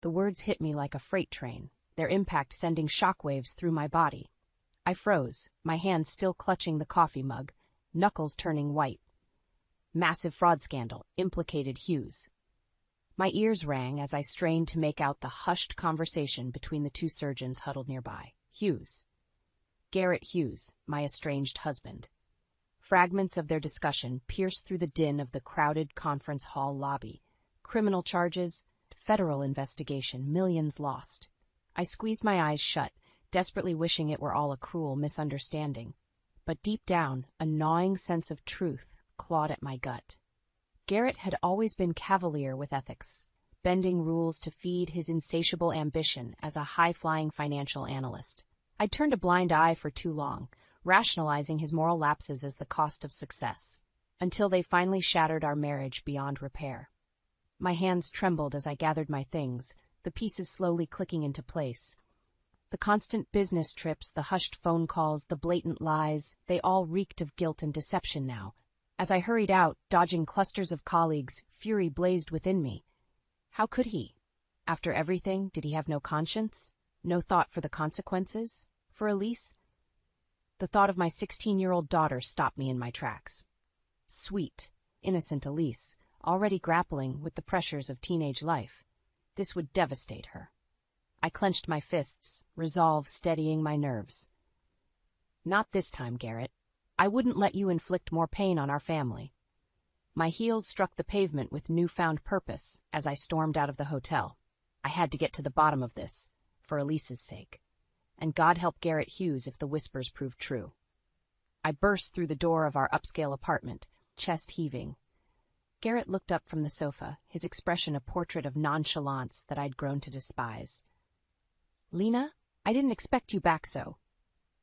The words hit me like a freight train, their impact sending shockwaves through my body. I froze, my hands still clutching the coffee mug, knuckles turning white. Massive fraud scandal, implicated Hughes. My ears rang as I strained to make out the hushed conversation between the two surgeons huddled nearby. Hughes. Garrett Hughes, my estranged husband. Fragments of their discussion pierced through the din of the crowded conference hall lobby. Criminal charges, federal investigation, millions lost. I squeezed my eyes shut, desperately wishing it were all a cruel misunderstanding. But deep down, a gnawing sense of truth clawed at my gut. Garrett had always been cavalier with ethics, bending rules to feed his insatiable ambition as a high-flying financial analyst. I'd turned a blind eye for too long, rationalizing his moral lapses as the cost of success, until they finally shattered our marriage beyond repair. My hands trembled as I gathered my things, the pieces slowly clicking into place. The constant business trips, the hushed phone calls, the blatant lies, they all reeked of guilt and deception now. As I hurried out, dodging clusters of colleagues, fury blazed within me. How could he? After everything, did he have no conscience? No thought for the consequences? For Elise? The thought of my 16-year-old daughter stopped me in my tracks. Sweet, innocent Elise, already grappling with the pressures of teenage life. This would devastate her. I clenched my fists, resolve steadying my nerves. Not this time, Garrett. I wouldn't let you inflict more pain on our family. My heels struck the pavement with newfound purpose as I stormed out of the hotel. I had to get to the bottom of this, for Elise's sake. And God help Garrett Hughes if the whispers proved true. I burst through the door of our upscale apartment, chest heaving. Garrett looked up from the sofa, his expression a portrait of nonchalance that I'd grown to despise. Lena, I didn't expect you back so.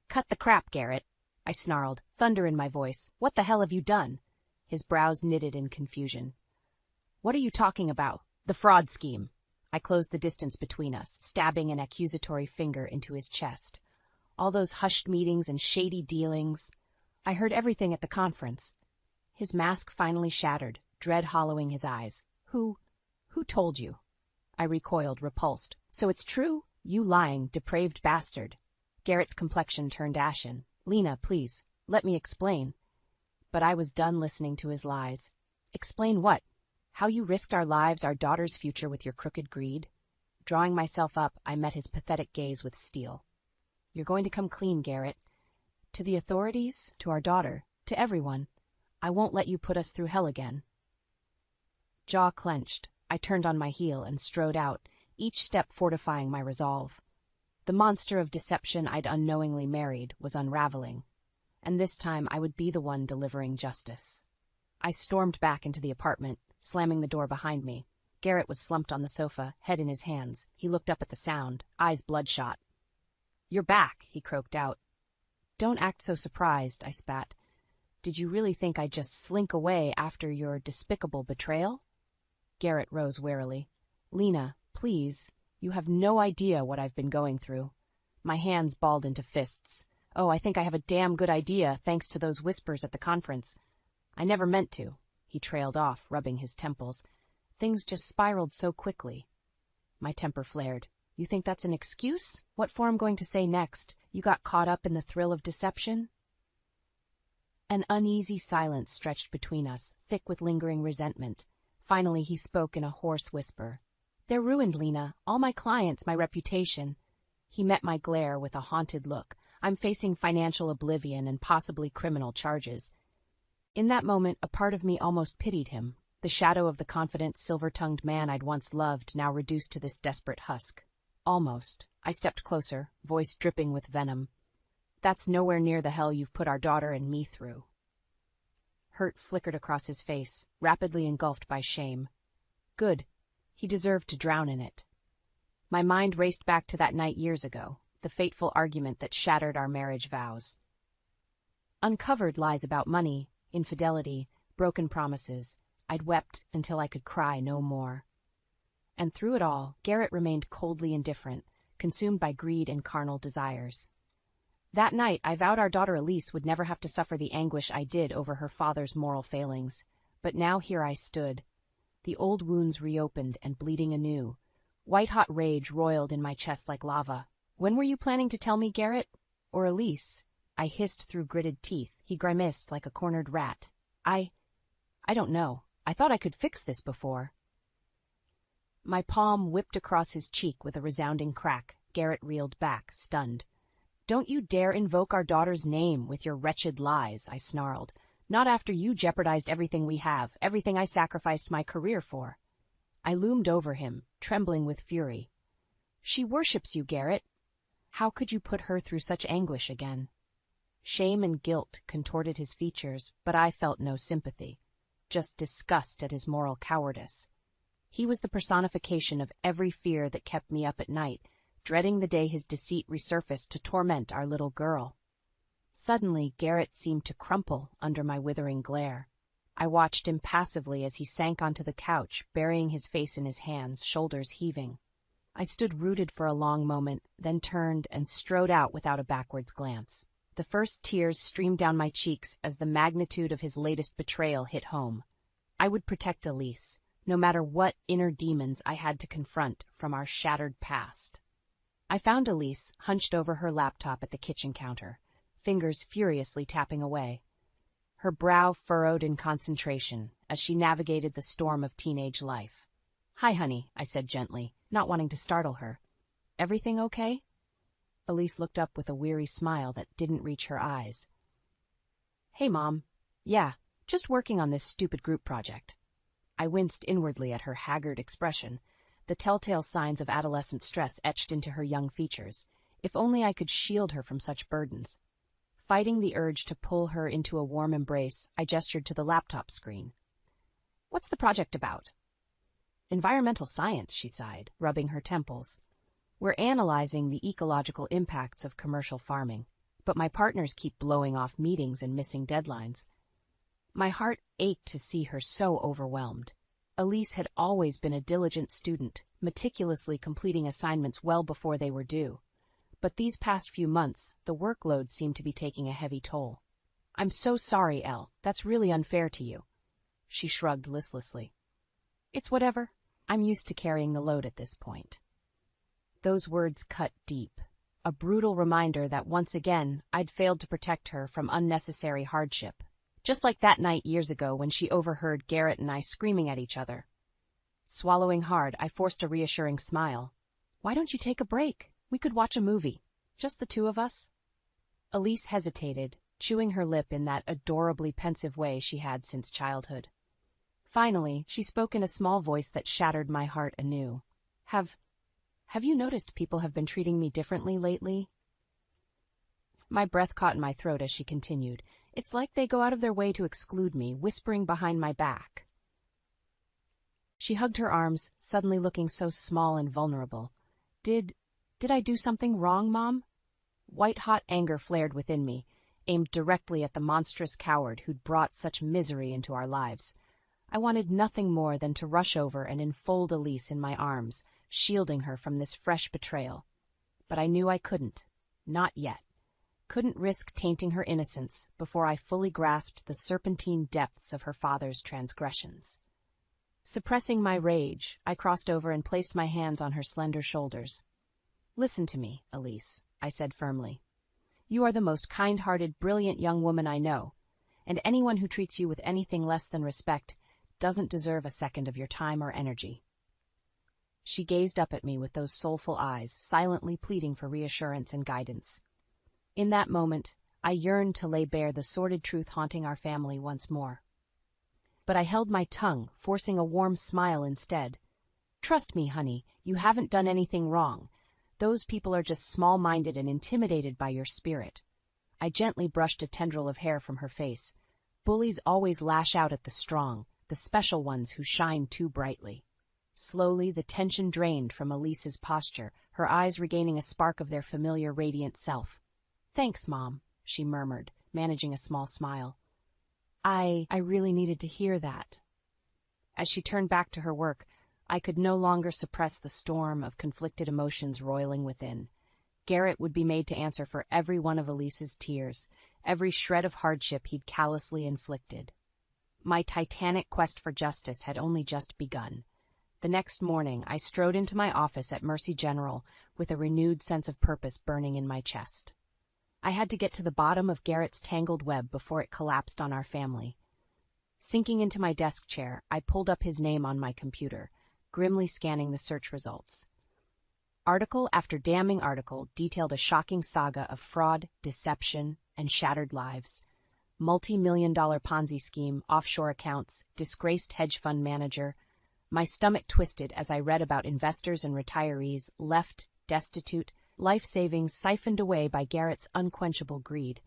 Cut the crap, Garrett, I snarled, thunder in my voice. What the hell have you done? His brows knitted in confusion. What are you talking about? The fraud scheme. I closed the distance between us, stabbing an accusatory finger into his chest. All those hushed meetings and shady dealings. I heard everything at the conference. His mask finally shattered, dread hollowing his eyes. Who told you? I recoiled, repulsed. So it's true? You lying, depraved bastard. Garrett's complexion turned ashen. Lena, please, let me explain. But I was done listening to his lies. Explain what? How you risked our lives, our daughter's future with your crooked greed? Drawing myself up, I met his pathetic gaze with steel. You're going to come clean, Garrett. To the authorities, to our daughter, to everyone. I won't let you put us through hell again. Jaw clenched, I turned on my heel and strode out, each step fortifying my resolve. The monster of deception I'd unknowingly married was unraveling, and this time I would be the one delivering justice. I stormed back into the apartment, slamming the door behind me. Garrett was slumped on the sofa, head in his hands. He looked up at the sound, eyes bloodshot. You're back, he croaked out. Don't act so surprised, I spat. Did you really think I'd just slink away after your despicable betrayal? Garrett rose warily. Lena, please, you have no idea what I've been going through. My hands balled into fists. Oh, I think I have a damn good idea, thanks to those whispers at the conference. I never meant to. He trailed off, rubbing his temples. Things just spiraled so quickly. My temper flared. You think that's an excuse? What for I'm going to say next? You got caught up in the thrill of deception? An uneasy silence stretched between us, thick with lingering resentment. Finally he spoke in a hoarse whisper. They're ruined, Lena. All my clients, my reputation. He met my glare with a haunted look. I'm facing financial oblivion and possibly criminal charges. In that moment, a part of me almost pitied him, the shadow of the confident, silver-tongued man I'd once loved, now reduced to this desperate husk. Almost. I stepped closer, voice dripping with venom. That's nowhere near the hell you've put our daughter and me through. Hurt flickered across his face, rapidly engulfed by shame. Good. He deserved to drown in it. My mind raced back to that night years ago, the fateful argument that shattered our marriage vows. Uncovered lies about money, infidelity, broken promises. I'd wept until I could cry no more. And through it all, Garrett remained coldly indifferent, consumed by greed and carnal desires. That night, I vowed our daughter Elise would never have to suffer the anguish I did over her father's moral failings. But now here I stood, the old wounds reopened and bleeding anew, White-hot rage roiled in my chest like lava. When were you planning to tell me, Garrett? Or Elise? I hissed through gritted teeth. He grimaced like a cornered rat. I don't know. I thought I could fix this before. My palm whipped across his cheek with a resounding crack. Garrett reeled back, stunned. Don't you dare invoke our daughter's name with your wretched lies, I snarled. Not after you jeopardized everything we have, everything I sacrificed my career for. I loomed over him, trembling with fury. She worships you, Garrett. How could you put her through such anguish again? Shame and guilt contorted his features, but I felt no sympathy, just disgust at his moral cowardice. He was the personification of every fear that kept me up at night, dreading the day his deceit resurfaced to torment our little girl. Suddenly, Garrett seemed to crumple under my withering glare. I watched him passively as he sank onto the couch, burying his face in his hands, shoulders heaving. I stood rooted for a long moment, then turned and strode out without a backwards glance. The first tears streamed down my cheeks as the magnitude of his latest betrayal hit home. I would protect Elise, no matter what inner demons I had to confront from our shattered past. I found Elise hunched over her laptop at the kitchen counter, fingers furiously tapping away. Her brow furrowed in concentration as she navigated the storm of teenage life. "Hi, honey," I said gently, not wanting to startle her. "Everything okay?" Elise looked up with a weary smile that didn't reach her eyes. "Hey, Mom. Yeah, just working on this stupid group project." I winced inwardly at her haggard expression, the telltale signs of adolescent stress etched into her young features. If only I could shield her from such burdens. Fighting the urge to pull her into a warm embrace, I gestured to the laptop screen. "What's the project about?" "Environmental science," she sighed, rubbing her temples. "We're analyzing the ecological impacts of commercial farming, but my partners keep blowing off meetings and missing deadlines." My heart ached to see her so overwhelmed. Elise had always been a diligent student, meticulously completing assignments well before they were due. But these past few months, the workload seemed to be taking a heavy toll. "I'm so sorry, Elle. That's really unfair to you." She shrugged listlessly. "It's whatever. I'm used to carrying the load at this point." Those words cut deep, a brutal reminder that once again I'd failed to protect her from unnecessary hardship. Just like that night years ago when she overheard Garrett and I screaming at each other. Swallowing hard, I forced a reassuring smile. "Why don't you take a break? We could watch a movie. Just the two of us." Elise hesitated, chewing her lip in that adorably pensive way she had since childhood. Finally, she spoke in a small voice that shattered my heart anew. Have you noticed people have been treating me differently lately?" My breath caught in my throat as she continued. "It's like they go out of their way to exclude me, whispering behind my back." She hugged her arms, suddenly looking so small and vulnerable. Did I do something wrong, Mom?" White-hot anger flared within me, aimed directly at the monstrous coward who'd brought such misery into our lives. I wanted nothing more than to rush over and enfold Elise in my arms, shielding her from this fresh betrayal. But I knew I couldn't. Not yet. Couldn't risk tainting her innocence before I fully grasped the serpentine depths of her father's transgressions. Suppressing my rage, I crossed over and placed my hands on her slender shoulders. "Listen to me, Elise," I said firmly. "You are the most kind-hearted, brilliant young woman I know, and anyone who treats you with anything less than respect doesn't deserve a second of your time or energy." She gazed up at me with those soulful eyes, silently pleading for reassurance and guidance. In that moment, I yearned to lay bare the sordid truth haunting our family once more. But I held my tongue, forcing a warm smile instead. "Trust me, honey, you haven't done anything wrong. Those people are just small-minded and intimidated by your spirit." I gently brushed a tendril of hair from her face. Bullies always lash out at the strong, the special ones who shine too brightly. Slowly, the tension drained from Elise's posture, her eyes regaining a spark of their familiar radiant self. "Thanks, Mom," she murmured, managing a small smile. I really needed to hear that." As she turned back to her work, I could no longer suppress the storm of conflicted emotions roiling within. Garrett would be made to answer for every one of Elise's tears, every shred of hardship he'd callously inflicted. My titanic quest for justice had only just begun. The next morning, I strode into my office at Mercy General with a renewed sense of purpose burning in my chest. I had to get to the bottom of Garrett's tangled web before it collapsed on our family. Sinking into my desk chair, I pulled up his name on my computer, grimly scanning the search results. Article after damning article detailed a shocking saga of fraud, deception, and shattered lives. Multi-million-dollar Ponzi scheme, offshore accounts, disgraced hedge fund manager. My stomach twisted as I read about investors and retirees left destitute, life savings siphoned away by Garrett's unquenchable greed.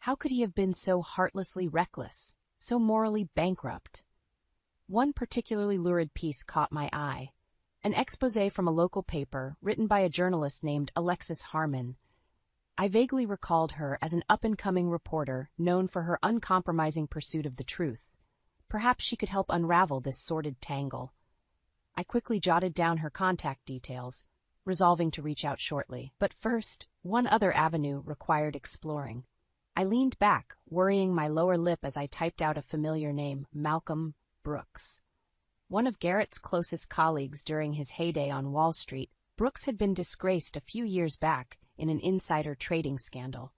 How could he have been so heartlessly reckless, so morally bankrupt? One particularly lurid piece caught my eye. An exposé from a local paper written by a journalist named Alexis Harmon. I vaguely recalled her as an up-and-coming reporter known for her uncompromising pursuit of the truth. Perhaps she could help unravel this sordid tangle. I quickly jotted down her contact details, resolving to reach out shortly. But first, one other avenue required exploring. I leaned back, worrying my lower lip as I typed out a familiar name, Malcolm Brooks. One of Garrett's closest colleagues during his heyday on Wall Street, Brooks had been disgraced a few years back in an insider trading scandal.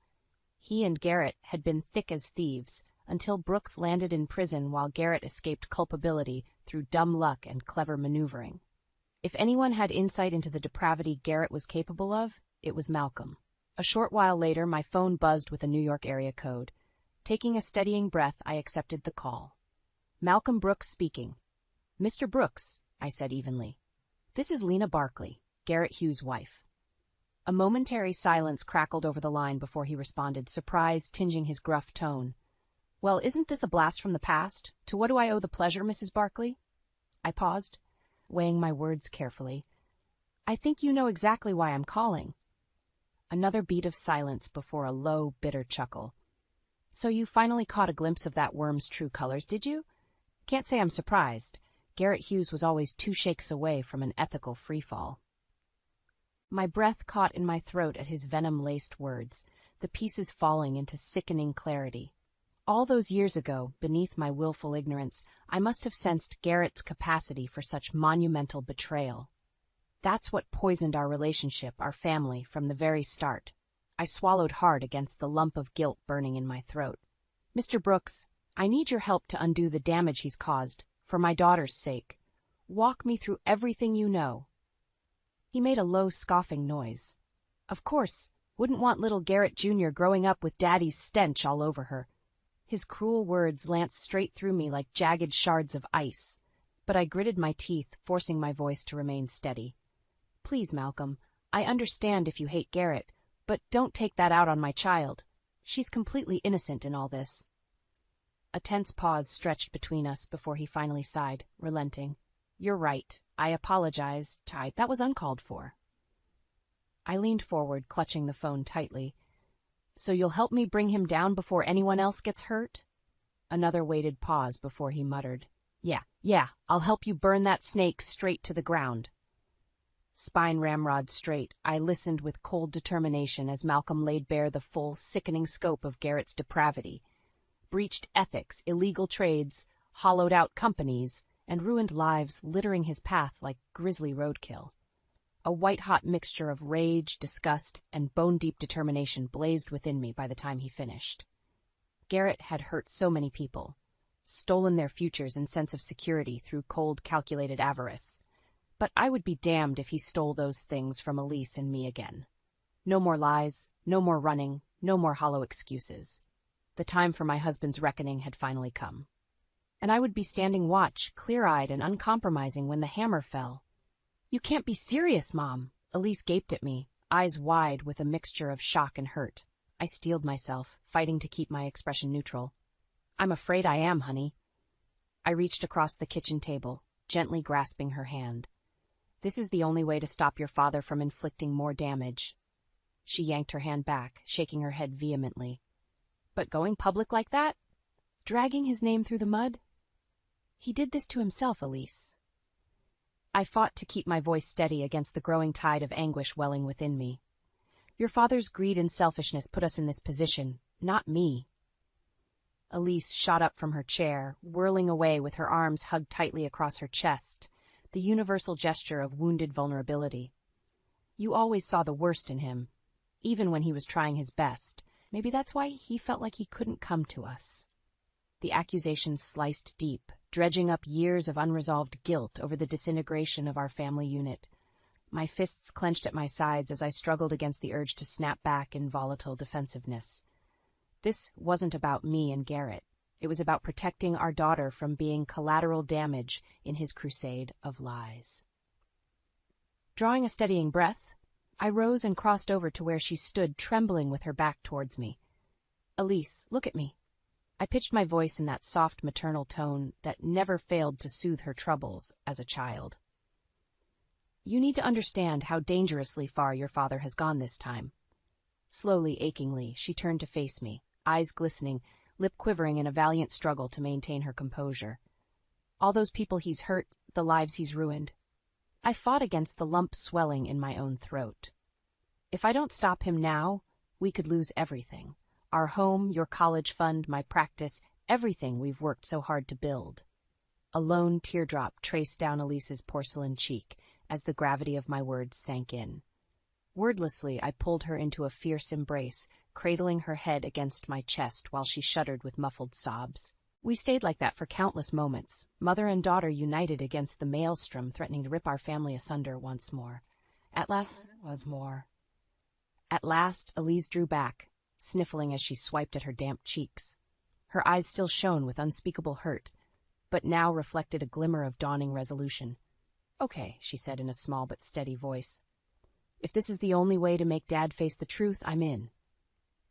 He and Garrett had been thick as thieves until Brooks landed in prison while Garrett escaped culpability through dumb luck and clever maneuvering. If anyone had insight into the depravity Garrett was capable of, it was Malcolm. A short while later, my phone buzzed with a New York area code. Taking a steadying breath, I accepted the call. Malcolm Brooks speaking. Mr. Brooks, I said evenly. This is Lena Barkley, Garrett Hughes' wife. A momentary silence crackled over the line before he responded, surprise tinging his gruff tone. Well, isn't this a blast from the past? To what do I owe the pleasure, Mrs. Barkley? I paused, weighing my words carefully. I think you know exactly why I'm calling. Another beat of silence before a low, bitter chuckle. So you finally caught a glimpse of that worm's true colors, did you? Can't say I'm surprised. Garrett Hughes was always 2 shakes away from an ethical freefall. My breath caught in my throat at his venom-laced words, the pieces falling into sickening clarity. All those years ago, beneath my willful ignorance, I must have sensed Garrett's capacity for such monumental betrayal. That's what poisoned our relationship, our family, from the very start. I swallowed hard against the lump of guilt burning in my throat. Mr. Brooks, I need your help to undo the damage he's caused, for my daughter's sake. Walk me through everything you know. He made a low, scoffing noise. Of course, wouldn't want little Garrett Jr. growing up with Daddy's stench all over her. His cruel words lanced straight through me like jagged shards of ice, but I gritted my teeth, forcing my voice to remain steady. Please, Malcolm, I understand if you hate Garrett, but don't take that out on my child. She's completely innocent in all this. A tense pause stretched between us before he finally sighed, relenting. You're right. I apologize. That was uncalled for. I leaned forward, clutching the phone tightly. So you'll help me bring him down before anyone else gets hurt? Another weighted pause before he muttered. Yeah, I'll help you burn that snake straight to the ground. Spine ramrod straight, I listened with cold determination as Malcolm laid bare the full, sickening scope of Garrett's depravity. Breached ethics, illegal trades, hollowed out companies, and ruined lives littering his path like grisly roadkill. A white-hot mixture of rage, disgust, and bone-deep determination blazed within me by the time he finished. Garrett had hurt so many people, stolen their futures and sense of security through cold, calculated avarice. But I would be damned if he stole those things from Elise and me again. No more lies, no more running, no more hollow excuses. The time for my husband's reckoning had finally come. And I would be standing watch, clear-eyed and uncompromising when the hammer fell. You can't be serious, Mom. Elise gaped at me, eyes wide with a mixture of shock and hurt. I steeled myself, fighting to keep my expression neutral. I'm afraid I am, honey. I reached across the kitchen table, gently grasping her hand. This is the only way to stop your father from inflicting more damage. She yanked her hand back, shaking her head vehemently. But going public like that? Dragging his name through the mud? He did this to himself, Elise. I fought to keep my voice steady against the growing tide of anguish welling within me. Your father's greed and selfishness put us in this position, not me. Elise shot up from her chair, whirling away with her arms hugged tightly across her chest, the universal gesture of wounded vulnerability. You always saw the worst in him, even when he was trying his best. Maybe that's why he felt like he couldn't come to us. The accusations sliced deep, dredging up years of unresolved guilt over the disintegration of our family unit. My fists clenched at my sides as I struggled against the urge to snap back in volatile defensiveness. This wasn't about me and Garrett. It was about protecting our daughter from being collateral damage in his crusade of lies. Drawing a steadying breath, I rose and crossed over to where she stood, trembling with her back towards me. "Elise, look at me." I pitched my voice in that soft maternal tone that never failed to soothe her troubles as a child. "You need to understand how dangerously far your father has gone this time." Slowly, achingly, she turned to face me, eyes glistening, lip quivering in a valiant struggle to maintain her composure. "All those people he's hurt, the lives he's ruined." I fought against the lump swelling in my own throat. "If I don't stop him now, we could lose everything. Our home, your college fund, my practice, everything we've worked so hard to build." A lone teardrop traced down Elise's porcelain cheek as the gravity of my words sank in. Wordlessly, I pulled her into a fierce embrace, cradling her head against my chest while she shuddered with muffled sobs. We stayed like that for countless moments, mother and daughter united against the maelstrom threatening to rip our family asunder once more. At last, Elise drew back, sniffling as she swiped at her damp cheeks. Her eyes still shone with unspeakable hurt, but now reflected a glimmer of dawning resolution. "Okay," she said in a small but steady voice. "If this is the only way to make Dad face the truth, I'm in."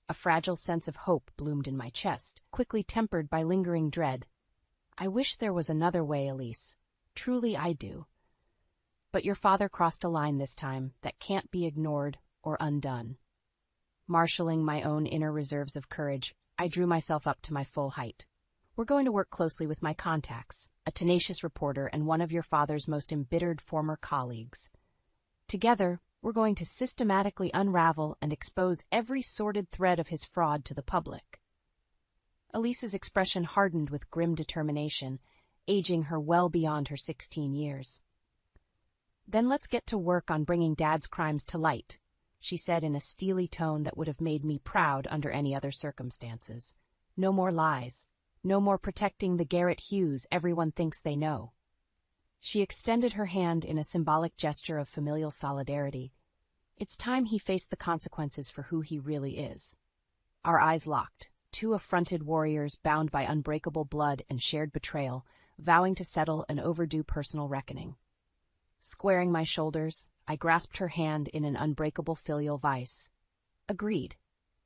A fragile sense of hope bloomed in my chest, quickly tempered by lingering dread. "I wish there was another way, Elise. Truly I do. But your father crossed a line this time that can't be ignored or undone." Marshalling my own inner reserves of courage, I drew myself up to my full height. "We're going to work closely with my contacts, a tenacious reporter and one of your father's most embittered former colleagues. Together, we're going to systematically unravel and expose every sordid thread of his fraud to the public." Elise's expression hardened with grim determination, aging her well beyond her 16 years. "Then let's get to work on bringing Dad's crimes to light," she said in a steely tone that would have made me proud under any other circumstances. "No more lies. No more protecting the Garrett Hughes everyone thinks they know." She extended her hand in a symbolic gesture of familial solidarity. It's time he faced the consequences for who he really is. Our eyes locked, two affronted warriors bound by unbreakable blood and shared betrayal, vowing to settle an overdue personal reckoning. Squaring my shoulders, I grasped her hand in an unbreakable filial vice. Agreed.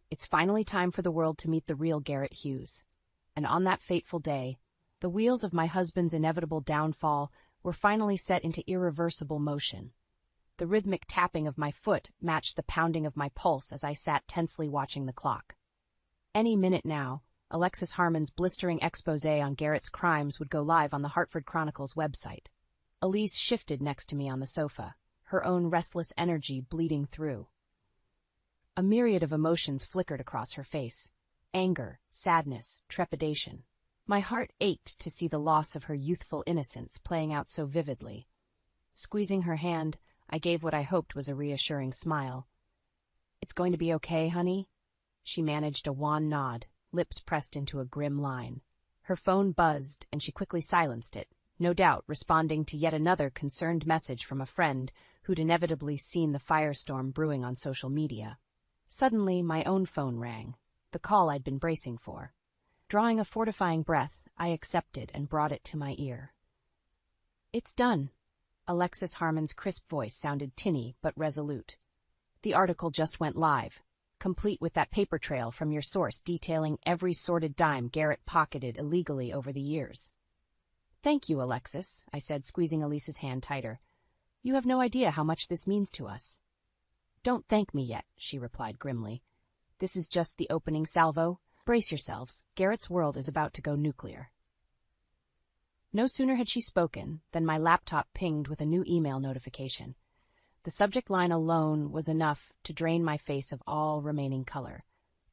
It's finally time for the world to meet the real Garrett Hughes. And on that fateful day, the wheels of my husband's inevitable downfall were finally set into irreversible motion. The rhythmic tapping of my foot matched the pounding of my pulse as I sat tensely watching the clock. Any minute now, Alexis Harmon's blistering exposé on Garrett's crimes would go live on the Hartford Chronicle's website. Elise shifted next to me on the sofa, her own restless energy bleeding through. A myriad of emotions flickered across her face: anger, sadness, trepidation. My heart ached to see the loss of her youthful innocence playing out so vividly. Squeezing her hand, I gave what I hoped was a reassuring smile. "It's going to be okay, honey?" She managed a wan nod, lips pressed into a grim line. Her phone buzzed, and she quickly silenced it, no doubt responding to yet another concerned message from a friend who'd inevitably seen the firestorm brewing on social media. Suddenly, my own phone rang, the call I'd been bracing for. Drawing a fortifying breath, I accepted and brought it to my ear. "It's done." Alexis Harmon's crisp voice sounded tinny but resolute. "The article just went live, complete with that paper trail from your source detailing every sordid dime Garrett pocketed illegally over the years." "Thank you, Alexis," I said, squeezing Elise's hand tighter. "You have no idea how much this means to us." "Don't thank me yet," she replied grimly. "This is just the opening salvo. Brace yourselves. Garrett's world is about to go nuclear." No sooner had she spoken than my laptop pinged with a new email notification. The subject line alone was enough to drain my face of all remaining color.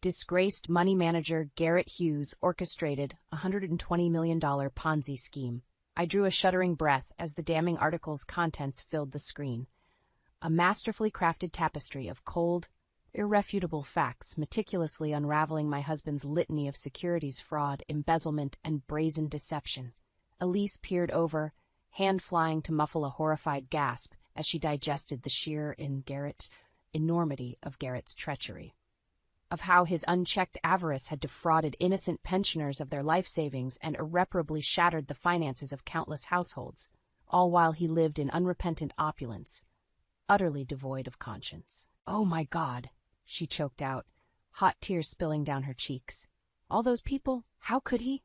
Disgraced money manager Garrett Hughes orchestrated a $120 million Ponzi scheme. I drew a shuddering breath as the damning article's contents filled the screen. A masterfully crafted tapestry of cold, irrefutable facts meticulously unraveling my husband's litany of securities fraud, embezzlement, and brazen deception. Elise peered over, hand flying to muffle a horrified gasp as she digested the sheer enormity of Garrett's treachery. Of how his unchecked avarice had defrauded innocent pensioners of their life savings and irreparably shattered the finances of countless households, all while he lived in unrepentant opulence, utterly devoid of conscience. "Oh my God," she choked out, hot tears spilling down her cheeks. "All those people, how could he?"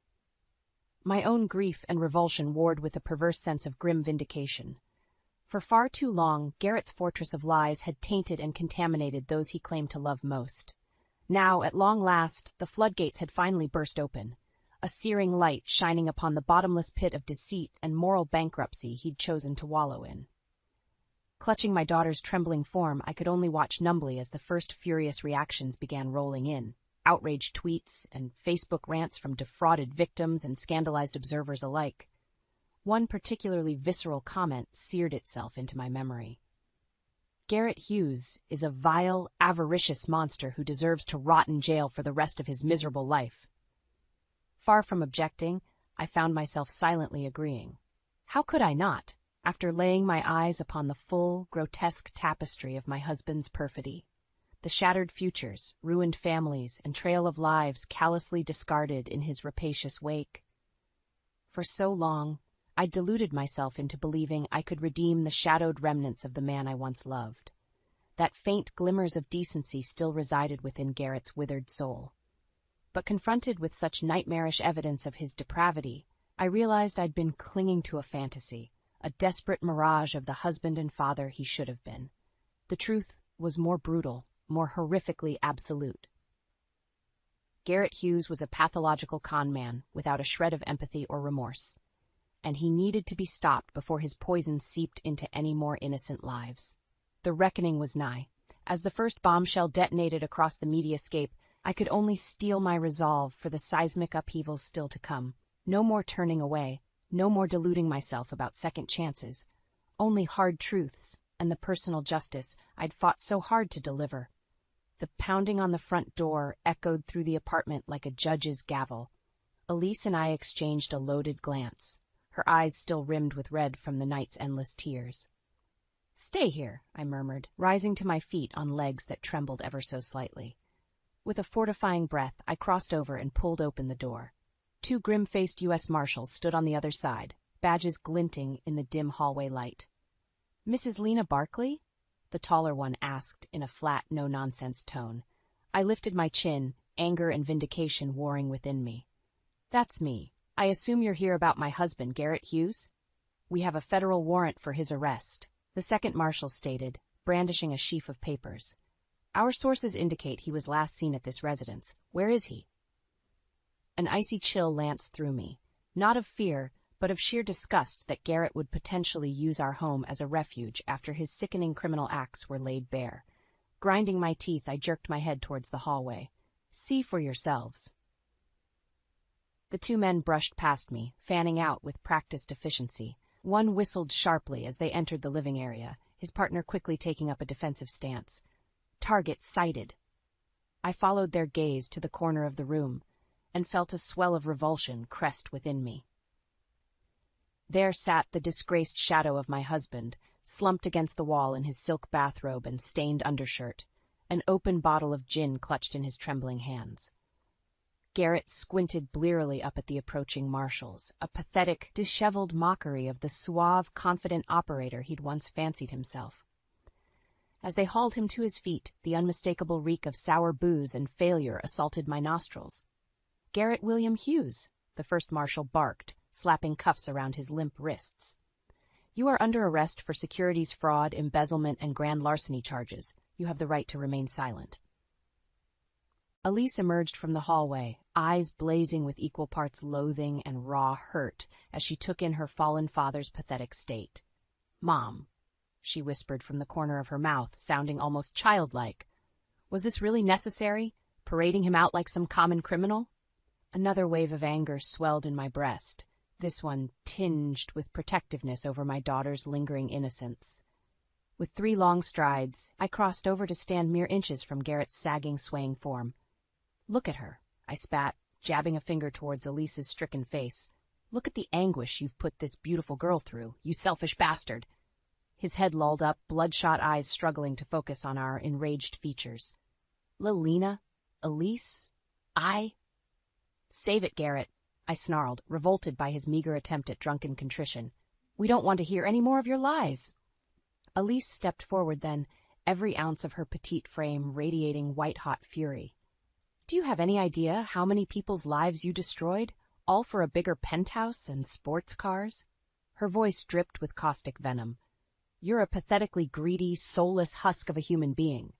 My own grief and revulsion warred with a perverse sense of grim vindication. For far too long, Garrett's fortress of lies had tainted and contaminated those he claimed to love most. Now, at long last, the floodgates had finally burst open, a searing light shining upon the bottomless pit of deceit and moral bankruptcy he'd chosen to wallow in. Clutching my daughter's trembling form, I could only watch numbly as the first furious reactions began rolling in. Outraged tweets and Facebook rants from defrauded victims and scandalized observers alike. One particularly visceral comment seared itself into my memory. "Garrett Hughes is a vile, avaricious monster who deserves to rot in jail for the rest of his miserable life." Far from objecting, I found myself silently agreeing. How could I not, after laying my eyes upon the full, grotesque tapestry of my husband's perfidy? The shattered futures, ruined families, and trail of lives callously discarded in his rapacious wake. For so long, I deluded myself into believing I could redeem the shadowed remnants of the man I once loved. That faint glimmers of decency still resided within Garrett's withered soul. But confronted with such nightmarish evidence of his depravity, I realized I'd been clinging to a fantasy, a desperate mirage of the husband and father he should have been. The truth was more brutal, more horrifically absolute. Garrett Hughes was a pathological con man without a shred of empathy or remorse, and he needed to be stopped before his poison seeped into any more innocent lives. The reckoning was nigh. As the first bombshell detonated across the mediascape, I could only steel my resolve for the seismic upheavals still to come. No more turning away, no more deluding myself about second chances, only hard truths and the personal justice I'd fought so hard to deliver. The pounding on the front door echoed through the apartment like a judge's gavel. Elise and I exchanged a loaded glance, her eyes still rimmed with red from the night's endless tears. "Stay here," I murmured, rising to my feet on legs that trembled ever so slightly. With a fortifying breath, I crossed over and pulled open the door. 2 grim-faced U.S. Marshals stood on the other side, badges glinting in the dim hallway light. "Mrs. Lena Barkley?" the taller one asked in a flat, no-nonsense tone. I lifted my chin, anger and vindication warring within me. "That's me. I assume you're here about my husband, Garrett Hughes? We have a federal warrant for his arrest," the second marshal stated, brandishing a sheaf of papers. "Our sources indicate he was last seen at this residence. Where is he?" An icy chill lanced through me, not of fear, but of sheer disgust that Garrett would potentially use our home as a refuge after his sickening criminal acts were laid bare. Grinding my teeth, I jerked my head towards the hallway. "See for yourselves." The 2 men brushed past me, fanning out with practiced efficiency. One whistled sharply as they entered the living area, his partner quickly taking up a defensive stance. "Target sighted." I followed their gaze to the corner of the room, and felt a swell of revulsion crest within me. There sat the disgraced shadow of my husband, slumped against the wall in his silk bathrobe and stained undershirt, an open bottle of gin clutched in his trembling hands. Garrett squinted blearily up at the approaching marshals, a pathetic, disheveled mockery of the suave, confident operator he'd once fancied himself. As they hauled him to his feet, the unmistakable reek of sour booze and failure assaulted my nostrils. "Garrett William Hughes," the first marshal barked, slapping cuffs around his limp wrists. "You are under arrest for securities fraud, embezzlement, and grand larceny charges. You have the right to remain silent." Elise emerged from the hallway, eyes blazing with equal parts loathing and raw hurt as she took in her fallen father's pathetic state. "Mom," she whispered from the corner of her mouth, sounding almost childlike. "Was this really necessary, parading him out like some common criminal?" Another wave of anger swelled in my breast. this one tinged with protectiveness over my daughter's lingering innocence. With 3 long strides, I crossed over to stand mere inches from Garrett's sagging, swaying form. "Look at her," I spat, jabbing a finger towards Elise's stricken face. "Look at the anguish you've put this beautiful girl through, you selfish bastard." His head lolled up, bloodshot eyes struggling to focus on our enraged features. "Lilina? Elise? I?" "Save it, Garrett," I snarled, revolted by his meager attempt at drunken contrition. "We don't want to hear any more of your lies." Elise stepped forward then, every ounce of her petite frame radiating white-hot fury. "Do you have any idea how many people's lives you destroyed, all for a bigger penthouse and sports cars?" Her voice dripped with caustic venom. "You're a pathetically greedy, soulless husk of a human being."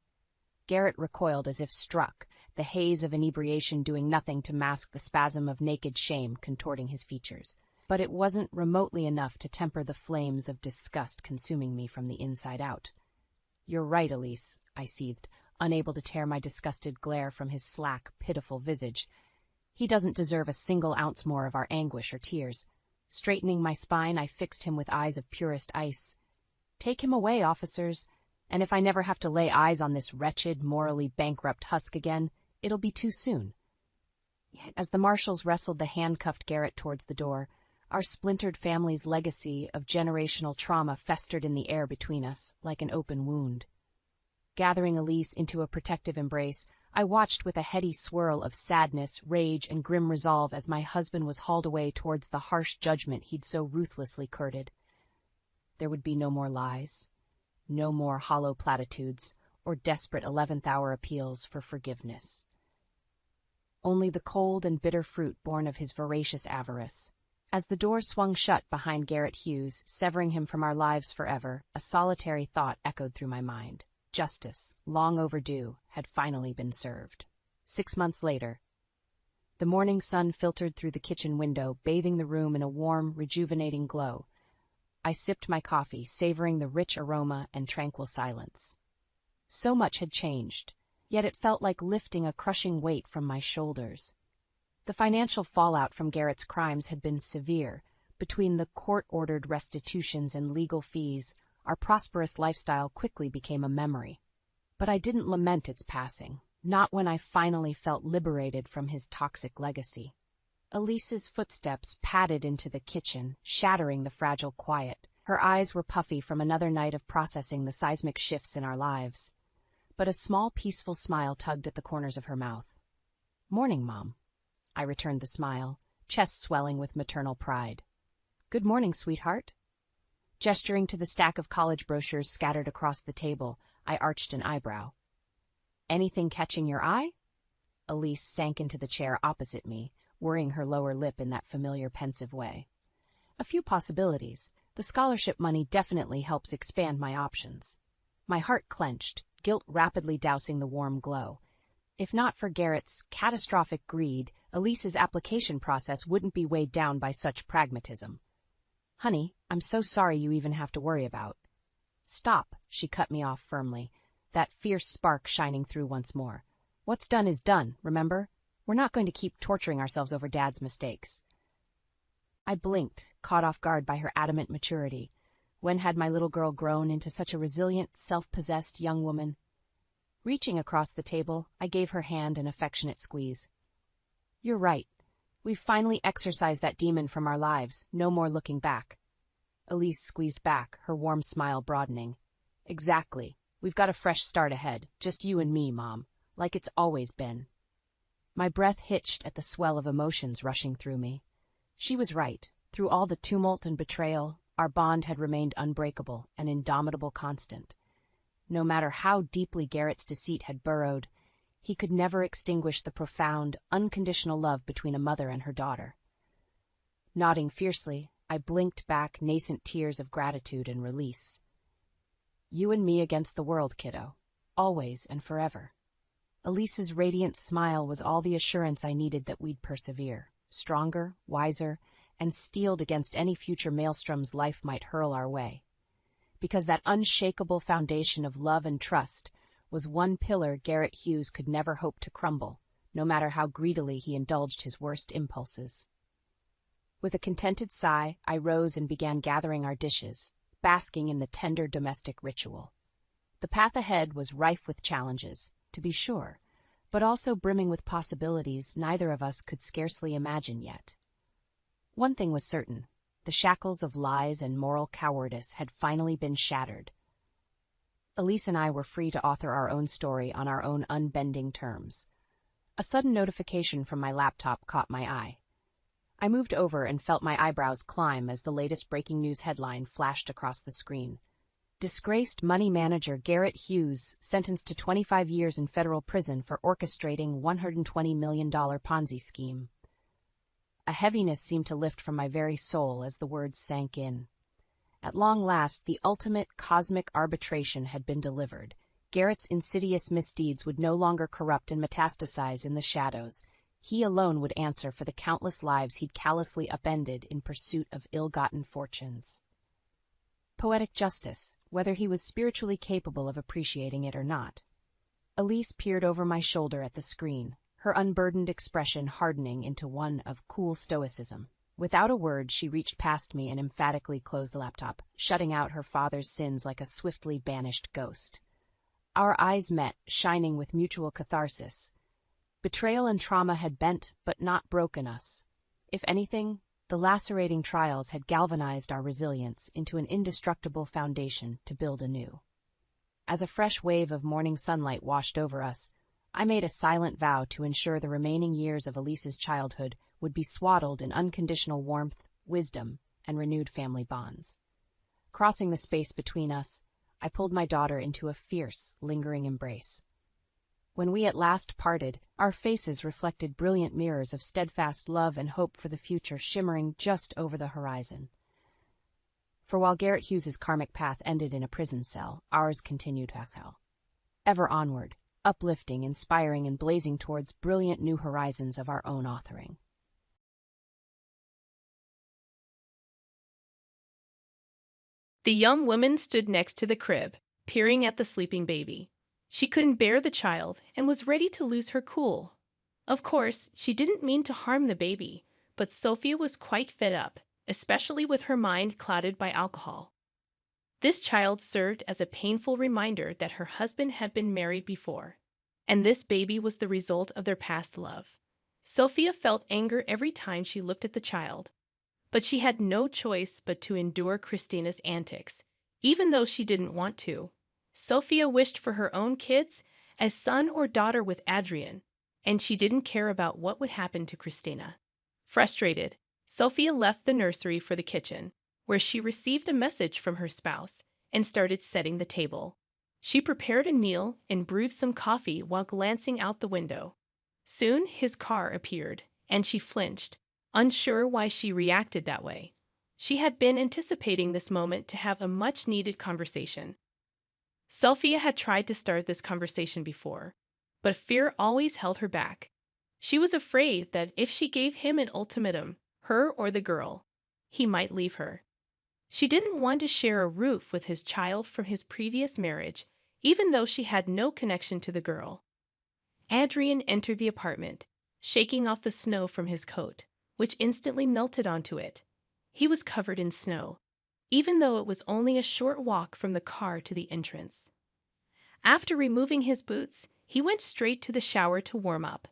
Garrett recoiled as if struck, the haze of inebriation doing nothing to mask the spasm of naked shame contorting his features. But it wasn't remotely enough to temper the flames of disgust consuming me from the inside out. "You're right, Elise," I seethed, unable to tear my disgusted glare from his slack, pitiful visage. "He doesn't deserve a single ounce more of our anguish or tears." Straightening my spine, I fixed him with eyes of purest ice. "Take him away, officers, and if I never have to lay eyes on this wretched, morally bankrupt husk again, it'll be too soon." Yet as the marshals wrestled the handcuffed Garrett towards the door, our splintered family's legacy of generational trauma festered in the air between us, like an open wound. Gathering Elise into a protective embrace, I watched with a heady swirl of sadness, rage, and grim resolve as my husband was hauled away towards the harsh judgment he'd so ruthlessly courted. There would be no more lies, no more hollow platitudes, or desperate 11th-hour appeals for forgiveness. Only the cold and bitter fruit born of his voracious avarice. As the door swung shut behind Garrett Hughes, severing him from our lives forever, a solitary thought echoed through my mind. Justice, long overdue, had finally been served. 6 months later. The morning sun filtered through the kitchen window, bathing the room in a warm, rejuvenating glow. I sipped my coffee, savoring the rich aroma and tranquil silence. So much had changed, yet it felt like lifting a crushing weight from my shoulders. The financial fallout from Garrett's crimes had been severe. Between the court-ordered restitutions and legal fees, our prosperous lifestyle quickly became a memory. But I didn't lament its passing, not when I finally felt liberated from his toxic legacy. Elise's footsteps padded into the kitchen, shattering the fragile quiet. Her eyes were puffy from another night of processing the seismic shifts in our lives. But a small, peaceful smile tugged at the corners of her mouth. "Morning, Mom." I returned the smile, chest swelling with maternal pride. "Good morning, sweetheart." Gesturing to the stack of college brochures scattered across the table, I arched an eyebrow. "Anything catching your eye?" Elise sank into the chair opposite me, worrying her lower lip in that familiar pensive way. "A few possibilities. The scholarship money definitely helps expand my options." My heart clenched, guilt rapidly dousing the warm glow. If not for Garrett's catastrophic greed, Elise's application process wouldn't be weighed down by such pragmatism. "Honey, I'm so sorry you even have to worry about." "Stop," she cut me off firmly, that fierce spark shining through once more. "What's done is done, remember? We're not going to keep torturing ourselves over Dad's mistakes." I blinked, caught off guard by her adamant maturity. When had my little girl grown into such a resilient, self-possessed young woman? Reaching across the table, I gave her hand an affectionate squeeze. "You're right. We've finally exorcised that demon from our lives. No more looking back." Elise squeezed back, her warm smile broadening. "Exactly. We've got a fresh start ahead. Just you and me, Mom. Like it's always been." My breath hitched at the swell of emotions rushing through me. She was right. Through all the tumult and betrayal, our bond had remained unbreakable, an indomitable constant. No matter how deeply Garrett's deceit had burrowed, he could never extinguish the profound, unconditional love between a mother and her daughter. Nodding fiercely, I blinked back nascent tears of gratitude and release. "You and me against the world, kiddo. Always and forever." Elise's radiant smile was all the assurance I needed that we'd persevere, stronger, wiser, and steeled against any future maelstroms life might hurl our way. Because that unshakable foundation of love and trust was one pillar Garrett Hughes could never hope to crumble, no matter how greedily he indulged his worst impulses. With a contented sigh, I rose and began gathering our dishes, basking in the tender domestic ritual. The path ahead was rife with challenges, to be sure, but also brimming with possibilities neither of us could scarcely imagine yet. One thing was certain: the shackles of lies and moral cowardice had finally been shattered. Elise and I were free to author our own story on our own unbending terms. A sudden notification from my laptop caught my eye. I moved over and felt my eyebrows climb as the latest breaking news headline flashed across the screen. Disgraced money manager Garrett Hughes sentenced to 25 years in federal prison for orchestrating $120 million Ponzi scheme. A heaviness seemed to lift from my very soul as the words sank in. At long last, the ultimate cosmic arbitration had been delivered. Garrett's insidious misdeeds would no longer corrupt and metastasize in the shadows. He alone would answer for the countless lives he'd callously upended in pursuit of ill-gotten fortunes. Poetic justice, whether he was spiritually capable of appreciating it or not. Elise peered over my shoulder at the screen, her unburdened expression hardening into one of cool stoicism. Without a word, she reached past me and emphatically closed the laptop, shutting out her father's sins like a swiftly banished ghost. Our eyes met, shining with mutual catharsis. Betrayal and trauma had bent but not broken us. If anything, the lacerating trials had galvanized our resilience into an indestructible foundation to build anew. As a fresh wave of morning sunlight washed over us, I made a silent vow to ensure the remaining years of Elise's childhood would be swaddled in unconditional warmth, wisdom, and renewed family bonds. Crossing the space between us, I pulled my daughter into a fierce, lingering embrace. When we at last parted, our faces reflected brilliant mirrors of steadfast love and hope for the future shimmering just over the horizon. For while Garrett Hughes's karmic path ended in a prison cell, ours continued to hell. Ever onward, uplifting, inspiring, and blazing towards brilliant new horizons of our own authoring. The young woman stood next to the crib, peering at the sleeping baby. She couldn't bear the child and was ready to lose her cool. Of course, she didn't mean to harm the baby, but Sophia was quite fed up, especially with her mind clouded by alcohol. This child served as a painful reminder that her husband had been married before, and this baby was the result of their past love. Sophia felt anger every time she looked at the child, but she had no choice but to endure Christina's antics, even though she didn't want to. Sophia wished for her own kids as son or daughter with Adrian, and she didn't care about what would happen to Christina. Frustrated, Sophia left the nursery for the kitchen, where she received a message from her spouse and started setting the table. She prepared a meal and brewed some coffee while glancing out the window. Soon his car appeared, and she flinched, unsure why she reacted that way. She had been anticipating this moment to have a much-needed conversation. Sophia had tried to start this conversation before, but fear always held her back. She was afraid that if she gave him an ultimatum, her or the girl, he might leave her. She didn't want to share a roof with his child from his previous marriage, even though she had no connection to the girl. Adrian entered the apartment, shaking off the snow from his coat, which instantly melted onto it. He was covered in snow, even though it was only a short walk from the car to the entrance. After removing his boots, he went straight to the shower to warm up.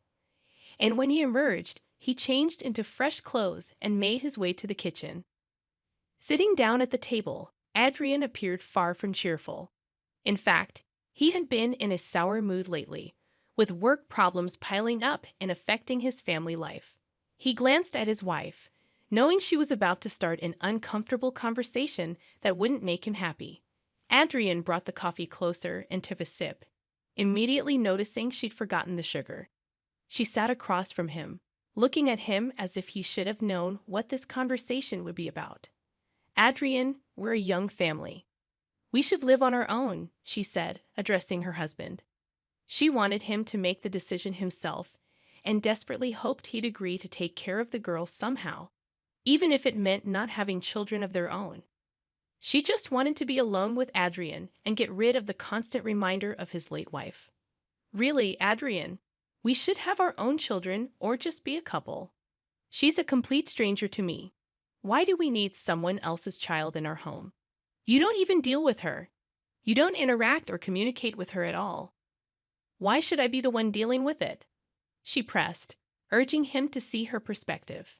And when he emerged, he changed into fresh clothes and made his way to the kitchen. Sitting down at the table, Adrian appeared far from cheerful. In fact, he had been in a sour mood lately, with work problems piling up and affecting his family life. He glanced at his wife, knowing she was about to start an uncomfortable conversation that wouldn't make him happy. Adrian brought the coffee closer and took a sip, immediately noticing she'd forgotten the sugar. She sat across from him, looking at him as if he should have known what this conversation would be about. Adrian, we're a young family. We should live on our own, she said, addressing her husband. She wanted him to make the decision himself and desperately hoped he'd agree to take care of the girl somehow, even if it meant not having children of their own. She just wanted to be alone with Adrian and get rid of the constant reminder of his late wife. Really, Adrian, we should have our own children or just be a couple. She's a complete stranger to me, Why do we need someone else's child in our home? You don't even deal with her. You don't interact or communicate with her at all. Why should I be the one dealing with it? She pressed, urging him to see her perspective.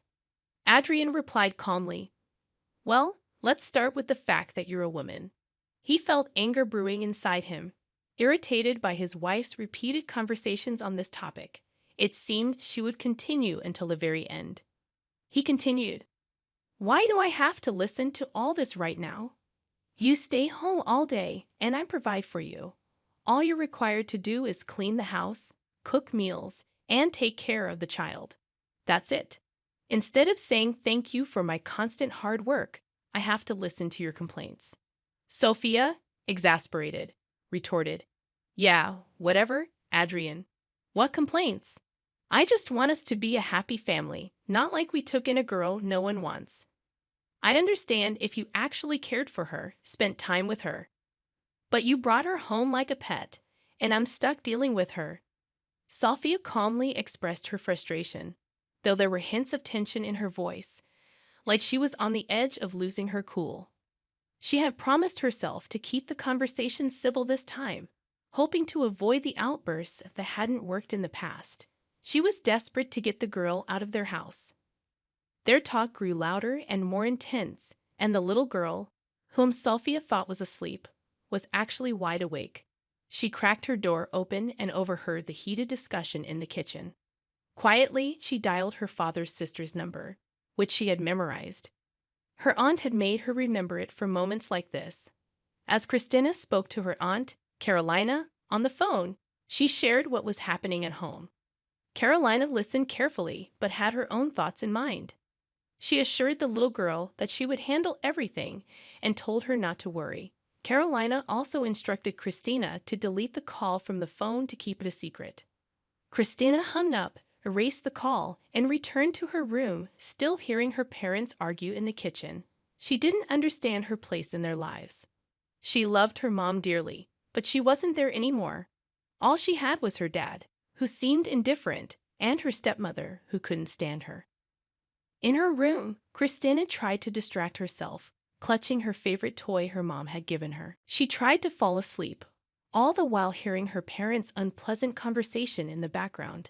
Adrian replied calmly, "Well, let's start with the fact that you're a woman." He felt anger brewing inside him, irritated by his wife's repeated conversations on this topic. It seemed she would continue until the very end. He continued, "Why do I have to listen to all this right now? You stay home all day, and I provide for you. All you're required to do is clean the house, cook meals, and take care of the child. That's it. Instead of saying thank you for my constant hard work, I have to listen to your complaints." Sophia, exasperated, retorted, "Yeah, whatever, Adrian. What complaints? I just want us to be a happy family, not like we took in a girl no one wants. I'd understand if you actually cared for her, spent time with her. But you brought her home like a pet, and I'm stuck dealing with her." Sophia calmly expressed her frustration, though there were hints of tension in her voice, like she was on the edge of losing her cool. She had promised herself to keep the conversation civil this time, hoping to avoid the outbursts that hadn't worked in the past. She was desperate to get the girl out of their house. Their talk grew louder and more intense, and the little girl, whom Sophia thought was asleep, was actually wide awake. She cracked her door open and overheard the heated discussion in the kitchen. Quietly, she dialed her father's sister's number, which she had memorized. Her aunt had made her remember it for moments like this. As Christina spoke to her aunt, Carolina, on the phone, she shared what was happening at home. Carolina listened carefully, but had her own thoughts in mind. She assured the little girl that she would handle everything and told her not to worry. Carolina also instructed Christina to delete the call from the phone to keep it a secret. Christina hung up, erased the call, and returned to her room, still hearing her parents argue in the kitchen. She didn't understand her place in their lives. She loved her mom dearly, but she wasn't there anymore. All she had was her dad, who seemed indifferent, and her stepmother, who couldn't stand her. In her room, Christina tried to distract herself, clutching her favorite toy her mom had given her. She tried to fall asleep, all the while hearing her parents' unpleasant conversation in the background.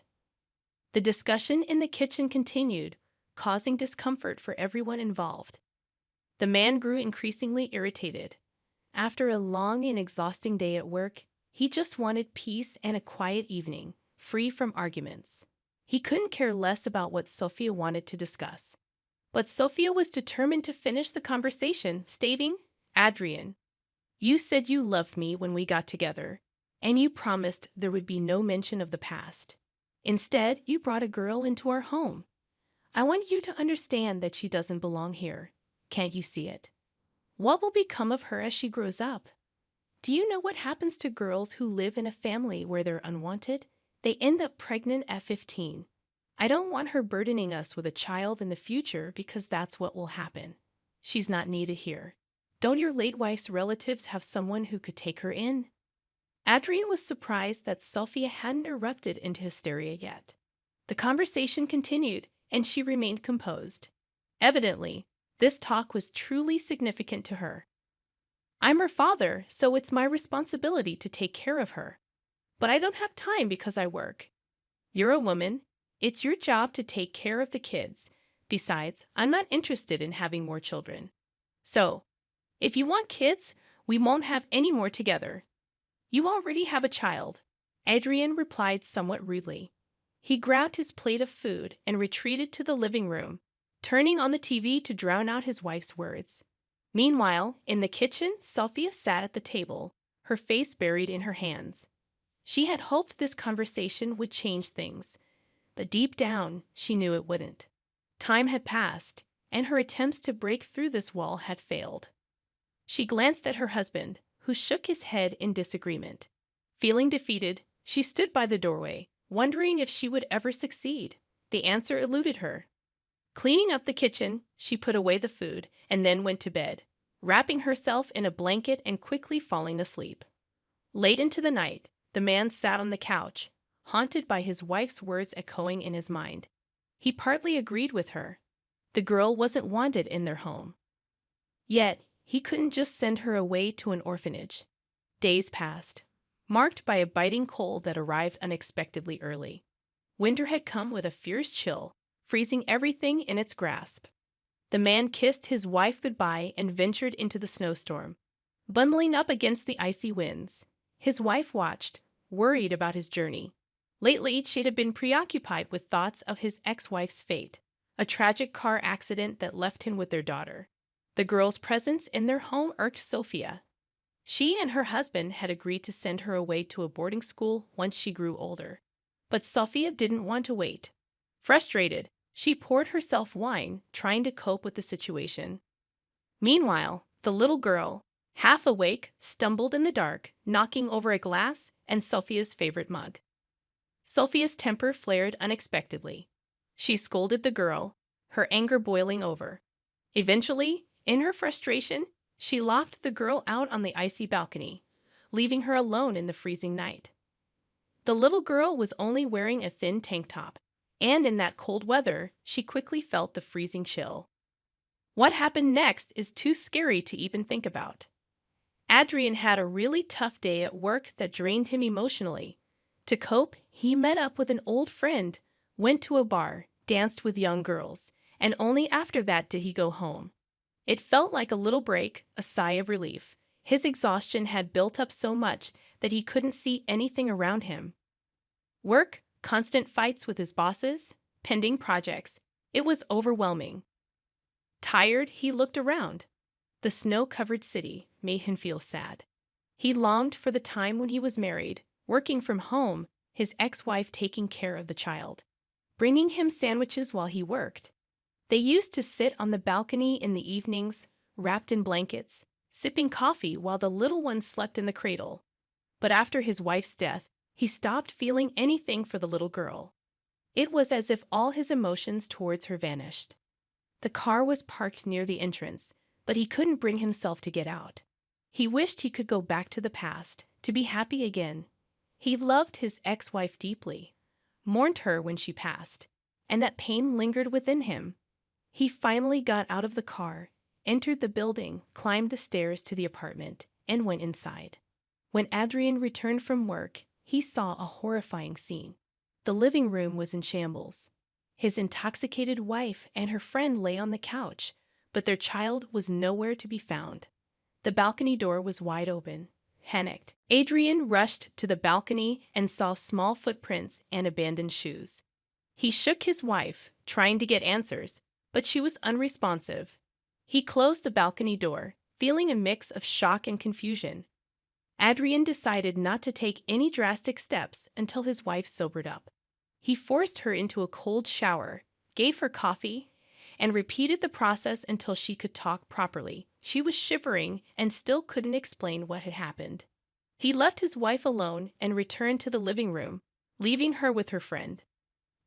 The discussion in the kitchen continued, causing discomfort for everyone involved. The man grew increasingly irritated. After a long and exhausting day at work, he just wanted peace and a quiet evening, free from arguments. He couldn't care less about what Sophia wanted to discuss. But Sophia was determined to finish the conversation, stating, "Adrian, you said you loved me when we got together, and you promised there would be no mention of the past. Instead, you brought a girl into our home. I want you to understand that she doesn't belong here. Can't you see it? What will become of her as she grows up? Do you know what happens to girls who live in a family where they're unwanted? They end up pregnant at 15. I don't want her burdening us with a child in the future because that's what will happen. She's not needed here. Don't your late wife's relatives have someone who could take her in?" Adrian was surprised that Sophia hadn't erupted into hysteria yet. The conversation continued, and she remained composed. Evidently, this talk was truly significant to her. "I'm her father, so it's my responsibility to take care of her. But I don't have time because I work. You're a woman. It's your job to take care of the kids. Besides, I'm not interested in having more children. So, if you want kids, we won't have any more together. You already have a child," Adrian replied somewhat rudely. He grabbed his plate of food and retreated to the living room, turning on the TV to drown out his wife's words. Meanwhile, in the kitchen, Sophia sat at the table, her face buried in her hands. She had hoped this conversation would change things, but deep down, she knew it wouldn't. Time had passed, and her attempts to break through this wall had failed. She glanced at her husband, who shook his head in disagreement. Feeling defeated, she stood by the doorway, wondering if she would ever succeed. The answer eluded her. Cleaning up the kitchen, she put away the food and then went to bed, wrapping herself in a blanket and quickly falling asleep. Late into the night, the man sat on the couch, haunted by his wife's words echoing in his mind. He partly agreed with her. The girl wasn't wanted in their home. Yet, he couldn't just send her away to an orphanage. Days passed, marked by a biting cold that arrived unexpectedly early. Winter had come with a fierce chill, freezing everything in its grasp. The man kissed his wife goodbye and ventured into the snowstorm, bundling up against the icy winds. His wife watched, worried about his journey. Lately, she had been preoccupied with thoughts of his ex-wife's fate, a tragic car accident that left him with their daughter. The girl's presence in their home irked Sophia. She and her husband had agreed to send her away to a boarding school once she grew older. But Sophia didn't want to wait. Frustrated, she poured herself wine, trying to cope with the situation. Meanwhile, the little girl, half awake, stumbled in the dark, knocking over a glass and Sophia's favorite mug. Sophia's temper flared unexpectedly. She scolded the girl, her anger boiling over. Eventually, in her frustration, she locked the girl out on the icy balcony, leaving her alone in the freezing night. The little girl was only wearing a thin tank top, and in that cold weather, she quickly felt the freezing chill. What happened next is too scary to even think about. Adrian had a really tough day at work that drained him emotionally. To cope, he met up with an old friend, went to a bar, danced with young girls, and only after that did he go home. It felt like a little break, a sigh of relief. His exhaustion had built up so much that he couldn't see anything around him. Work, constant fights with his bosses, pending projects. It was overwhelming. Tired, he looked around. The snow-covered city made him feel sad. He longed for the time when he was married, working from home, his ex-wife taking care of the child, bringing him sandwiches while he worked. They used to sit on the balcony in the evenings, wrapped in blankets, sipping coffee while the little one slept in the cradle. But after his wife's death, he stopped feeling anything for the little girl. It was as if all his emotions towards her vanished. The car was parked near the entrance, but he couldn't bring himself to get out. He wished he could go back to the past, to be happy again. He loved his ex-wife deeply, mourned her when she passed, and that pain lingered within him. He finally got out of the car, entered the building, climbed the stairs to the apartment, and went inside. When Adrian returned from work, he saw a horrifying scene. The living room was in shambles. His intoxicated wife and her friend lay on the couch, but their child was nowhere to be found. The balcony door was wide open. Panicked, Adrian rushed to the balcony and saw small footprints and abandoned shoes. He shook his wife, trying to get answers, but she was unresponsive. He closed the balcony door, feeling a mix of shock and confusion. Adrian decided not to take any drastic steps until his wife sobered up. He forced her into a cold shower, gave her coffee, and repeated the process until she could talk properly. She was shivering and still couldn't explain what had happened. He left his wife alone and returned to the living room, leaving her with her friend.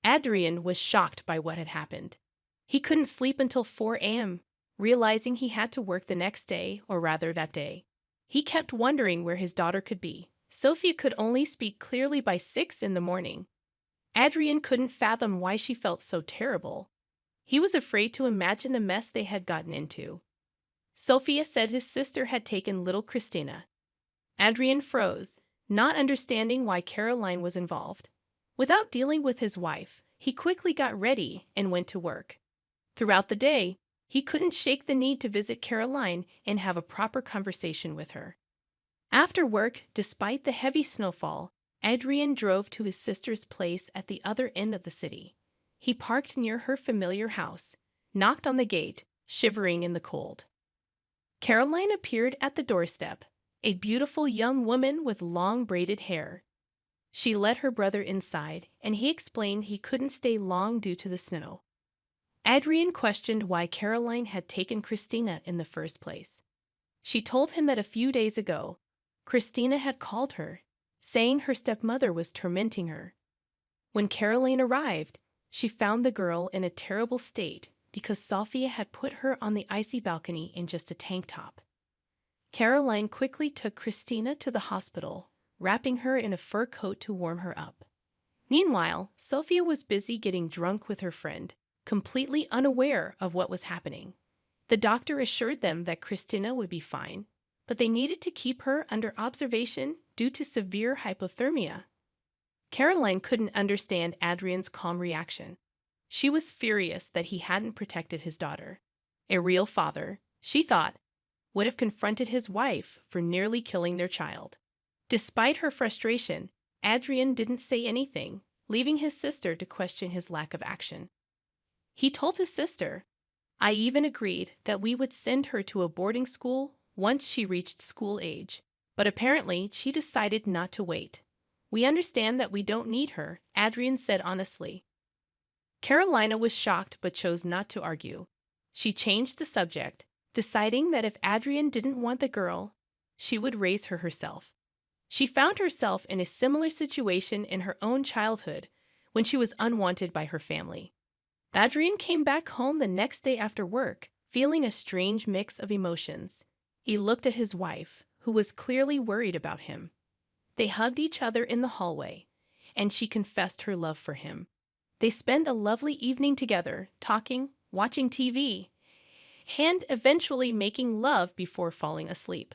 Adrian was shocked by what had happened. He couldn't sleep until 4 a.m., realizing he had to work the next day, or rather that day. He kept wondering where his daughter could be. Sophia could only speak clearly by 6 in the morning. Adrian couldn't fathom why she felt so terrible. He was afraid to imagine the mess they had gotten into. Sophia said his sister had taken little Christina. Adrian froze, not understanding why Caroline was involved. Without dealing with his wife, he quickly got ready and went to work. Throughout the day, he couldn't shake the need to visit Caroline and have a proper conversation with her. After work, despite the heavy snowfall, Adrian drove to his sister's place at the other end of the city. He parked near her familiar house, knocked on the gate, shivering in the cold. Caroline appeared at the doorstep, a beautiful young woman with long braided hair. She led her brother inside, and he explained he couldn't stay long due to the snow. Adrian questioned why Caroline had taken Christina in the first place. She told him that a few days ago, Christina had called her, saying her stepmother was tormenting her. When Caroline arrived, she found the girl in a terrible state because Sophia had put her on the icy balcony in just a tank top. Caroline quickly took Christina to the hospital, wrapping her in a fur coat to warm her up. Meanwhile, Sophia was busy getting drunk with her friend, completely unaware of what was happening. The doctor assured them that Christina would be fine, but they needed to keep her under observation due to severe hypothermia. Caroline couldn't understand Adrian's calm reaction. She was furious that he hadn't protected his daughter. A real father, she thought, would have confronted his wife for nearly killing their child. Despite her frustration, Adrian didn't say anything, leaving his sister to question his lack of action. He told his sister, "I even agreed that we would send her to a boarding school once she reached school age, but apparently she decided not to wait. We understand that we don't need her," Adrian said honestly. Carolina was shocked but chose not to argue. She changed the subject, deciding that if Adrian didn't want the girl, she would raise her herself. She found herself in a similar situation in her own childhood when she was unwanted by her family. Adrian came back home the next day after work, feeling a strange mix of emotions. He looked at his wife, who was clearly worried about him. They hugged each other in the hallway, and she confessed her love for him. They spent a lovely evening together, talking, watching TV, and eventually making love before falling asleep.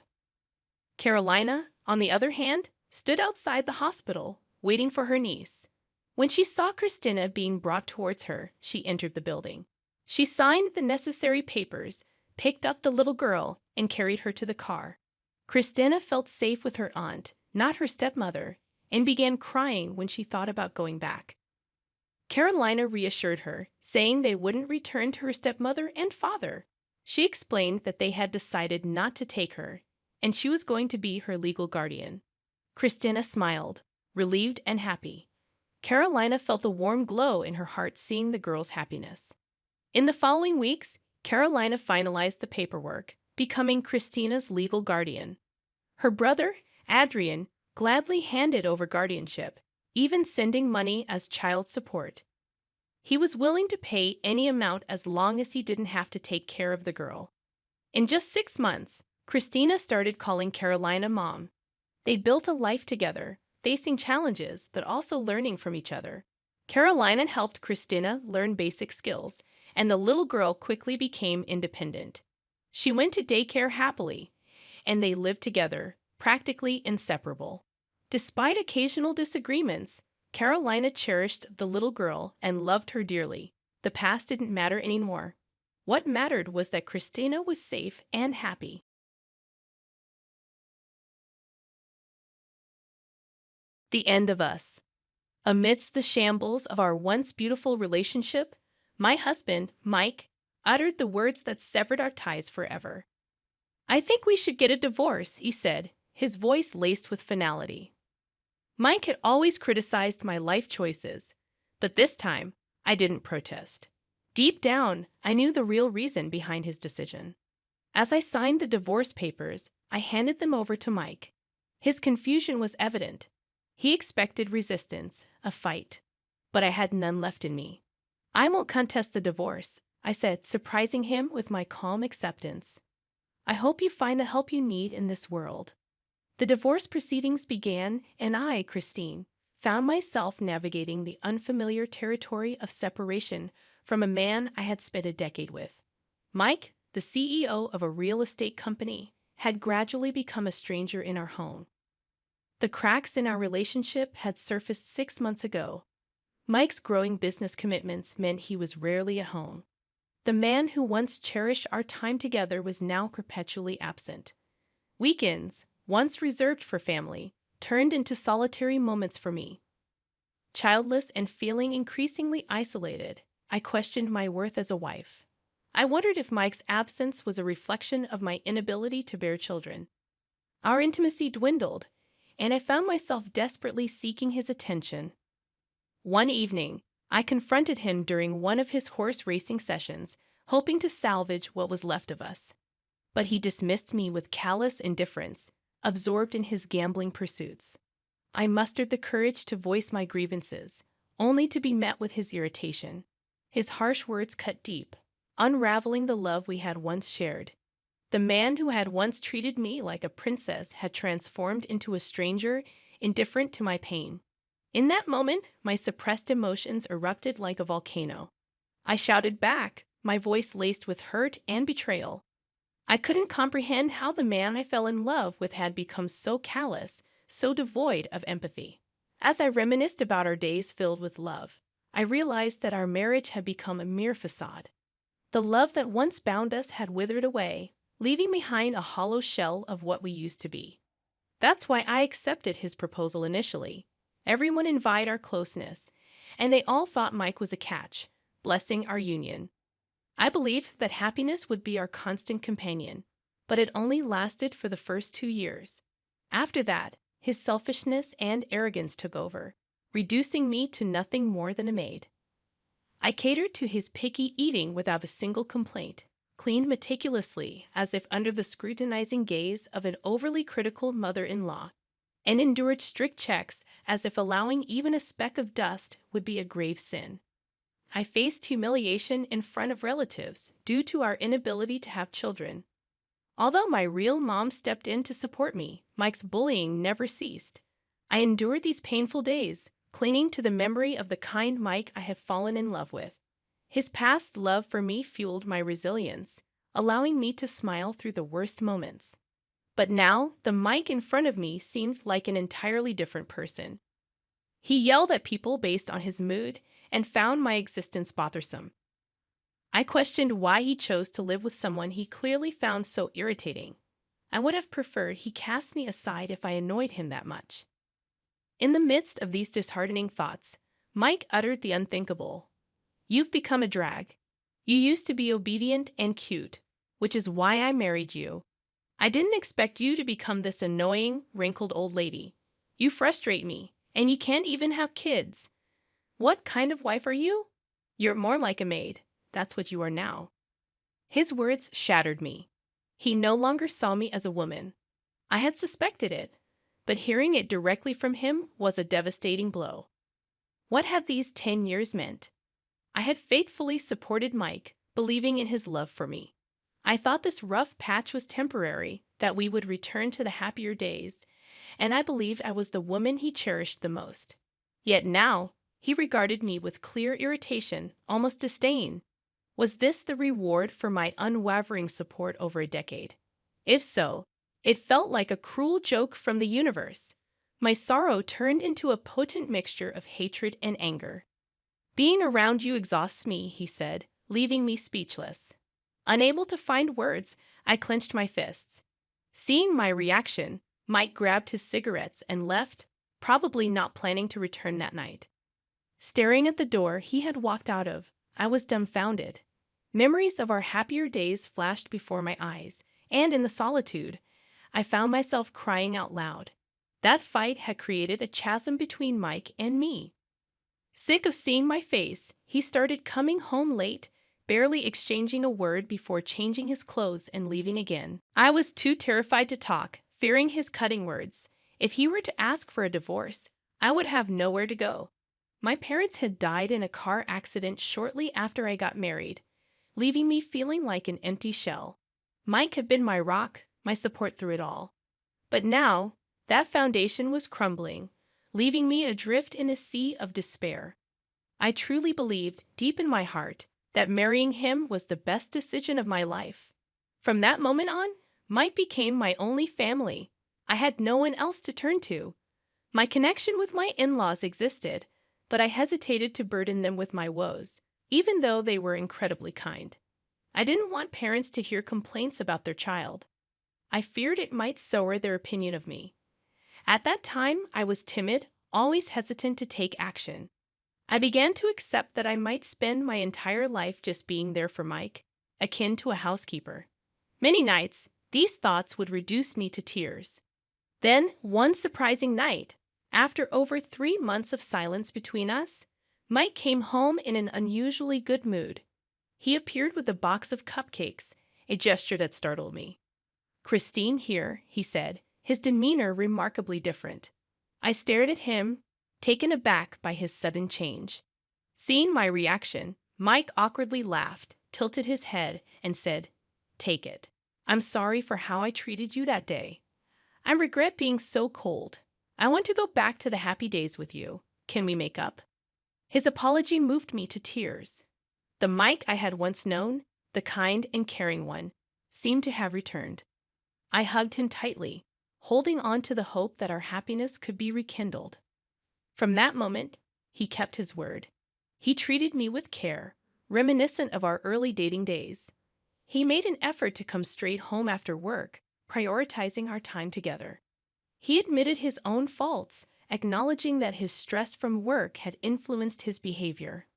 Carolina, on the other hand, stood outside the hospital, waiting for her niece. When she saw Christina being brought towards her, she entered the building. She signed the necessary papers, picked up the little girl, and carried her to the car. Christina felt safe with her aunt, not her stepmother, and began crying when she thought about going back. Carolina reassured her, saying they wouldn't return to her stepmother and father. She explained that they had decided not to take her, and she was going to be her legal guardian. Christina smiled, relieved and happy. Carolina felt a warm glow in her heart seeing the girl's happiness. In the following weeks, Carolina finalized the paperwork, becoming Christina's legal guardian. Her brother, Adrian, gladly handed over guardianship, even sending money as child support. He was willing to pay any amount as long as he didn't have to take care of the girl. In just 6 months, Christina started calling Carolina Mom. They built a life together, facing challenges but also learning from each other. Carolina helped Christina learn basic skills, and the little girl quickly became independent. She went to daycare happily, and they lived together, practically inseparable. Despite occasional disagreements, Carolina cherished the little girl and loved her dearly. The past didn't matter anymore. What mattered was that Christina was safe and happy. The end of us. Amidst the shambles of our once beautiful relationship, my husband, Mike, uttered the words that severed our ties forever. "I think we should get a divorce," he said, his voice laced with finality. Mike had always criticized my life choices, but this time I didn't protest. Deep down, I knew the real reason behind his decision. As I signed the divorce papers, I handed them over to Mike. His confusion was evident. He expected resistance, a fight, but I had none left in me. "I won't contest the divorce," I said, surprising him with my calm acceptance. "I hope you find the help you need in this world." The divorce proceedings began, and I, Christine, found myself navigating the unfamiliar territory of separation from a man I had spent a decade with. Mike, the CEO of a real estate company, had gradually become a stranger in our home. The cracks in our relationship had surfaced 6 months ago. Mike's growing business commitments meant he was rarely at home. The man who once cherished our time together was now perpetually absent. Weekends, once reserved for family, turned into solitary moments for me. Childless and feeling increasingly isolated, I questioned my worth as a wife. I wondered if Mike's absence was a reflection of my inability to bear children. Our intimacy dwindled, and I found myself desperately seeking his attention. One evening, I confronted him during one of his horse racing sessions, hoping to salvage what was left of us. But he dismissed me with callous indifference, absorbed in his gambling pursuits. I mustered the courage to voice my grievances, only to be met with his irritation. His harsh words cut deep, unraveling the love we had once shared. The man who had once treated me like a princess had transformed into a stranger, indifferent to my pain. In that moment, my suppressed emotions erupted like a volcano. I shouted back, my voice laced with hurt and betrayal. I couldn't comprehend how the man I fell in love with had become so callous, so devoid of empathy. As I reminisced about our days filled with love, I realized that our marriage had become a mere facade. The love that once bound us had withered away, leaving behind a hollow shell of what we used to be. That's why I accepted his proposal initially. Everyone envied our closeness, and they all thought Mike was a catch, blessing our union. I believed that happiness would be our constant companion, but it only lasted for the first 2 years. After that, his selfishness and arrogance took over, reducing me to nothing more than a maid. I catered to his picky eating without a single complaint, cleaned meticulously as if under the scrutinizing gaze of an overly critical mother-in-law, and endured strict checks as if allowing even a speck of dust would be a grave sin. I faced humiliation in front of relatives due to our inability to have children. Although my real mom stepped in to support me, Mike's bullying never ceased. I endured these painful days, clinging to the memory of the kind Mike I had fallen in love with. His past love for me fueled my resilience, allowing me to smile through the worst moments. But now, the Mike in front of me seemed like an entirely different person. He yelled at people based on his mood and found my existence bothersome. I questioned why he chose to live with someone he clearly found so irritating. I would have preferred he cast me aside if I annoyed him that much. In the midst of these disheartening thoughts, Mike uttered the unthinkable. "You've become a drag. You used to be obedient and cute, which is why I married you. I didn't expect you to become this annoying, wrinkled old lady. You frustrate me, and you can't even have kids. What kind of wife are you? You're more like a maid. That's what you are now." His words shattered me. He no longer saw me as a woman. I had suspected it, but hearing it directly from him was a devastating blow. What had these 10 years meant? I had faithfully supported Mike, believing in his love for me. I thought this rough patch was temporary, that we would return to the happier days, and I believed I was the woman he cherished the most. Yet now, he regarded me with clear irritation, almost disdain. Was this the reward for my unwavering support over a decade? If so, it felt like a cruel joke from the universe. My sorrow turned into a potent mixture of hatred and anger. "Being around you exhausts me," he said, leaving me speechless. Unable to find words, I clenched my fists. Seeing my reaction, Mike grabbed his cigarettes and left, probably not planning to return that night. Staring at the door he had walked out of, I was dumbfounded. Memories of our happier days flashed before my eyes, and in the solitude, I found myself crying out loud. That fight had created a chasm between Mike and me. Sick of seeing my face, he started coming home late, barely exchanging a word before changing his clothes and leaving again. I was too terrified to talk, fearing his cutting words. If he were to ask for a divorce, I would have nowhere to go. My parents had died in a car accident shortly after I got married, leaving me feeling like an empty shell. Mike had been my rock, my support through it all. But now, that foundation was crumbling, leaving me adrift in a sea of despair. I truly believed, deep in my heart, that marrying him was the best decision of my life. From that moment on, Mike became my only family. I had no one else to turn to. My connection with my in-laws existed, but I hesitated to burden them with my woes, even though they were incredibly kind. I didn't want parents to hear complaints about their child. I feared it might sour their opinion of me. At that time, I was timid, always hesitant to take action. I began to accept that I might spend my entire life just being there for Mike, akin to a housekeeper. Many nights, these thoughts would reduce me to tears. Then, one surprising night, after over 3 months of silence between us, Mike came home in an unusually good mood. He appeared with a box of cupcakes, a gesture that startled me. "Christine here," he said, his demeanor remarkably different. I stared at him, taken aback by his sudden change. Seeing my reaction, Mike awkwardly laughed, tilted his head, and said, "Take it. I'm sorry for how I treated you that day. I regret being so cold. I want to go back to the happy days with you. Can we make up?" His apology moved me to tears. The Mike I had once known, the kind and caring one, seemed to have returned. I hugged him tightly, holding on to the hope that our happiness could be rekindled. From that moment, he kept his word. He treated me with care, reminiscent of our early dating days. He made an effort to come straight home after work, prioritizing our time together. He admitted his own faults, acknowledging that his stress from work had influenced his behavior.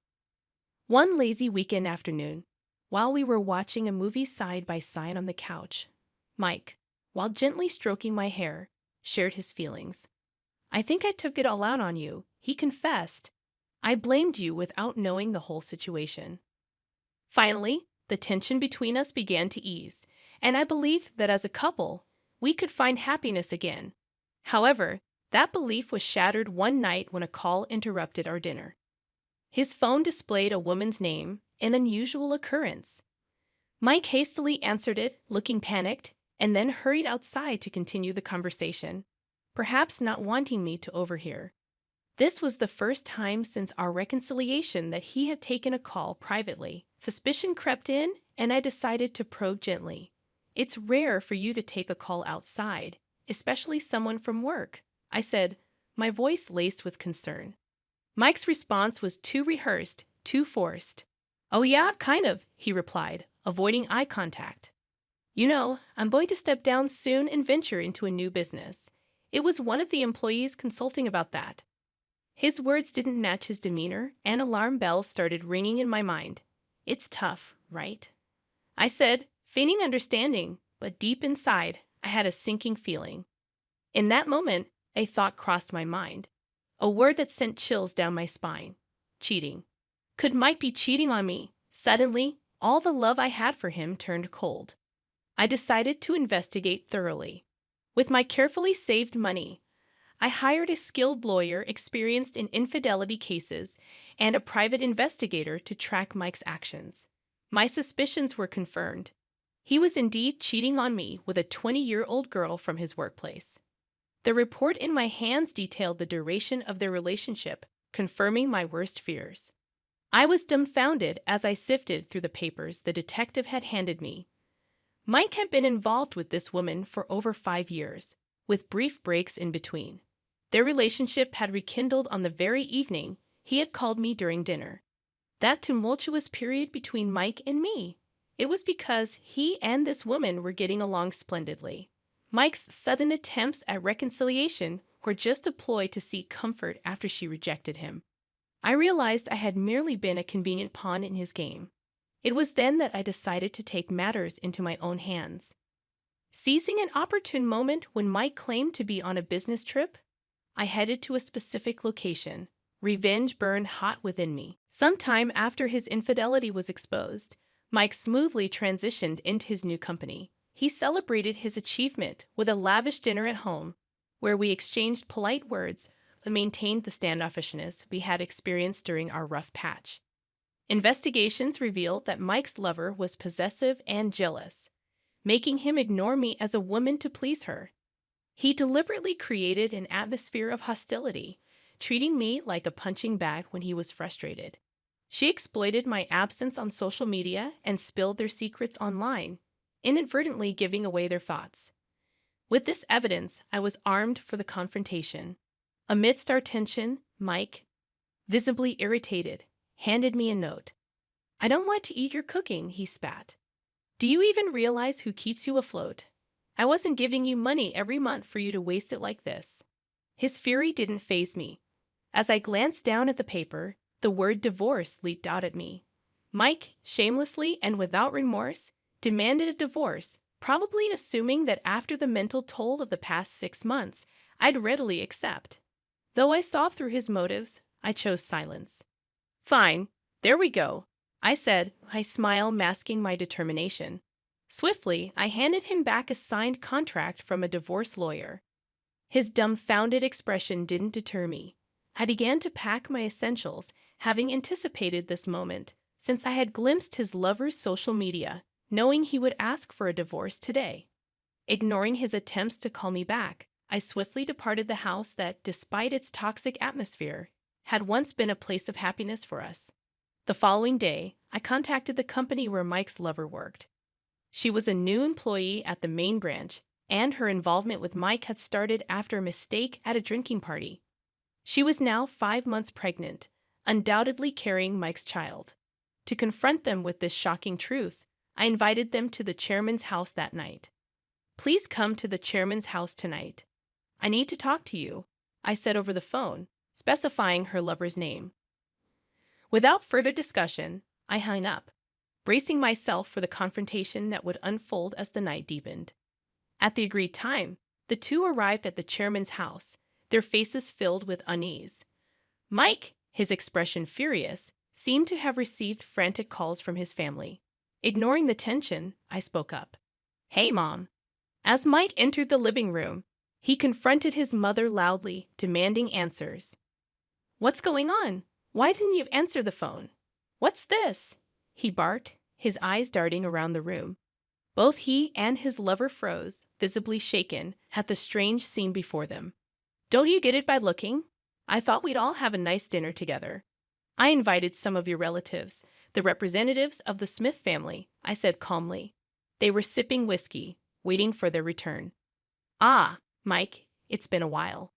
One lazy weekend afternoon, while we were watching a movie side by side on the couch, Mike, while gently stroking my hair, shared his feelings. "I think I took it all out on you," he confessed. "I blamed you without knowing the whole situation." Finally, the tension between us began to ease, and I believed that as a couple, we could find happiness again. However, that belief was shattered one night when a call interrupted our dinner. His phone displayed a woman's name, an unusual occurrence. Mike hastily answered it, looking panicked, and then hurried outside to continue the conversation, perhaps not wanting me to overhear. This was the first time since our reconciliation that he had taken a call privately. Suspicion crept in, and I decided to probe gently. "It's rare for you to take a call outside, especially someone from work," I said, my voice laced with concern. Mike's response was too rehearsed, too forced. "Oh yeah, kind of," he replied, avoiding eye contact. "You know, I'm going to step down soon and venture into a new business. It was one of the employees consulting about that." His words didn't match his demeanor, and alarm bells started ringing in my mind. "It's tough, right?" I said, feigning understanding, but deep inside, I had a sinking feeling. In that moment, a thought crossed my mind, a word that sent chills down my spine: cheating. Could Mike be cheating on me? Suddenly, all the love I had for him turned cold. I decided to investigate thoroughly. With my carefully saved money, I hired a skilled lawyer experienced in infidelity cases and a private investigator to track Mike's actions. My suspicions were confirmed. He was indeed cheating on me with a 20-year-old girl from his workplace. The report in my hands detailed the duration of their relationship, confirming my worst fears. I was dumbfounded as I sifted through the papers the detective had handed me. Mike had been involved with this woman for over 5 years, with brief breaks in between. Their relationship had rekindled on the very evening he had called me during dinner. That tumultuous period between Mike and me. It was because he and this woman were getting along splendidly. Mike's sudden attempts at reconciliation were just a ploy to seek comfort after she rejected him. I realized I had merely been a convenient pawn in his game. It was then that I decided to take matters into my own hands. Seizing an opportune moment when Mike claimed to be on a business trip, I headed to a specific location. Revenge burned hot within me. Sometime after his infidelity was exposed, Mike smoothly transitioned into his new company. He celebrated his achievement with a lavish dinner at home, where we exchanged polite words but maintained the standoffishness we had experienced during our rough patch. Investigations revealed that Mike's lover was possessive and jealous, making him ignore me as a woman to please her. He deliberately created an atmosphere of hostility, treating me like a punching bag when he was frustrated. She exploited my absence on social media and spilled their secrets online, inadvertently giving away their thoughts. With this evidence, I was armed for the confrontation. Amidst our tension, Mike, visibly irritated, handed me a note. "I don't want to eat your cooking," he spat. "Do you even realize who keeps you afloat? I wasn't giving you money every month for you to waste it like this." His fury didn't faze me. As I glanced down at the paper, the word divorce leaped out at me. Mike, shamelessly and without remorse, demanded a divorce, probably assuming that after the mental toll of the past 6 months, I'd readily accept. Though I saw through his motives, I chose silence. "Fine, there we go," I said, my smile masking my determination. Swiftly, I handed him back a signed contract from a divorce lawyer. His dumbfounded expression didn't deter me. I began to pack my essentials, having anticipated this moment, since I had glimpsed his lover's social media, knowing he would ask for a divorce today. Ignoring his attempts to call me back, I swiftly departed the house that, despite its toxic atmosphere, had once been a place of happiness for us. The following day, I contacted the company where Mike's lover worked. She was a new employee at the main branch, and her involvement with Mike had started after a mistake at a drinking party. She was now 5 months pregnant, undoubtedly carrying Mike's child. To confront them with this shocking truth, I invited them to the chairman's house that night. "Please come to the chairman's house tonight. I need to talk to you," I said over the phone, specifying her lover's name. Without further discussion, I hung up, bracing myself for the confrontation that would unfold as the night deepened. At the agreed time, the two arrived at the chairman's house, their faces filled with unease. Mike, his expression furious, seemed to have received frantic calls from his family. Ignoring the tension, I spoke up. "Hey, Mom." As Mike entered the living room, he confronted his mother loudly, demanding answers. "What's going on? Why didn't you answer the phone? What's this?" he barked, his eyes darting around the room. Both he and his lover froze, visibly shaken, at the strange scene before them. "Don't you get it by looking? I thought we'd all have a nice dinner together. I invited some of your relatives, the representatives of the Smith family," I said calmly. They were sipping whiskey, waiting for their return. "Ah, Mike, it's been a while.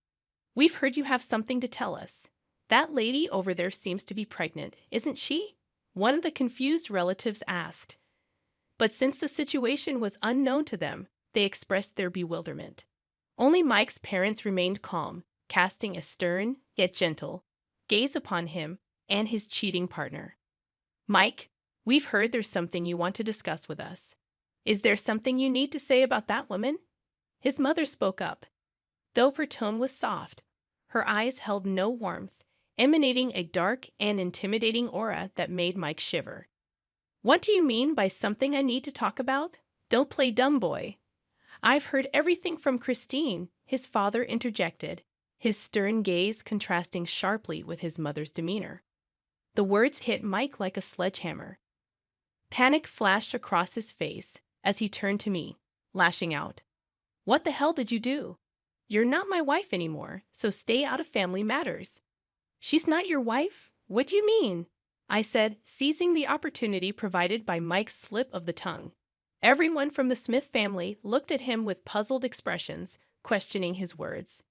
We've heard you have something to tell us. That lady over there seems to be pregnant, isn't she?" one of the confused relatives asked. But since the situation was unknown to them, they expressed their bewilderment. Only Mike's parents remained calm, casting a stern, yet gentle, gaze upon him and his cheating partner. "Mike, we've heard there's something you want to discuss with us. Is there something you need to say about that woman?" His mother spoke up. Though her tone was soft, her eyes held no warmth, emanating a dark and intimidating aura that made Mike shiver. "What do you mean by something I need to talk about? Don't play dumb, boy." "I've heard everything from Christine," his father interjected, his stern gaze contrasting sharply with his mother's demeanor. The words hit Mike like a sledgehammer. Panic flashed across his face as he turned to me, lashing out. "What the hell did you do? You're not my wife anymore, so stay out of family matters." "She's not your wife? What do you mean?" I said, seizing the opportunity provided by Mike's slip of the tongue. Everyone from the Smith family looked at him with puzzled expressions, questioning his words.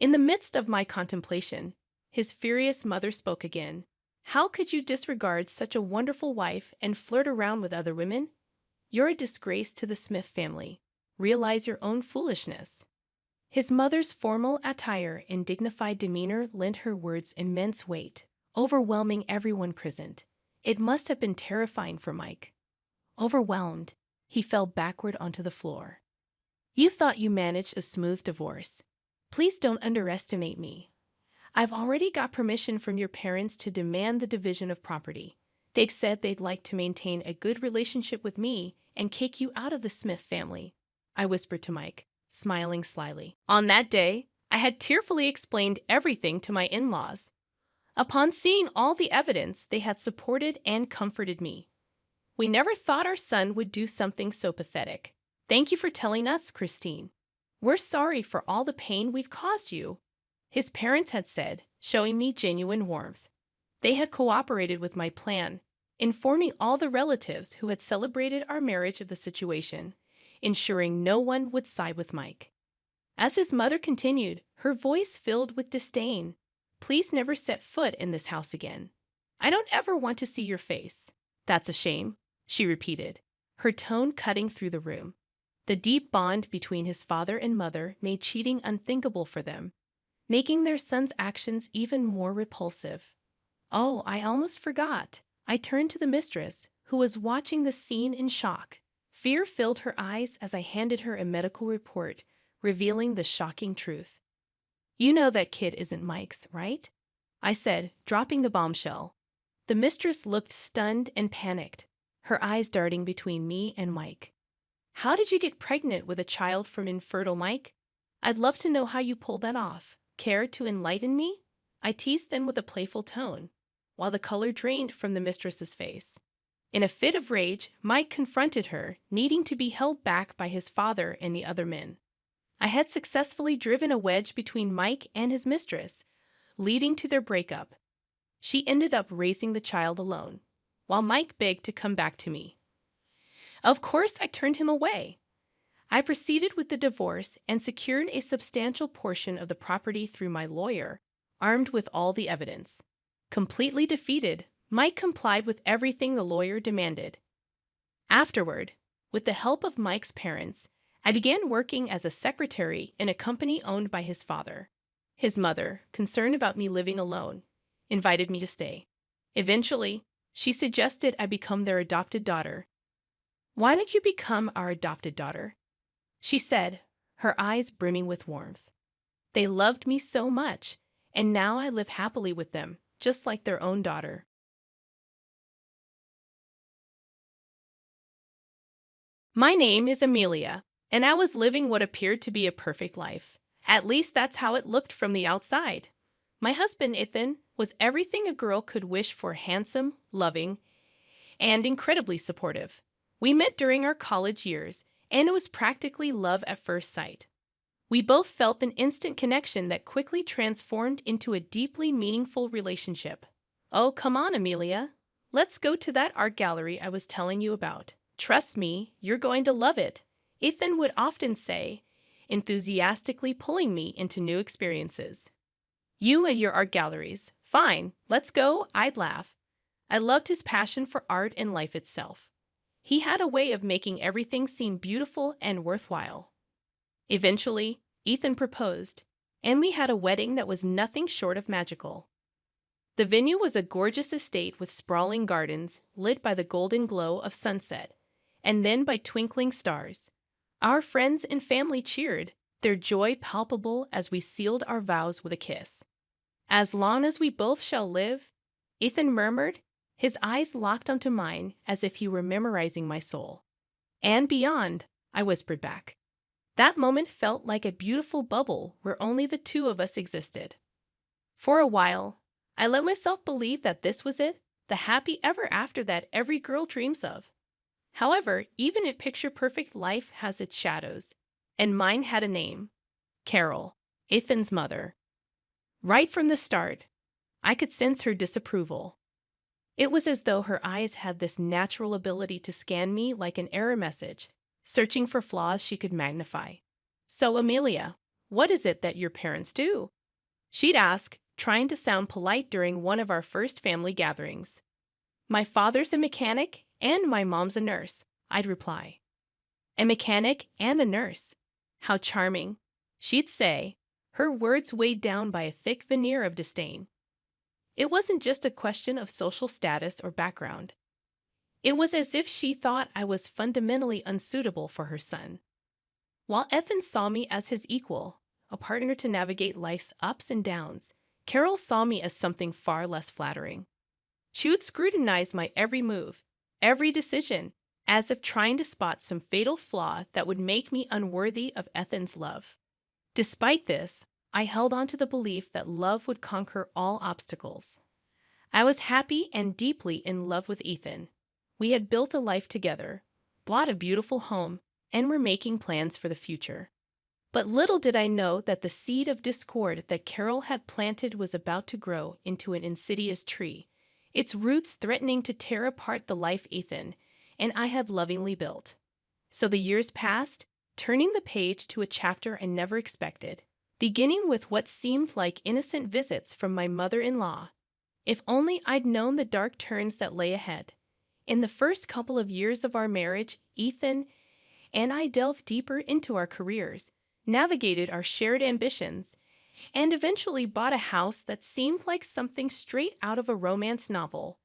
In the midst of my contemplation, his furious mother spoke again. "How could you disregard such a wonderful wife and flirt around with other women? You're a disgrace to the Smith family. Realize your own foolishness." His mother's formal attire and dignified demeanor lent her words immense weight, overwhelming everyone present. It must have been terrifying for Mike. Overwhelmed, he fell backward onto the floor. "You thought you managed a smooth divorce. Please don't underestimate me. I've already got permission from your parents to demand the division of property. They've said they'd like to maintain a good relationship with me and kick you out of the Smith family," I whispered to Mike, smiling slyly. On that day, I had tearfully explained everything to my in-laws. Upon seeing all the evidence, they had supported and comforted me. "We never thought our son would do something so pathetic. Thank you for telling us, Christine. We're sorry for all the pain we've caused you," his parents had said, showing me genuine warmth. They had cooperated with my plan, informing all the relatives who had celebrated our marriage of the situation, ensuring no one would side with Mike. As his mother continued, her voice filled with disdain, "Please never set foot in this house again. I don't ever want to see your face." "That's a shame," she repeated, her tone cutting through the room. The deep bond between his father and mother made cheating unthinkable for them, making their son's actions even more repulsive. "Oh, I almost forgot." I turned to the mistress, who was watching the scene in shock. Fear filled her eyes as I handed her a medical report, revealing the shocking truth. "You know that kid isn't Mike's, right?" I said, dropping the bombshell. The mistress looked stunned and panicked, her eyes darting between me and Mike. "How did you get pregnant with a child from infertile Mike? I'd love to know how you pulled that off. Care to enlighten me?" I teased them with a playful tone, while the color drained from the mistress's face. In a fit of rage, Mike confronted her, needing to be held back by his father and the other men. I had successfully driven a wedge between Mike and his mistress, leading to their breakup. She ended up raising the child alone. while Mike begged to come back to me. Of course, I turned him away. I proceeded with the divorce and secured a substantial portion of the property through my lawyer, armed with all the evidence. Completely defeated, Mike complied with everything the lawyer demanded. Afterward, with the help of Mike's parents, I began working as a secretary in a company owned by his father. His mother, concerned about me living alone, invited me to stay. Eventually, she suggested I become their adopted daughter. "Why don't you become our adopted daughter?" she said, her eyes brimming with warmth. They loved me so much, and now I live happily with them, just like their own daughter. My name is Amelia, and I was living what appeared to be a perfect life. At least that's how it looked from the outside. My husband, Ethan, was everything a girl could wish for: handsome, loving, and incredibly supportive. We met during our college years, and it was practically love at first sight. We both felt an instant connection that quickly transformed into a deeply meaningful relationship. Oh, come on, Amelia. Let's go to that art gallery I was telling you about. Trust me, you're going to love it, Ethan would often say, enthusiastically pulling me into new experiences. You and your art galleries. Fine, let's go, I'd laugh. I loved his passion for art and life itself. He had a way of making everything seem beautiful and worthwhile. Eventually, Ethan proposed, and we had a wedding that was nothing short of magical. The venue was a gorgeous estate with sprawling gardens lit by the golden glow of sunset, and then by twinkling stars. Our friends and family cheered, their joy palpable as we sealed our vows with a kiss. "As long as we both shall live," Ethan murmured, his eyes locked onto mine as if he were memorizing my soul. "And beyond," I whispered back. That moment felt like a beautiful bubble where only the two of us existed. For a while, I let myself believe that this was it, the happy ever after that every girl dreams of. However, even a picture-perfect life has its shadows, and mine had a name: Carol, Ethan's mother. Right from the start, I could sense her disapproval. It was as though her eyes had this natural ability to scan me like an error message, searching for flaws she could magnify. "So, Amelia, what is it that your parents do?" she'd ask, trying to sound polite during one of our first family gatherings. "My father's a mechanic, and my mom's a nurse," I'd reply. "A mechanic and a nurse. How charming," she'd say, her words weighed down by a thick veneer of disdain. It wasn't just a question of social status or background. It was as if she thought I was fundamentally unsuitable for her son. While Ethan saw me as his equal, a partner to navigate life's ups and downs, Carol saw me as something far less flattering. She would scrutinize my every move, every decision, as if trying to spot some fatal flaw that would make me unworthy of Ethan's love. Despite this, I held on to the belief that love would conquer all obstacles. I was happy and deeply in love with Ethan. We had built a life together, bought a beautiful home, and were making plans for the future. But little did I know that the seed of discord that Carol had planted was about to grow into an insidious tree, its roots threatening to tear apart the life Ethan and I had lovingly built. So the years passed, turning the page to a chapter I never expected, beginning with what seemed like innocent visits from my mother-in-law. If only I'd known the dark turns that lay ahead. In the first couple of years of our marriage, Ethan and I delved deeper into our careers, navigated our shared ambitions, and eventually bought a house that seemed like something straight out of a romance novel.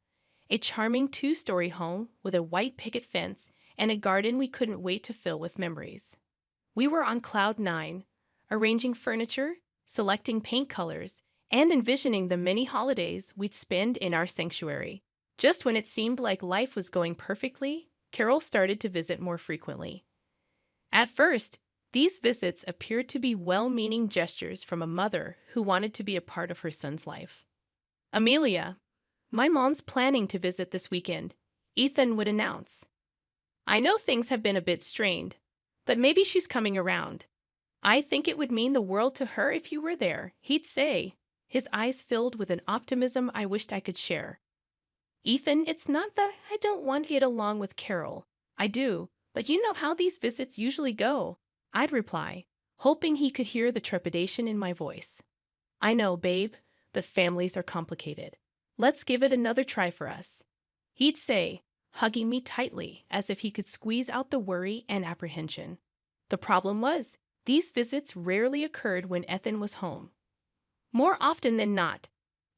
A charming 2-story home with a white picket fence and a garden we couldn't wait to fill with memories. We were on cloud 9, arranging furniture, selecting paint colors, and envisioning the many holidays we'd spend in our sanctuary. Just when it seemed like life was going perfectly, Carol started to visit more frequently. At first, these visits appeared to be well-meaning gestures from a mother who wanted to be a part of her son's life. "Amelia, my mom's planning to visit this weekend," Ethan would announce. "I know things have been a bit strained, but maybe she's coming around. I think it would mean the world to her if you were there," he'd say, his eyes filled with an optimism I wished I could share. Ethan, it's not that I don't want to get along with Carol. I do, but you know how these visits usually go. I'd reply, hoping he could hear the trepidation in my voice. I know, babe, but families are complicated. Let's give it another try for us. He'd say, hugging me tightly as if he could squeeze out the worry and apprehension. The problem was, these visits rarely occurred when Ethan was home. More often than not,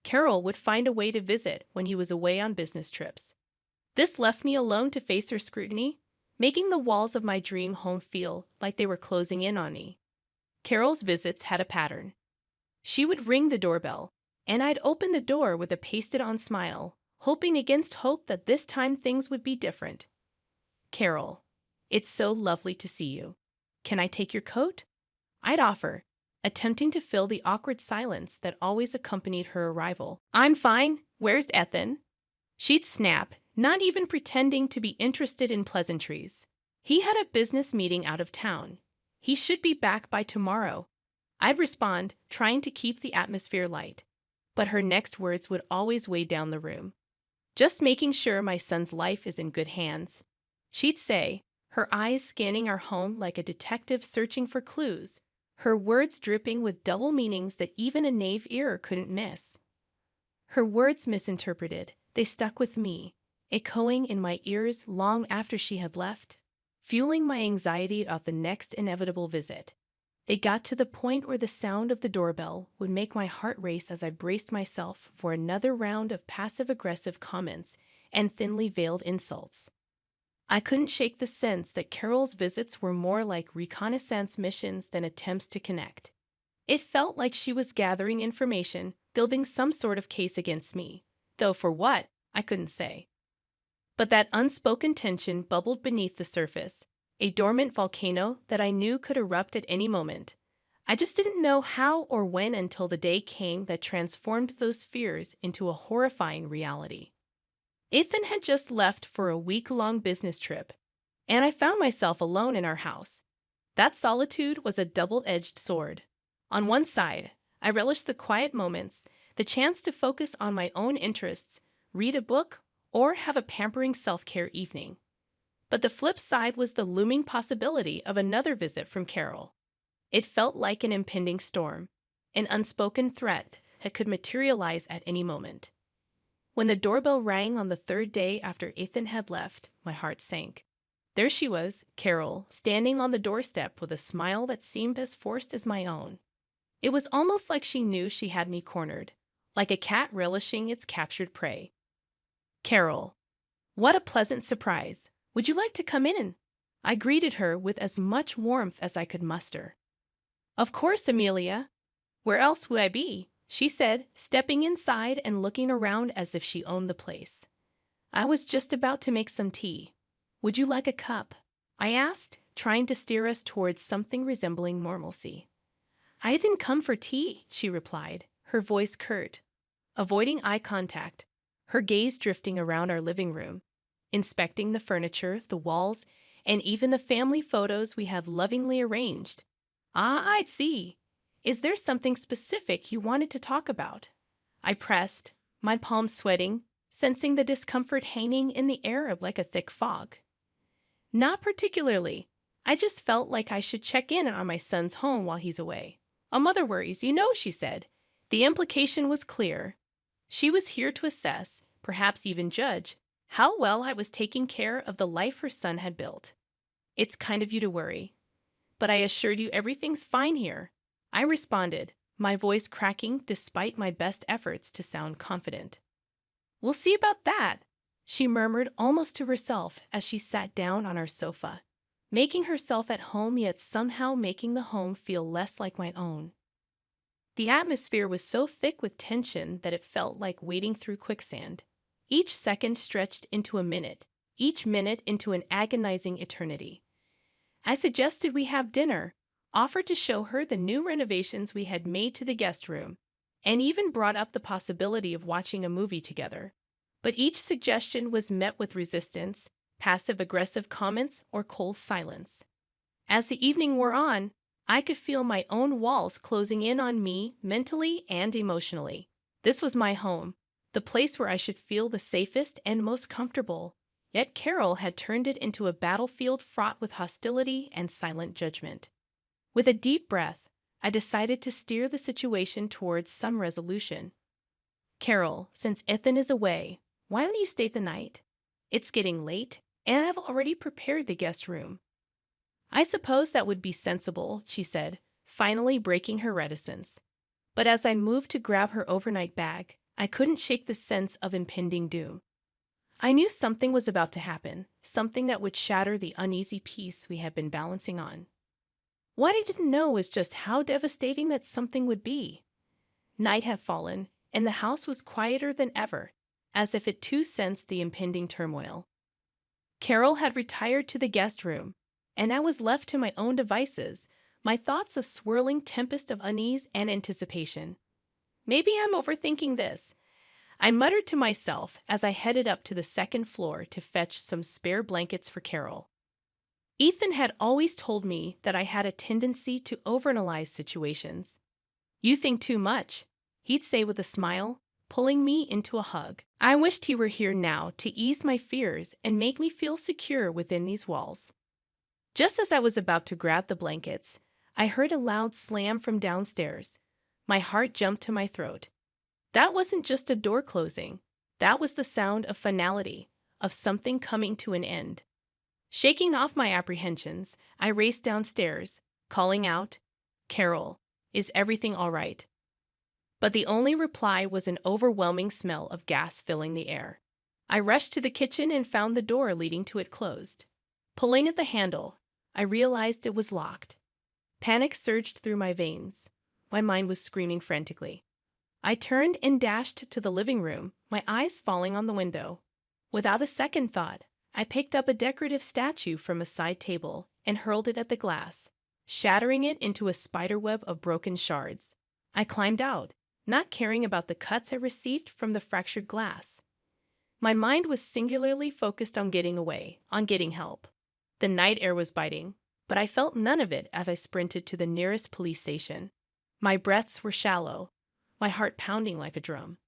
Carol would find a way to visit when he was away on business trips. This left me alone to face her scrutiny, making the walls of my dream home feel like they were closing in on me. Carol's visits had a pattern. She would ring the doorbell, and I'd open the door with a pasted-on smile, hoping against hope that this time things would be different. Carol, it's so lovely to see you. Can I take your coat? I'd offer, attempting to fill the awkward silence that always accompanied her arrival. I'm fine. Where's Ethan? She'd snap, not even pretending to be interested in pleasantries. He had a business meeting out of town. He should be back by tomorrow. I'd respond, trying to keep the atmosphere light. But her next words would always weigh down the room. Just making sure my son's life is in good hands. She'd say, her eyes scanning our home like a detective searching for clues, her words dripping with double meanings that even a knave ear couldn't miss. Her words misinterpreted, they stuck with me, echoing in my ears long after she had left, fueling my anxiety about the next inevitable visit. It got to the point where the sound of the doorbell would make my heart race as I braced myself for another round of passive-aggressive comments and thinly veiled insults. I couldn't shake the sense that Carol's visits were more like reconnaissance missions than attempts to connect. It felt like she was gathering information, building some sort of case against me, though for what, I couldn't say. But that unspoken tension bubbled beneath the surface, a dormant volcano that I knew could erupt at any moment. I just didn't know how or when until the day came that transformed those fears into a horrifying reality. Ethan had just left for a week-long business trip, and I found myself alone in our house. That solitude was a double-edged sword. On one side, I relished the quiet moments, the chance to focus on my own interests, read a book, or have a pampering self-care evening. But the flip side was the looming possibility of another visit from Carol. It felt like an impending storm, an unspoken threat that could materialize at any moment. When the doorbell rang on the third day after Ethan had left, my heart sank. There she was, Carol, standing on the doorstep with a smile that seemed as forced as my own. It was almost like she knew she had me cornered, like a cat relishing its captured prey. Carol, what a pleasant surprise. Would you like to come in? I greeted her with as much warmth as I could muster. Of course, Amelia. Where else would I be? She said, stepping inside and looking around as if she owned the place. I was just about to make some tea. Would you like a cup? I asked, trying to steer us towards something resembling normalcy. I didn't come for tea, she replied, her voice curt. Avoiding eye contact, her gaze drifting around our living room, inspecting the furniture, the walls, and even the family photos we have lovingly arranged. Ah, I'd see. Is there something specific you wanted to talk about? I pressed, my palms sweating, sensing the discomfort hanging in the air like a thick fog. Not particularly. I just felt like I should check in on my son's home while he's away. A mother worries, you know, she said. The implication was clear. She was here to assess, perhaps even judge, how well I was taking care of the life her son had built. It's kind of you to worry. But I assured you everything's fine here. I responded, my voice cracking despite my best efforts to sound confident. We'll see about that, she murmured almost to herself as she sat down on our sofa, making herself at home yet somehow making the home feel less like my own. The atmosphere was so thick with tension that it felt like wading through quicksand. Each second stretched into a minute, each minute into an agonizing eternity. I suggested we have dinner, offered to show her the new renovations we had made to the guest room, and even brought up the possibility of watching a movie together. But each suggestion was met with resistance, passive-aggressive comments, or cold silence. As the evening wore on, I could feel my own walls closing in on me mentally and emotionally. This was my home, the place where I should feel the safest and most comfortable. Yet Carol had turned it into a battlefield fraught with hostility and silent judgment. With a deep breath, I decided to steer the situation towards some resolution. Carol, since Ethan is away, why don't you stay the night? It's getting late, and I've already prepared the guest room. I suppose that would be sensible, she said, finally breaking her reticence. But as I moved to grab her overnight bag, I couldn't shake the sense of impending doom. I knew something was about to happen, something that would shatter the uneasy peace we had been balancing on. What I didn't know was just how devastating that something would be. Night had fallen, and the house was quieter than ever, as if it too sensed the impending turmoil. Carol had retired to the guest room, and I was left to my own devices, my thoughts a swirling tempest of unease and anticipation. Maybe I'm overthinking this, I muttered to myself as I headed up to the second floor to fetch some spare blankets for Carol. Ethan had always told me that I had a tendency to overanalyze situations. "You think too much," he'd say with a smile, pulling me into a hug. I wished he were here now to ease my fears and make me feel secure within these walls. Just as I was about to grab the blankets, I heard a loud slam from downstairs. My heart jumped to my throat. That wasn't just a door closing. That was the sound of finality, of something coming to an end. Shaking off my apprehensions, I raced downstairs, calling out, "Carol, is everything all right?" But the only reply was an overwhelming smell of gas filling the air. I rushed to the kitchen and found the door leading to it closed. Pulling at the handle, I realized it was locked. Panic surged through my veins. My mind was screaming frantically. I turned and dashed to the living room, my eyes falling on the window. Without a second thought, I picked up a decorative statue from a side table and hurled it at the glass, shattering it into a spiderweb of broken shards. I climbed out, not caring about the cuts I received from the fractured glass. My mind was singularly focused on getting away, on getting help. The night air was biting, but I felt none of it as I sprinted to the nearest police station. My breaths were shallow, my heart pounding like a drum.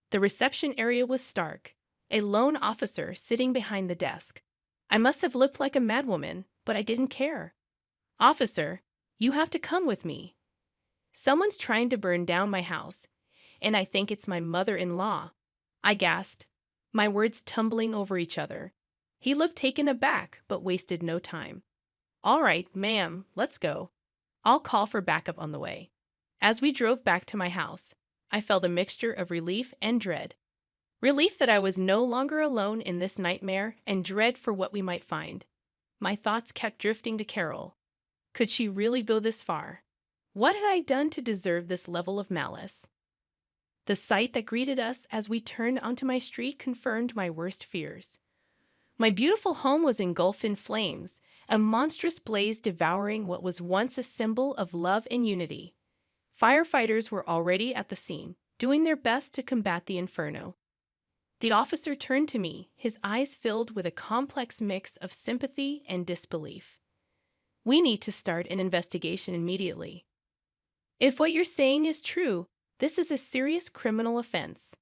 The reception area was stark, a lone officer sitting behind the desk. I must have looked like a madwoman, but I didn't care. "Officer, you have to come with me. Someone's trying to burn down my house, and I think it's my mother-in-law," I gasped, my words tumbling over each other. He looked taken aback, but wasted no time. "All right, ma'am, let's go. I'll call for backup on the way." As we drove back to my house, I felt a mixture of relief and dread. Relief that I was no longer alone in this nightmare, and dread for what we might find. My thoughts kept drifting to Carol. Could she really go this far? What had I done to deserve this level of malice? The sight that greeted us as we turned onto my street confirmed my worst fears. My beautiful home was engulfed in flames, a monstrous blaze devouring what was once a symbol of love and unity. Firefighters were already at the scene, doing their best to combat the inferno. The officer turned to me, his eyes filled with a complex mix of sympathy and disbelief. "We need to start an investigation immediately. If what you're saying is true, this is a serious criminal offense."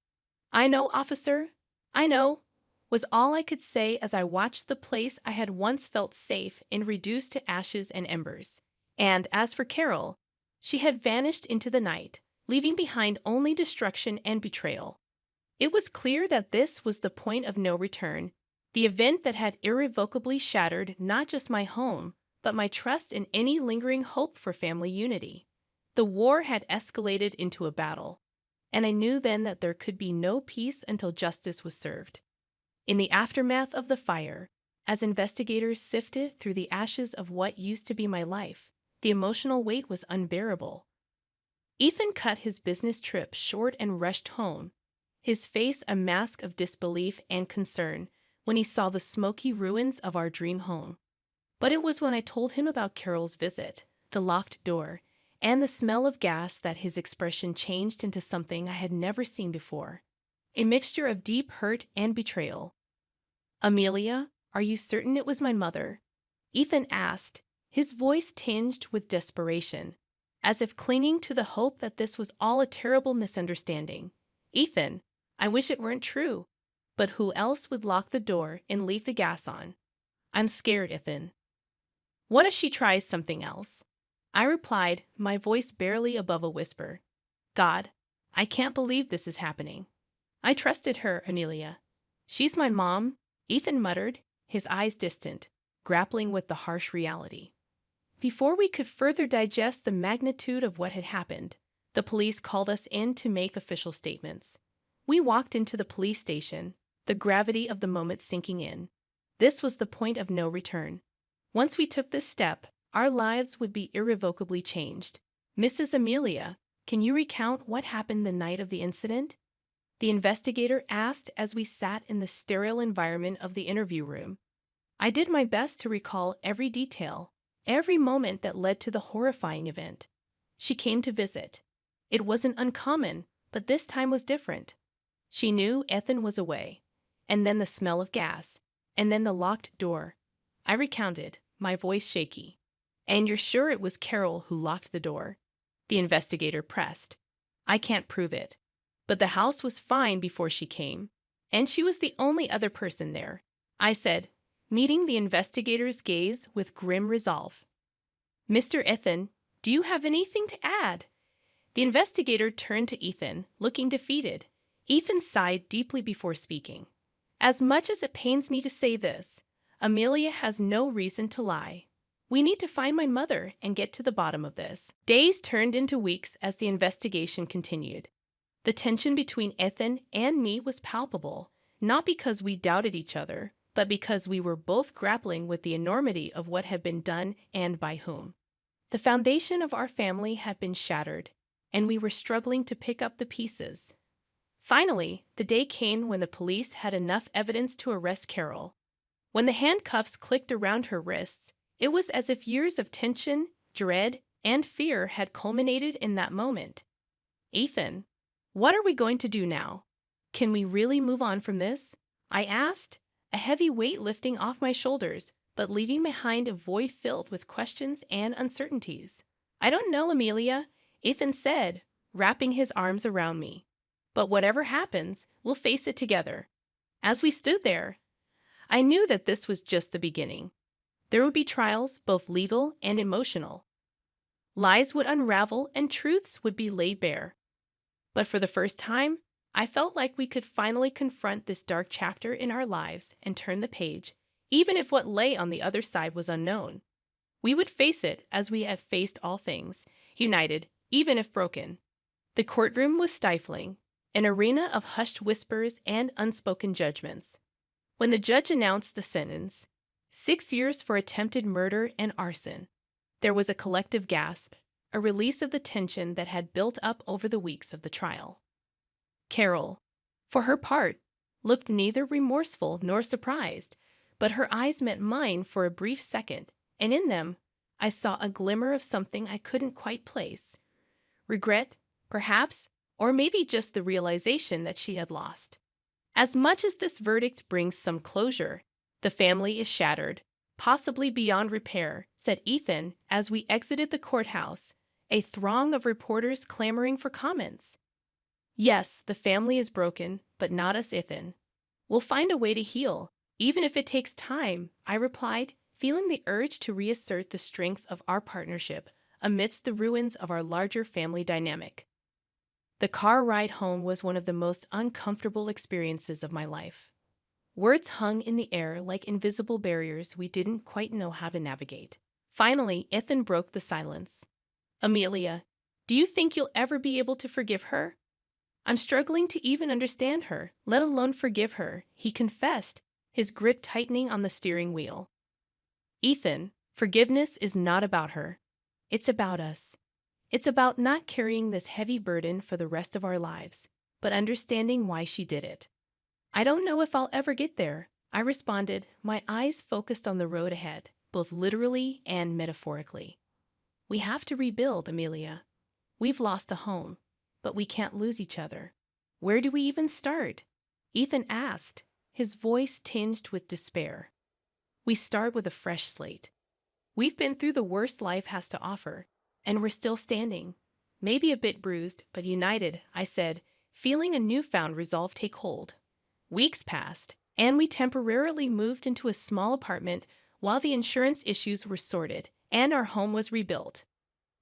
"I know, officer, I know," was all I could say as I watched the place I had once felt safe in reduced to ashes and embers. And as for Carol, she had vanished into the night, leaving behind only destruction and betrayal. It was clear that this was the point of no return, the event that had irrevocably shattered not just my home, but my trust in any lingering hope for family unity. The war had escalated into a battle, and I knew then that there could be no peace until justice was served. In the aftermath of the fire, as investigators sifted through the ashes of what used to be my life, the emotional weight was unbearable. Ethan cut his business trip short and rushed home, his face a mask of disbelief and concern when he saw the smoky ruins of our dream home. But it was when I told him about Carol's visit, the locked door, and the smell of gas that his expression changed into something I had never seen before, a mixture of deep hurt and betrayal. "Amelia, are you certain it was my mother?" Ethan asked, his voice tinged with desperation, as if clinging to the hope that this was all a terrible misunderstanding. "Ethan, I wish it weren't true. But who else would lock the door and leave the gas on? I'm scared, Ethan. What if she tries something else? I replied, my voice barely above a whisper. God, I can't believe this is happening. I trusted her, Amelia. She's my mom, Ethan muttered, his eyes distant, grappling with the harsh reality. Before we could further digest the magnitude of what had happened, the police called us in to make official statements. We walked into the police station, the gravity of the moment sinking in. This was the point of no return. Once we took this step, our lives would be irrevocably changed. Mrs. Amelia, can you recount what happened the night of the incident? The investigator asked as we sat in the sterile environment of the interview room. I did my best to recall every detail, every moment that led to the horrifying event. She came to visit. It wasn't uncommon, but this time was different. She knew Ethan was away, and then the smell of gas, and then the locked door. I recounted, my voice shaky. And you're sure it was Carol who locked the door? The investigator pressed. I can't prove it. But the house was fine before she came, and she was the only other person there. I said, meeting the investigator's gaze with grim resolve. Mr. Ethan, do you have anything to add? The investigator turned to Ethan, looking defeated. Ethan sighed deeply before speaking. As much as it pains me to say this, Amelia has no reason to lie. We need to find my mother and get to the bottom of this. Days turned into weeks as the investigation continued. The tension between Ethan and me was palpable, not because we doubted each other, but because we were both grappling with the enormity of what had been done and by whom. The foundation of our family had been shattered, and we were struggling to pick up the pieces. Finally, the day came when the police had enough evidence to arrest Carol. When the handcuffs clicked around her wrists, it was as if years of tension, dread, and fear had culminated in that moment. Ethan, what are we going to do now? Can we really move on from this? I asked, a heavy weight lifting off my shoulders, but leaving behind a void filled with questions and uncertainties. I don't know, Amelia, Ethan said, wrapping his arms around me. But whatever happens, we'll face it together. As we stood there, I knew that this was just the beginning. There would be trials, both legal and emotional. Lies would unravel and truths would be laid bare. But for the first time, I felt like we could finally confront this dark chapter in our lives and turn the page, even if what lay on the other side was unknown. We would face it as we have faced all things, united, even if broken. The courtroom was stifling, an arena of hushed whispers and unspoken judgments. When the judge announced the sentence, 6 years for attempted murder and arson, there was a collective gasp, a release of the tension that had built up over the weeks of the trial. Carol, for her part, looked neither remorseful nor surprised, but her eyes met mine for a brief second, and in them, I saw a glimmer of something I couldn't quite place. Regret, perhaps, or maybe just the realization that she had lost. As much as this verdict brings some closure, the family is shattered, possibly beyond repair, said Ethan as we exited the courthouse, a throng of reporters clamoring for comments. Yes, the family is broken, but not us, Ethan. We'll find a way to heal, even if it takes time, I replied, feeling the urge to reassert the strength of our partnership amidst the ruins of our larger family dynamic. The car ride home was one of the most uncomfortable experiences of my life. Words hung in the air like invisible barriers we didn't quite know how to navigate. Finally, Ethan broke the silence. Amelia, do you think you'll ever be able to forgive her? I'm struggling to even understand her, let alone forgive her, he confessed, his grip tightening on the steering wheel. Ethan, forgiveness is not about her. It's about us. It's about not carrying this heavy burden for the rest of our lives, but understanding why she did it. I don't know if I'll ever get there, I responded, my eyes focused on the road ahead, both literally and metaphorically. We have to rebuild, Amelia. We've lost a home, but we can't lose each other. Where do we even start? Ethan asked, his voice tinged with despair. We start with a fresh slate. We've been through the worst life has to offer, and we're still standing. Maybe a bit bruised, but united, I said, feeling a newfound resolve take hold. Weeks passed, and we temporarily moved into a small apartment while the insurance issues were sorted and our home was rebuilt.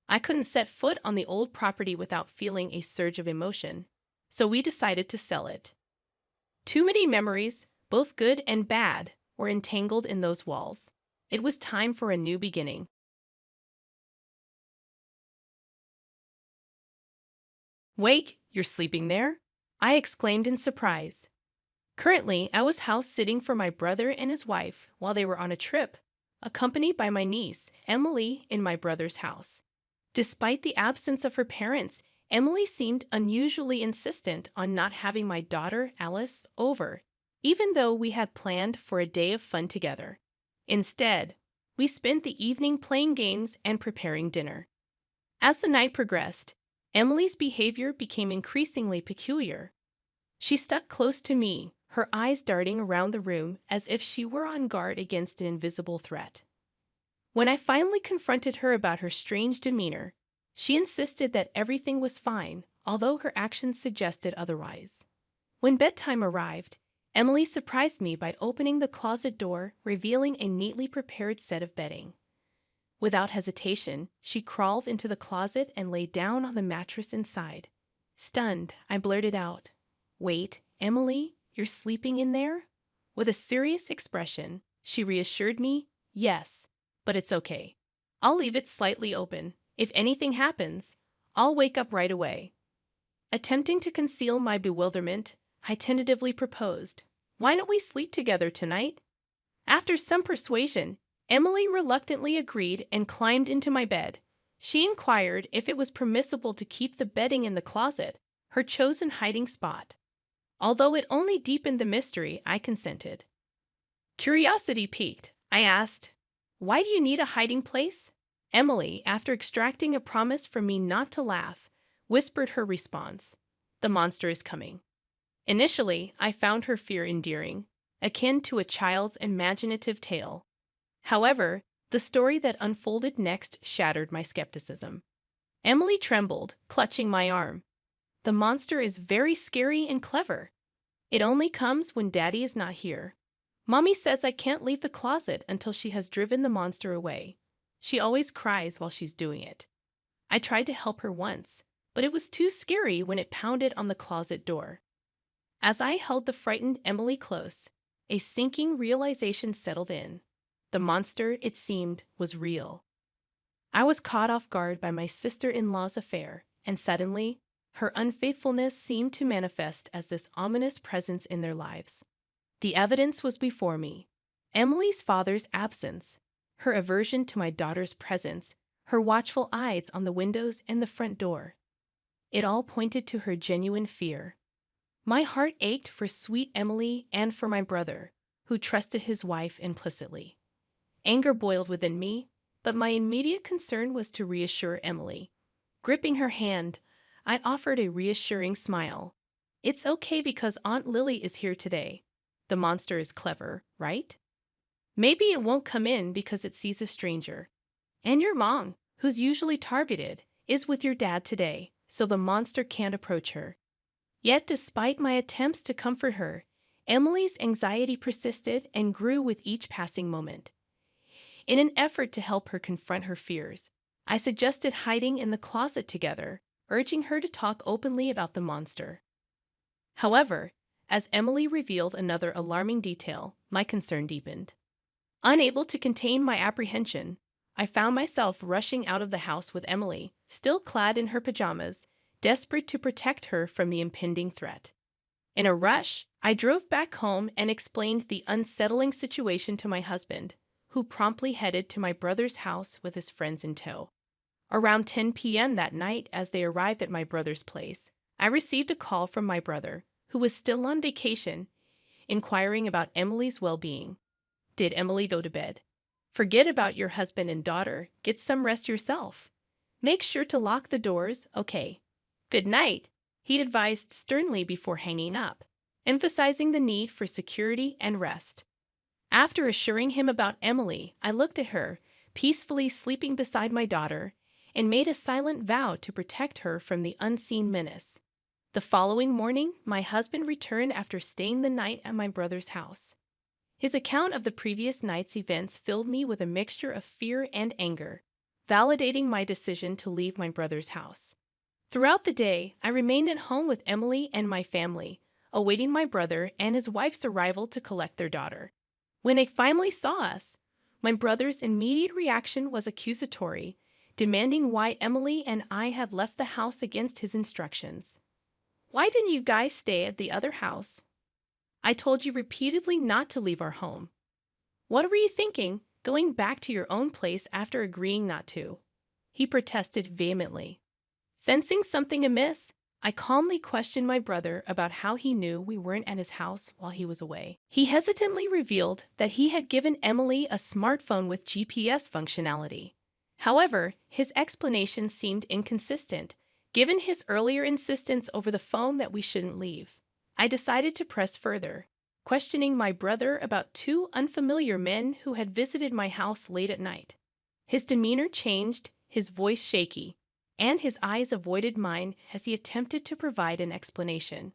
I couldn't set foot on the old property without feeling a surge of emotion, so we decided to sell it. Too many memories, both good and bad, were entangled in those walls. It was time for a new beginning. "Wake, you're sleeping there?" I exclaimed in surprise. Currently, I was house sitting for my brother and his wife while they were on a trip, accompanied by my niece, Emily, in my brother's house. Despite the absence of her parents, Emily seemed unusually insistent on not having my daughter, Alice, over, even though we had planned for a day of fun together. Instead, we spent the evening playing games and preparing dinner. As the night progressed, Emily's behavior became increasingly peculiar. She stuck close to me, her eyes darting around the room as if she were on guard against an invisible threat. When I finally confronted her about her strange demeanor, she insisted that everything was fine, although her actions suggested otherwise. When bedtime arrived, Emily surprised me by opening the closet door, revealing a neatly prepared set of bedding. Without hesitation, she crawled into the closet and lay down on the mattress inside. Stunned, I blurted out, "Wait, Emily, you're sleeping in there?" With a serious expression, she reassured me, "Yes, but it's okay. I'll leave it slightly open. If anything happens, I'll wake up right away." Attempting to conceal my bewilderment, I tentatively proposed, "Why don't we sleep together tonight?" After some persuasion, Emily reluctantly agreed and climbed into my bed. She inquired if it was permissible to keep the bedding in the closet, her chosen hiding spot. Although it only deepened the mystery, I consented. Curiosity piqued, I asked, "Why do you need a hiding place?" Emily, after extracting a promise from me not to laugh, whispered her response, "The monster is coming." Initially, I found her fear endearing, akin to a child's imaginative tale. However, the story that unfolded next shattered my skepticism. Emily trembled, clutching my arm. "The monster is very scary and clever. It only comes when Daddy is not here. Mommy says I can't leave the closet until she has driven the monster away. She always cries while she's doing it." I tried to help her once, but it was too scary when it pounded on the closet door. As I held the frightened Emily close, a sinking realization settled in. The monster, it seemed, was real. I was caught off guard by my sister-in-law's affair, and suddenly, her unfaithfulness seemed to manifest as this ominous presence in their lives. The evidence was before me. Emily's father's absence, her aversion to my daughter's presence, her watchful eyes on the windows and the front door. It all pointed to her genuine fear. My heart ached for sweet Emily and for my brother, who trusted his wife implicitly. Anger boiled within me, but my immediate concern was to reassure Emily. Gripping her hand, I offered a reassuring smile. "It's okay because Aunt Lily is here today. The monster is clever, right? Maybe it won't come in because it sees a stranger. And your mom, who's usually targeted, is with your dad today, so the monster can't approach her." Yet despite my attempts to comfort her, Emily's anxiety persisted and grew with each passing moment. In an effort to help her confront her fears, I suggested hiding in the closet together, urging her to talk openly about the monster. However, as Emily revealed another alarming detail, my concern deepened. Unable to contain my apprehension, I found myself rushing out of the house with Emily, still clad in her pajamas, desperate to protect her from the impending threat. In a rush, I drove back home and explained the unsettling situation to my husband, who promptly headed to my brother's house with his friends in tow. Around 10 p.m. that night, as they arrived at my brother's place, I received a call from my brother, who was still on vacation, inquiring about Emily's well-being. "Did Emily go to bed? Forget about your husband and daughter. Get some rest yourself. Make sure to lock the doors, okay? Good night," he advised sternly before hanging up, emphasizing the need for security and rest. After assuring him about Emily, I looked at her, peacefully sleeping beside my daughter, and made a silent vow to protect her from the unseen menace. The following morning, my husband returned after staying the night at my brother's house. His account of the previous night's events filled me with a mixture of fear and anger, validating my decision to leave my brother's house. Throughout the day, I remained at home with Emily and my family, awaiting my brother and his wife's arrival to collect their daughter. When they finally saw us, my brother's immediate reaction was accusatory, demanding why Emily and I had left the house against his instructions. "Why didn't you guys stay at the other house? I told you repeatedly not to leave our home. What were you thinking, going back to your own place after agreeing not to?" he protested vehemently. Sensing something amiss, I calmly questioned my brother about how he knew we weren't at his house while he was away. He hesitantly revealed that he had given Emily a smartphone with GPS functionality. However, his explanation seemed inconsistent, given his earlier insistence over the phone that we shouldn't leave. I decided to press further, questioning my brother about two unfamiliar men who had visited my house late at night. His demeanor changed, his voice shaky, and his eyes avoided mine as he attempted to provide an explanation.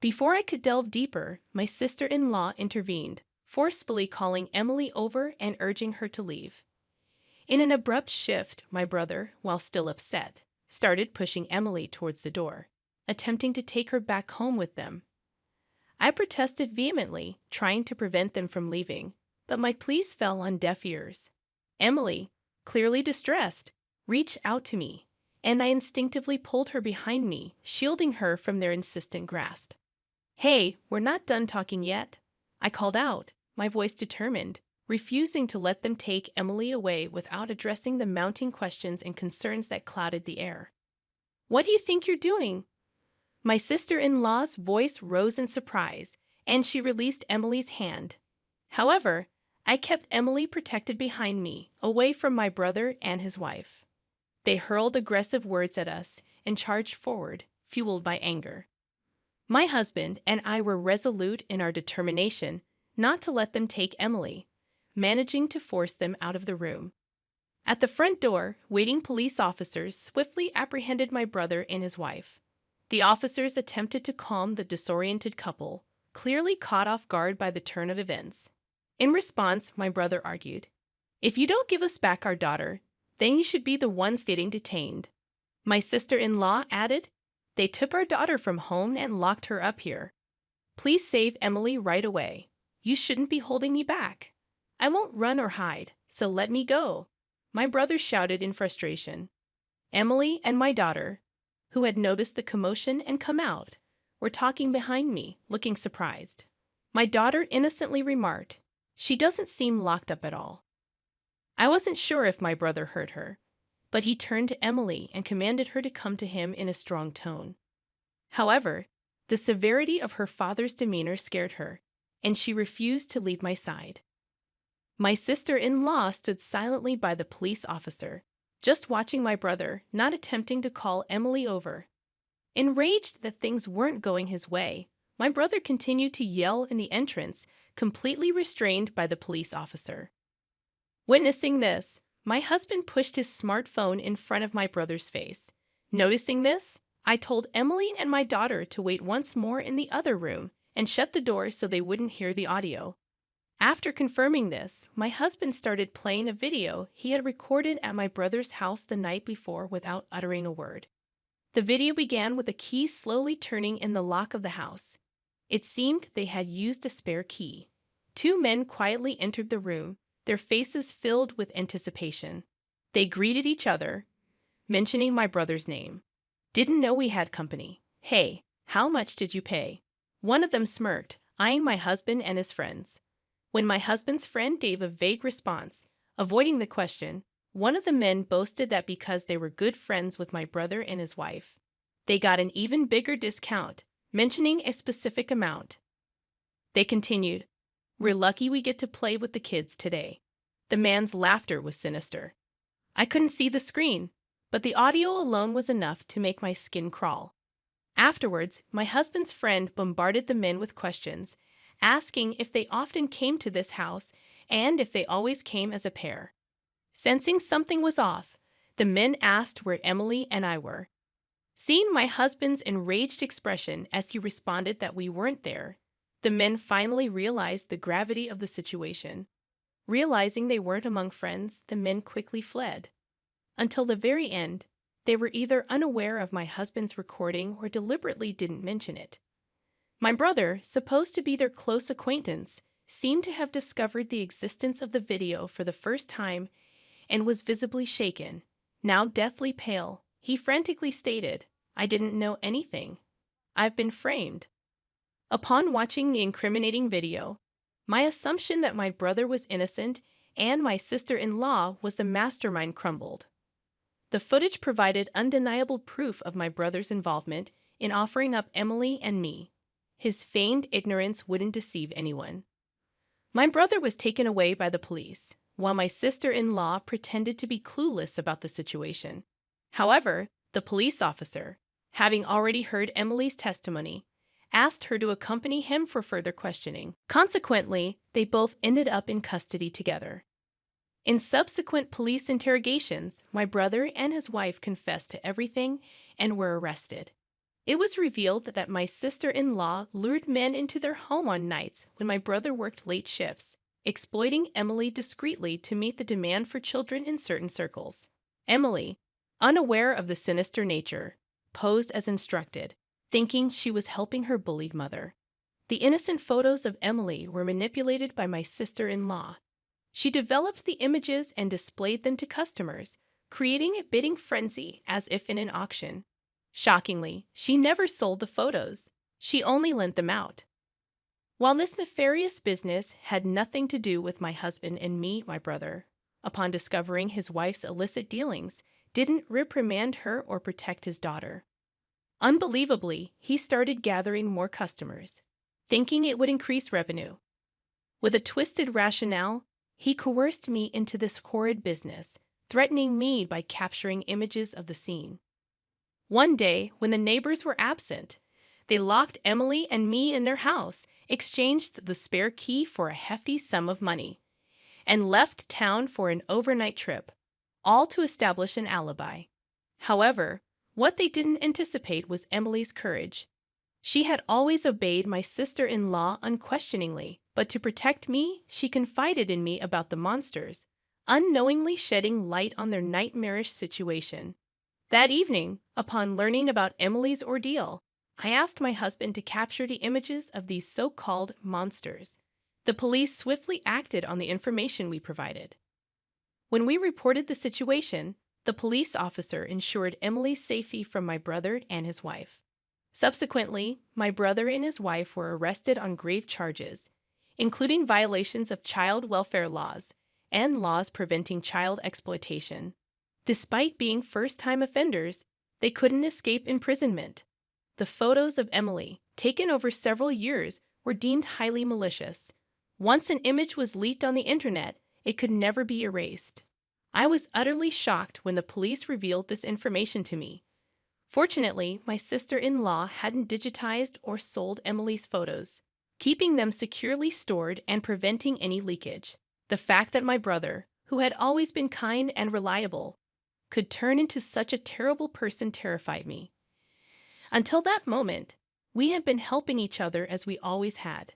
Before I could delve deeper, my sister-in-law intervened, forcefully calling Emily over and urging her to leave. In an abrupt shift, my brother, while still upset, started pushing Emily towards the door, attempting to take her back home with them. I protested vehemently, trying to prevent them from leaving, but my pleas fell on deaf ears. Emily, clearly distressed, reached out to me, and I instinctively pulled her behind me, shielding her from their insistent grasp. "Hey, we're not done talking yet," I called out, my voice determined, refusing to let them take Emily away without addressing the mounting questions and concerns that clouded the air. "What do you think you're doing?" My sister-in-law's voice rose in surprise, and she released Emily's hand. However, I kept Emily protected behind me, away from my brother and his wife. They hurled aggressive words at us and charged forward, fueled by anger. My husband and I were resolute in our determination not to let them take Emily, managing to force them out of the room. At the front door, waiting police officers swiftly apprehended my brother and his wife. The officers attempted to calm the disoriented couple, clearly caught off guard by the turn of events. In response, my brother argued, "If you don't give us back our daughter, then you should be the ones getting detained." My sister-in-law added, "They took our daughter from home and locked her up here. Please save Emily right away. You shouldn't be holding me back. I won't run or hide, so let me go," my brother shouted in frustration. Emily and my daughter, who had noticed the commotion and come out, were talking behind me, looking surprised. My daughter innocently remarked, "She doesn't seem locked up at all." I wasn't sure if my brother heard her, but he turned to Emily and commanded her to come to him in a strong tone. However, the severity of her father's demeanor scared her, and she refused to leave my side. My sister-in-law stood silently by the police officer, just watching my brother, not attempting to call Emily over. Enraged that things weren't going his way, my brother continued to yell in the entrance, completely restrained by the police officer. Witnessing this, my husband pushed his smartphone in front of my brother's face. Noticing this, I told Emily and my daughter to wait once more in the other room and shut the door so they wouldn't hear the audio. After confirming this, my husband started playing a video he had recorded at my brother's house the night before without uttering a word. The video began with a key slowly turning in the lock of the house. It seemed they had used a spare key. Two men quietly entered the room, their faces filled with anticipation. They greeted each other, mentioning my brother's name. "Didn't know we had company. Hey, how much did you pay?" One of them smirked, eyeing my husband and his friends. When my husband's friend gave a vague response, avoiding the question, one of the men boasted that because they were good friends with my brother and his wife, they got an even bigger discount, mentioning a specific amount. They continued, "We're lucky we get to play with the kids today." The man's laughter was sinister. I couldn't see the screen, but the audio alone was enough to make my skin crawl. Afterwards, my husband's friend bombarded the men with questions, asking if they often came to this house and if they always came as a pair. Sensing something was off, the men asked where Emily and I were. Seeing my husband's enraged expression as he responded that we weren't there, the men finally realized the gravity of the situation. Realizing they weren't among friends, the men quickly fled. Until the very end, they were either unaware of my husband's recording or deliberately didn't mention it. My brother, supposed to be their close acquaintance, seemed to have discovered the existence of the video for the first time and was visibly shaken. Now deathly pale, he frantically stated, "I didn't know anything. I've been framed." Upon watching the incriminating video, my assumption that my brother was innocent and my sister-in-law was the mastermind crumbled. The footage provided undeniable proof of my brother's involvement in offering up Emily and me. His feigned ignorance wouldn't deceive anyone. My brother was taken away by the police, while my sister-in-law pretended to be clueless about the situation. However, the police officer, having already heard Emily's testimony, asked her to accompany him for further questioning. Consequently, they both ended up in custody together. In subsequent police interrogations, my brother and his wife confessed to everything and were arrested. It was revealed that my sister-in-law lured men into their home on nights when my brother worked late shifts, exploiting Emily discreetly to meet the demand for children in certain circles. Emily, unaware of the sinister nature, posed as instructed, thinking she was helping her bullied mother. The innocent photos of Emily were manipulated by my sister-in-law. She developed the images and displayed them to customers, creating a bidding frenzy as if in an auction. Shockingly, she never sold the photos. She only lent them out. While this nefarious business had nothing to do with my husband and me, my brother, upon discovering his wife's illicit dealings, didn't reprimand her or protect his daughter. Unbelievably, he started gathering more customers, thinking it would increase revenue. With a twisted rationale, he coerced me into this horrid business, threatening me by capturing images of the scene. One day, when the neighbors were absent, they locked Emily and me in their house, exchanged the spare key for a hefty sum of money, and left town for an overnight trip, all to establish an alibi. However, what they didn't anticipate was Emily's courage. She had always obeyed my sister-in-law unquestioningly, but to protect me, she confided in me about the monsters, unknowingly shedding light on their nightmarish situation. That evening, upon learning about Emily's ordeal, I asked my husband to capture the images of these so-called monsters. The police swiftly acted on the information we provided. When we reported the situation, the police officer ensured Emily's safety from my brother and his wife. Subsequently, my brother and his wife were arrested on grave charges, including violations of child welfare laws and laws preventing child exploitation. Despite being first-time offenders, they couldn't escape imprisonment. The photos of Emily, taken over several years, were deemed highly malicious. Once an image was leaked on the internet, it could never be erased. I was utterly shocked when the police revealed this information to me. Fortunately, my sister-in-law hadn't digitized or sold Emily's photos, keeping them securely stored and preventing any leakage. The fact that my brother, who had always been kind and reliable, could turn into such a terrible person terrified me. Until that moment, we had been helping each other as we always had.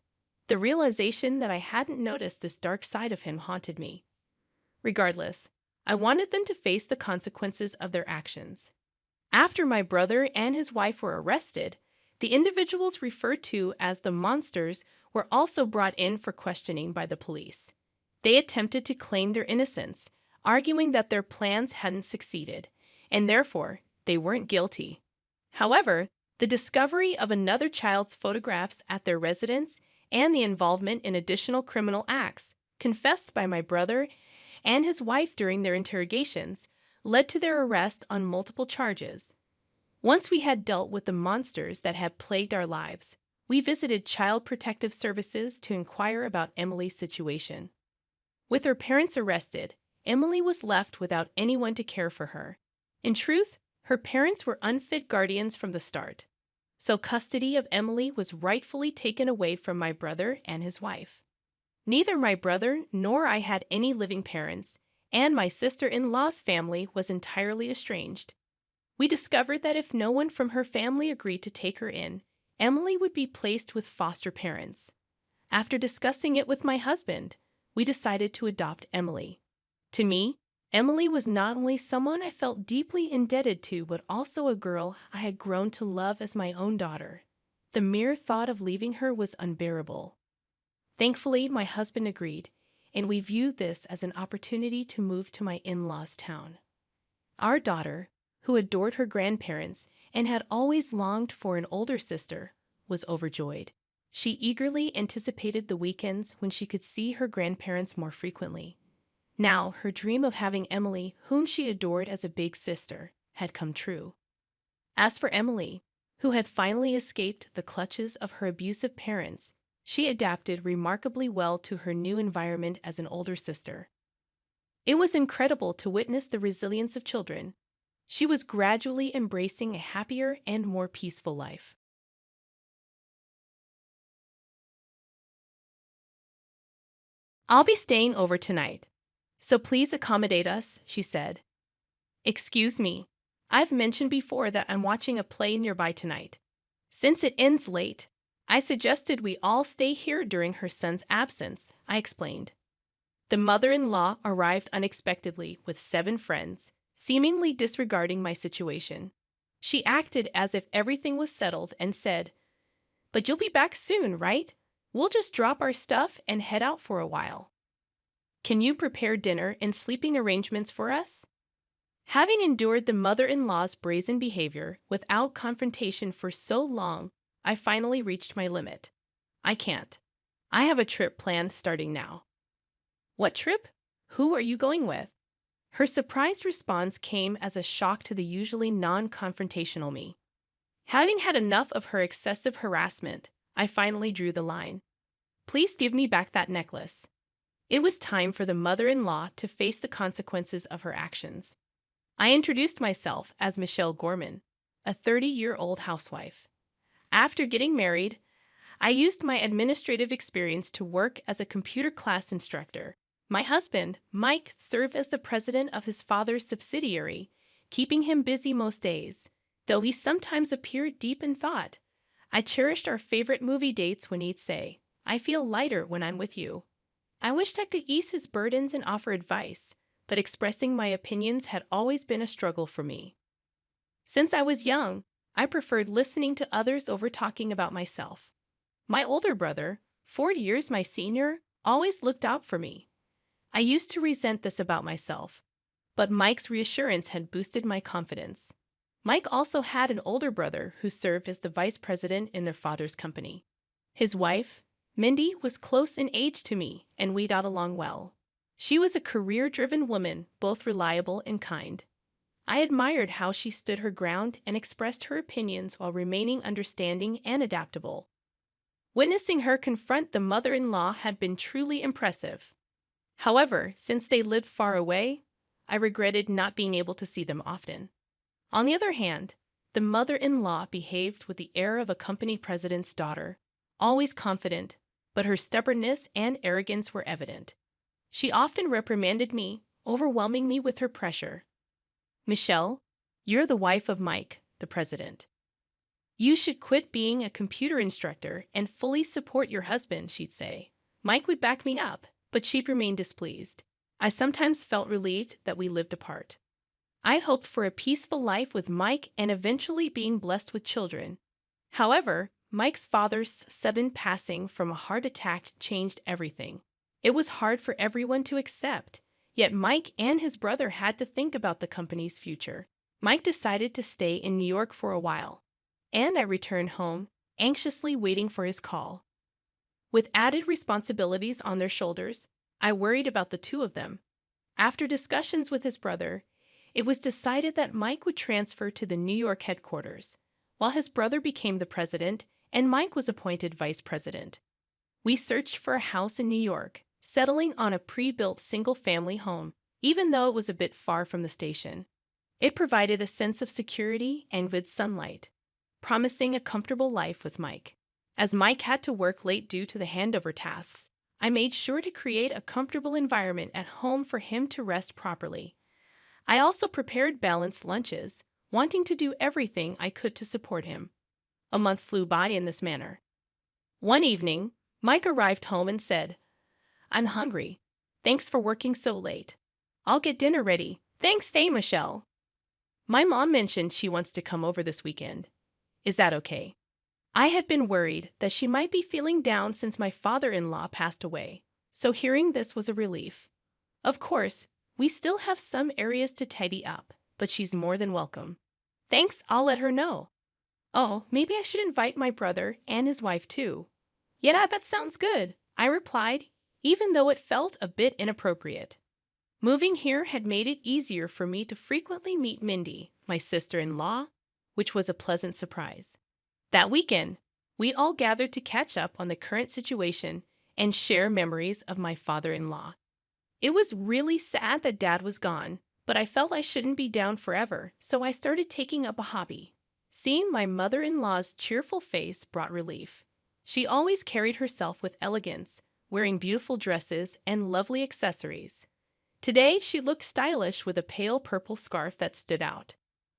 The realization that I hadn't noticed this dark side of him haunted me. Regardless, I wanted them to face the consequences of their actions. After my brother and his wife were arrested, the individuals referred to as the monsters were also brought in for questioning by the police. They attempted to claim their innocence, arguing that their plans hadn't succeeded, and therefore they weren't guilty. However, the discovery of another child's photographs at their residence and the involvement in additional criminal acts, confessed by my brother and his wife during their interrogations, led to their arrest on multiple charges. Once we had dealt with the monsters that had plagued our lives, we visited Child Protective Services to inquire about Emily's situation. With her parents arrested, Emily was left without anyone to care for her. In truth, her parents were unfit guardians from the start, so custody of Emily was rightfully taken away from my brother and his wife. Neither my brother nor I had any living parents, and my sister-in-law's family was entirely estranged. We discovered that if no one from her family agreed to take her in, Emily would be placed with foster parents. After discussing it with my husband, we decided to adopt Emily. To me, Emily was not only someone I felt deeply indebted to, but also a girl I had grown to love as my own daughter. The mere thought of leaving her was unbearable. Thankfully, my husband agreed, and we viewed this as an opportunity to move to my in-laws' town. Our daughter, who adored her grandparents and had always longed for an older sister, was overjoyed. She eagerly anticipated the weekends when she could see her grandparents more frequently. Now, her dream of having Emily, whom she adored as a big sister, had come true. As for Emily, who had finally escaped the clutches of her abusive parents, she adapted remarkably well to her new environment as an older sister. It was incredible to witness the resilience of children. She was gradually embracing a happier and more peaceful life. "I'll be staying over tonight, so please accommodate us," she said. "Excuse me, I've mentioned before that I'm watching a play nearby tonight. Since it ends late, I suggested we all stay here during her son's absence," I explained. The mother-in-law arrived unexpectedly with 7 friends, seemingly disregarding my situation. She acted as if everything was settled and said, "But you'll be back soon, right? We'll just drop our stuff and head out for a while. Can you prepare dinner and sleeping arrangements for us?" Having endured the mother-in-law's brazen behavior without confrontation for so long, I finally reached my limit. "I can't. I have a trip planned starting now." "What trip? Who are you going with?" Her surprised response came as a shock to the usually non-confrontational me. Having had enough of her excessive harassment, I finally drew the line. "Please give me back that necklace." It was time for the mother-in-law to face the consequences of her actions. I introduced myself as Michelle Gorman, a 30-year-old housewife. After getting married, I used my administrative experience to work as a computer class instructor. My husband, Mike, served as the president of his father's subsidiary, keeping him busy most days, though he sometimes appeared deep in thought. I cherished our favorite movie dates when he'd say, "I feel lighter when I'm with you." I wished I could ease his burdens and offer advice, but expressing my opinions had always been a struggle for me. Since I was young, I preferred listening to others over talking about myself. My older brother, 4 years my senior, always looked out for me. I used to resent this about myself, but Mike's reassurance had boosted my confidence. Mike also had an older brother who served as the vice president in their father's company. His wife, Mindy, was close in age to me, and we got along well. She was a career-driven woman, both reliable and kind. I admired how she stood her ground and expressed her opinions while remaining understanding and adaptable. Witnessing her confront the mother-in-law had been truly impressive. However, since they lived far away, I regretted not being able to see them often. On the other hand, the mother-in-law behaved with the air of a company president's daughter, always confident, but her stubbornness and arrogance were evident. She often reprimanded me, overwhelming me with her pressure. "Michelle, you're the wife of Mike, the president. You should quit being a computer instructor and fully support your husband," she'd say. Mike would back me up, but she'd remain displeased. I sometimes felt relieved that we lived apart. I hoped for a peaceful life with Mike and eventually being blessed with children. However, Mike's father's sudden passing from a heart attack changed everything. It was hard for everyone to accept, yet Mike and his brother had to think about the company's future. Mike decided to stay in New York for a while, and I returned home, anxiously waiting for his call. With added responsibilities on their shoulders, I worried about the two of them. After discussions with his brother, it was decided that Mike would transfer to the New York headquarters, while his brother became the president and Mike was appointed vice president. We searched for a house in New York, settling on a pre-built single-family home, even though it was a bit far from the station. It provided a sense of security and good sunlight, promising a comfortable life with Mike. As Mike had to work late due to the handover tasks, I made sure to create a comfortable environment at home for him to rest properly. I also prepared balanced lunches, wanting to do everything I could to support him. A month flew by in this manner. One evening, Mike arrived home and said, "I'm hungry. Thanks for working so late. I'll get dinner ready. Thanks, Michelle. My mom mentioned she wants to come over this weekend. Is that okay?" I had been worried that she might be feeling down since my father-in-law passed away, so hearing this was a relief. Of course, we still have some areas to tidy up, but she's more than welcome. Thanks, I'll let her know. Oh, maybe I should invite my brother and his wife too. Yeah, that sounds good, I replied, even though it felt a bit inappropriate. Moving here had made it easier for me to frequently meet Mindy, my sister-in-law, which was a pleasant surprise. That weekend, we all gathered to catch up on the current situation and share memories of my father-in-law. It was really sad that Dad was gone, but I felt I shouldn't be down forever, so I started taking up a hobby. Seeing my mother-in-law's cheerful face brought relief. She always carried herself with elegance, wearing beautiful dresses and lovely accessories. Today, she looked stylish with a pale purple scarf that stood out.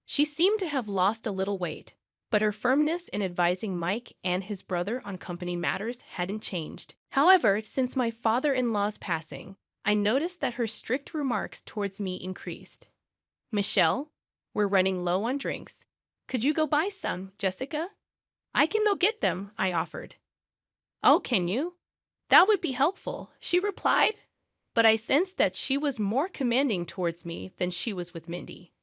She seemed to have lost a little weight, but her firmness in advising Mike and his brother on company matters hadn't changed. However, since my father-in-law's passing, I noticed that her strict remarks towards me increased. "Michelle, we're running low on drinks. Could you go buy some, Jessica?" "I can go get them," I offered. "Oh, can you? That would be helpful," she replied, but I sensed that she was more commanding towards me than she was with Mindy.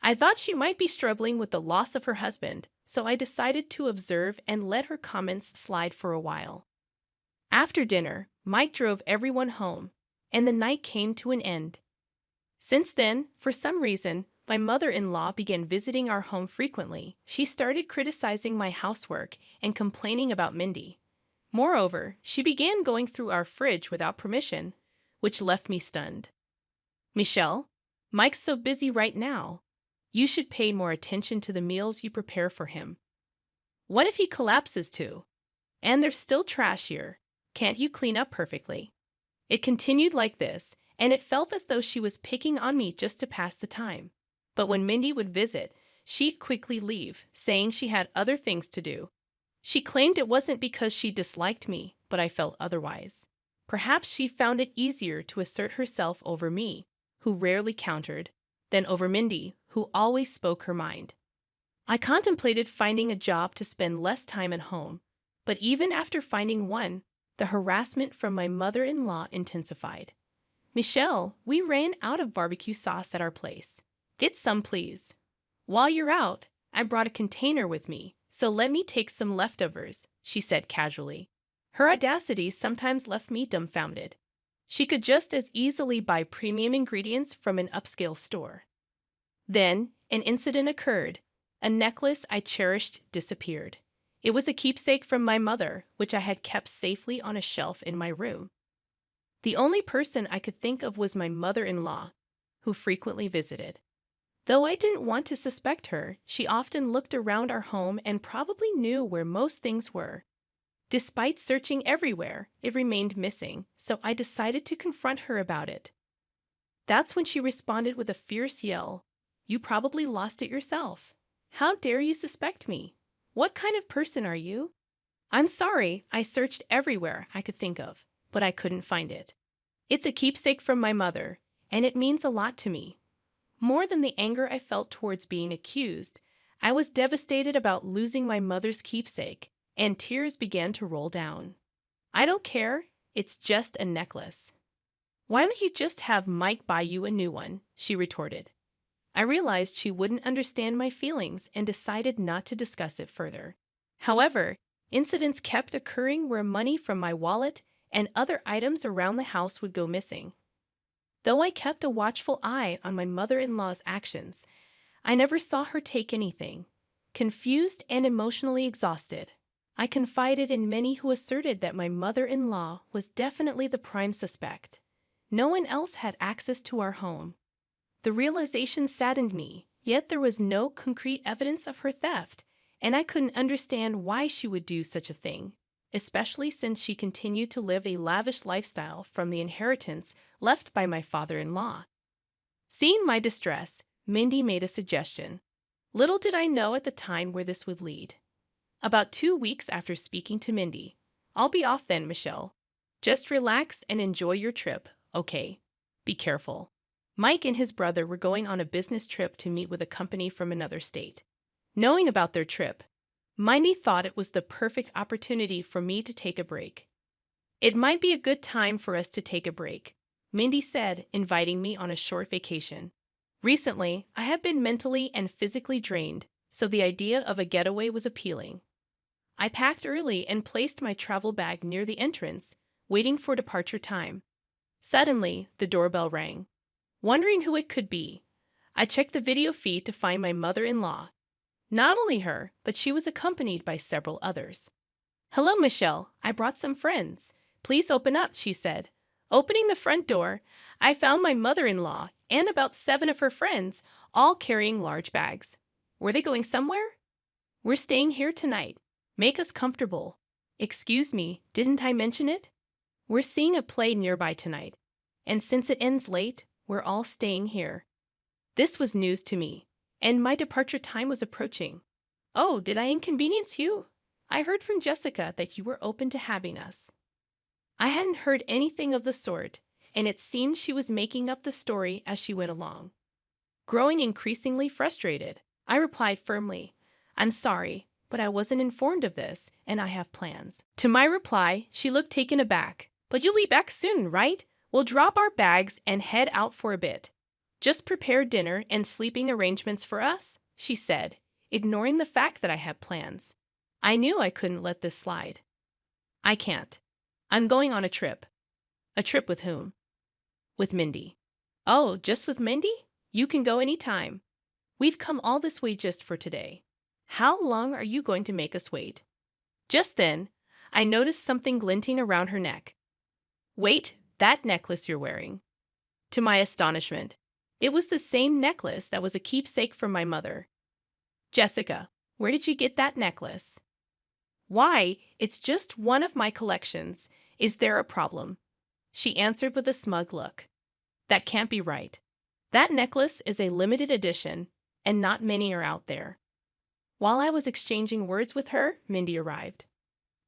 I thought she might be struggling with the loss of her husband, so I decided to observe and let her comments slide for a while. After dinner, Mike drove everyone home, and the night came to an end. Since then, for some reason, my mother-in-law began visiting our home frequently. She started criticizing my housework and complaining about Mindy. Moreover, she began going through our fridge without permission, which left me stunned. "Michelle, Mike's so busy right now. You should pay more attention to the meals you prepare for him. What if he collapses too? And there's still trash here. Can't you clean up perfectly?" It continued like this, and it felt as though she was picking on me just to pass the time. But when Mindy would visit, she'd quickly leave, saying she had other things to do. She claimed it wasn't because she disliked me, but I felt otherwise. Perhaps she found it easier to assert herself over me, who rarely countered, than over Mindy, who always spoke her mind. I contemplated finding a job to spend less time at home, but even after finding one, the harassment from my mother-in-law intensified. "Michelle, we ran out of barbecue sauce at our place. Get some, please. While you're out, I brought a container with me, so let me take some leftovers," she said casually. Her audacity sometimes left me dumbfounded. She could just as easily buy premium ingredients from an upscale store. Then, an incident occurred. A necklace I cherished disappeared. It was a keepsake from my mother, which I had kept safely on a shelf in my room. The only person I could think of was my mother-in-law, who frequently visited. Though I didn't want to suspect her, she often looked around our home and probably knew where most things were. Despite searching everywhere, it remained missing, so I decided to confront her about it. That's when she responded with a fierce yell. "You probably lost it yourself. How dare you suspect me? What kind of person are you?" "I'm sorry, I searched everywhere I could think of, but I couldn't find it. It's a keepsake from my mother, and it means a lot to me." More than the anger I felt towards being accused, I was devastated about losing my mother's keepsake, and tears began to roll down. "I don't care, it's just a necklace." "Why don't you just have Mike buy you a new one?" she retorted. I realized she wouldn't understand my feelings and decided not to discuss it further. However, incidents kept occurring where money from my wallet and other items around the house would go missing. Though I kept a watchful eye on my mother-in-law's actions, I never saw her take anything. Confused and emotionally exhausted, I confided in many who asserted that my mother-in-law was definitely the prime suspect. No one else had access to our home. The realization saddened me, yet there was no concrete evidence of her theft, and I couldn't understand why she would do such a thing, especially since she continued to live a lavish lifestyle from the inheritance left by my father-in-law. Seeing my distress, Mindy made a suggestion. Little did I know at the time where this would lead. About 2 weeks after speaking to Mindy, "I'll be off then, Michelle. Just relax and enjoy your trip, okay? Be careful." Mike and his brother were going on a business trip to meet with a company from another state. Knowing about their trip, Mindy thought it was the perfect opportunity for me to take a break. "It might be a good time for us to take a break," Mindy said, inviting me on a short vacation. Recently, I have been mentally and physically drained, so the idea of a getaway was appealing. I packed early and placed my travel bag near the entrance, waiting for departure time. Suddenly, the doorbell rang. Wondering who it could be, I checked the video feed to find my mother-in-law. Not only her, but she was accompanied by several others. "Hello, Michelle. I brought some friends. Please open up," she said. Opening the front door, I found my mother-in-law and about 7 of her friends, all carrying large bags. Were they going somewhere? "We're staying here tonight. Make us comfortable." "Excuse me, didn't I mention it? We're seeing a play nearby tonight, and since it ends late, we're all staying here." This was news to me, and my departure time was approaching. "Oh, did I inconvenience you? I heard from Jessica that you were open to having us." I hadn't heard anything of the sort, and it seemed she was making up the story as she went along. Growing increasingly frustrated, I replied firmly, "I'm sorry, but I wasn't informed of this, and I have plans." To my reply, she looked taken aback. "But you'll be back soon, right? We'll drop our bags and head out for a bit. Just prepare dinner and sleeping arrangements for us," she said, ignoring the fact that I had plans. I knew I couldn't let this slide. "I can't. I'm going on a trip." "A trip with whom?" "With Mindy." "Oh, just with Mindy? You can go any time. We've come all this way just for today. How long are you going to make us wait?" Just then, I noticed something glinting around her neck. "Wait, that necklace you're wearing." To my astonishment, it was the same necklace that was a keepsake from my mother. "Jessica, where did you get that necklace?" "Why, it's just one of my collections. Is there a problem?" She answered with a smug look. "That can't be right. That necklace is a limited edition, and not many are out there." While I was exchanging words with her, Mindy arrived.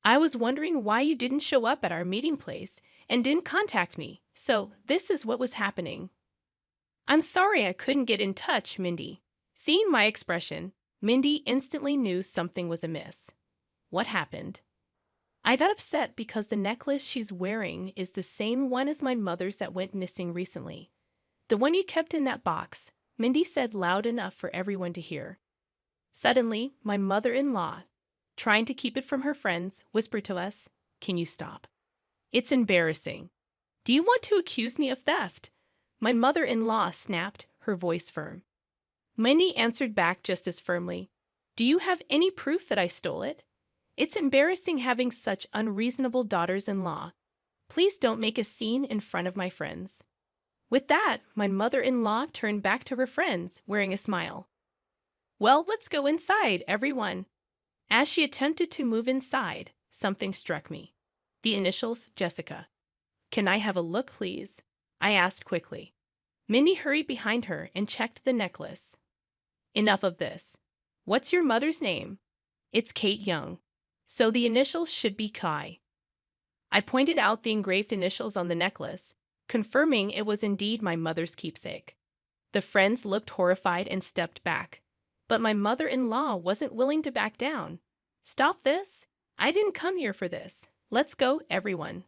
"I was wondering why you didn't show up at our meeting place and didn't contact me, so this is what was happening." "I'm sorry I couldn't get in touch, Mindy." Seeing my expression, Mindy instantly knew something was amiss. "What happened?" "I got upset because the necklace she's wearing is the same one as my mother's that went missing recently. The one you kept in that box," Mindy said loud enough for everyone to hear. Suddenly, my mother-in-law, trying to keep it from her friends, whispered to us, "Can you stop? It's embarrassing. Do you want to accuse me of theft?" My mother-in-law snapped, her voice firm. Mindy answered back just as firmly, "Do you have any proof that I stole it? It's embarrassing having such unreasonable daughters-in-law. Please don't make a scene in front of my friends." With that, my mother-in-law turned back to her friends, wearing a smile. "Well, let's go inside, everyone." As she attempted to move inside, something struck me. The initials, Jessica. "Can I have a look, please?" I asked quickly. Mindy hurried behind her and checked the necklace. "Enough of this. What's your mother's name?" "It's Kate Young. So the initials should be Kai." I pointed out the engraved initials on the necklace, confirming it was indeed my mother's keepsake. The friends looked horrified and stepped back, but my mother-in-law wasn't willing to back down. "Stop this. I didn't come here for this. Let's go, everyone."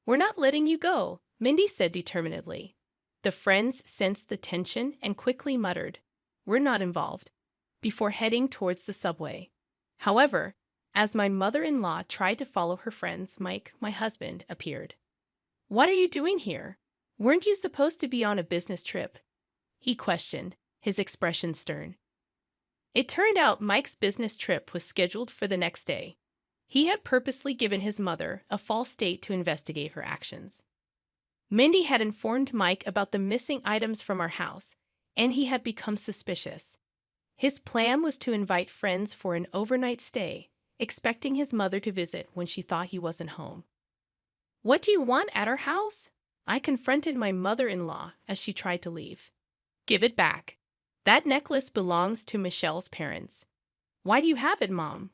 "We're not letting you go," Mindy said determinedly. The friends sensed the tension and quickly muttered, "We're not involved," before heading towards the subway. However, as my mother-in-law tried to follow her friends, Mike, my husband, appeared. "What are you doing here? Weren't you supposed to be on a business trip?" he questioned, his expression stern. It turned out Mike's business trip was scheduled for the next day. He had purposely given his mother a false date to investigate her actions. Mindy had informed Mike about the missing items from our house, and he had become suspicious. His plan was to invite friends for an overnight stay, expecting his mother to visit when she thought he wasn't home. "What do you want at our house?" I confronted my mother-in-law as she tried to leave. "Give it back." That necklace belongs to Michelle's parents. Why do you have it, Mom?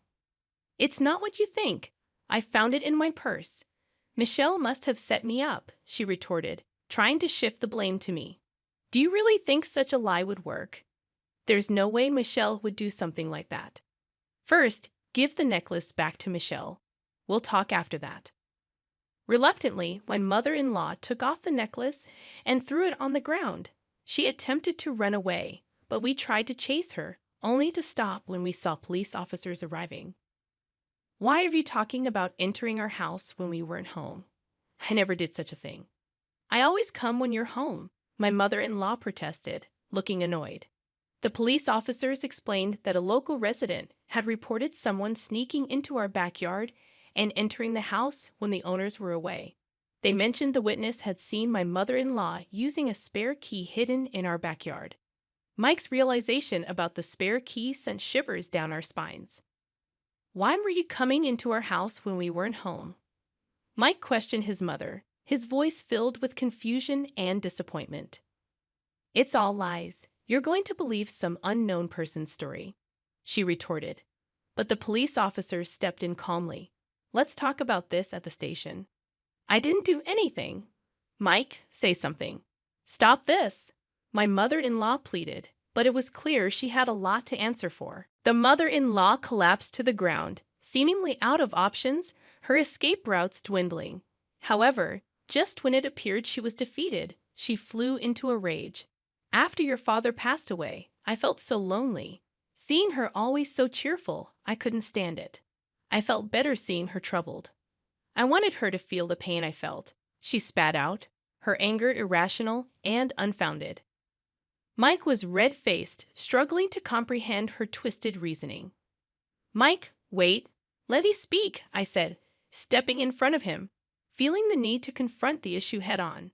It's not what you think. I found it in my purse. Michelle must have set me up, she retorted, trying to shift the blame to me. Do you really think such a lie would work? There's no way Michelle would do something like that. First, give the necklace back to Michelle. We'll talk after that. Reluctantly, my mother-in-law took off the necklace and threw it on the ground. She attempted to run away, but we tried to chase her, only to stop when we saw police officers arriving. Why are you talking about entering our house when we weren't home? I never did such a thing. I always come when you're home, my mother-in-law protested, looking annoyed. The police officers explained that a local resident had reported someone sneaking into our backyard and entering the house when the owners were away. They mentioned the witness had seen my mother-in-law using a spare key hidden in our backyard. Mike's realization about the spare key sent shivers down our spines. Why were you coming into our house when we weren't home? Mike questioned his mother, his voice filled with confusion and disappointment. It's all lies. You're going to believe some unknown person's story, she retorted. But the police officers stepped in calmly. Let's talk about this at the station. I didn't do anything. Mike, say something. Stop this. My mother-in-law pleaded, but it was clear she had a lot to answer for. The mother-in-law collapsed to the ground, seemingly out of options, her escape routes dwindling. However, just when it appeared she was defeated, she flew into a rage. After your father passed away, I felt so lonely. Seeing her always so cheerful, I couldn't stand it. I felt better seeing her troubled. I wanted her to feel the pain I felt. She spat out, her anger irrational and unfounded. Mike was red-faced, struggling to comprehend her twisted reasoning. Mike, wait. Let me speak, I said, stepping in front of him, feeling the need to confront the issue head-on.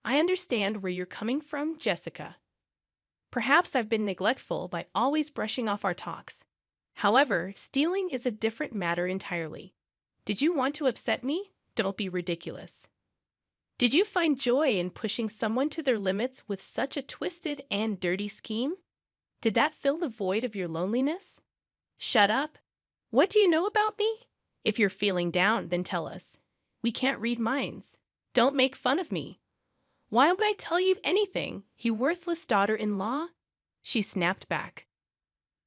I understand where you're coming from, Jessica. Perhaps I've been neglectful by always brushing off our talks. However, stealing is a different matter entirely. Did you want to upset me? Don't be ridiculous. Did you find joy in pushing someone to their limits with such a twisted and dirty scheme? Did that fill the void of your loneliness? Shut up. What do you know about me? If you're feeling down, then tell us. We can't read minds. Don't make fun of me. Why would I tell you anything, you worthless daughter-in-law? She snapped back.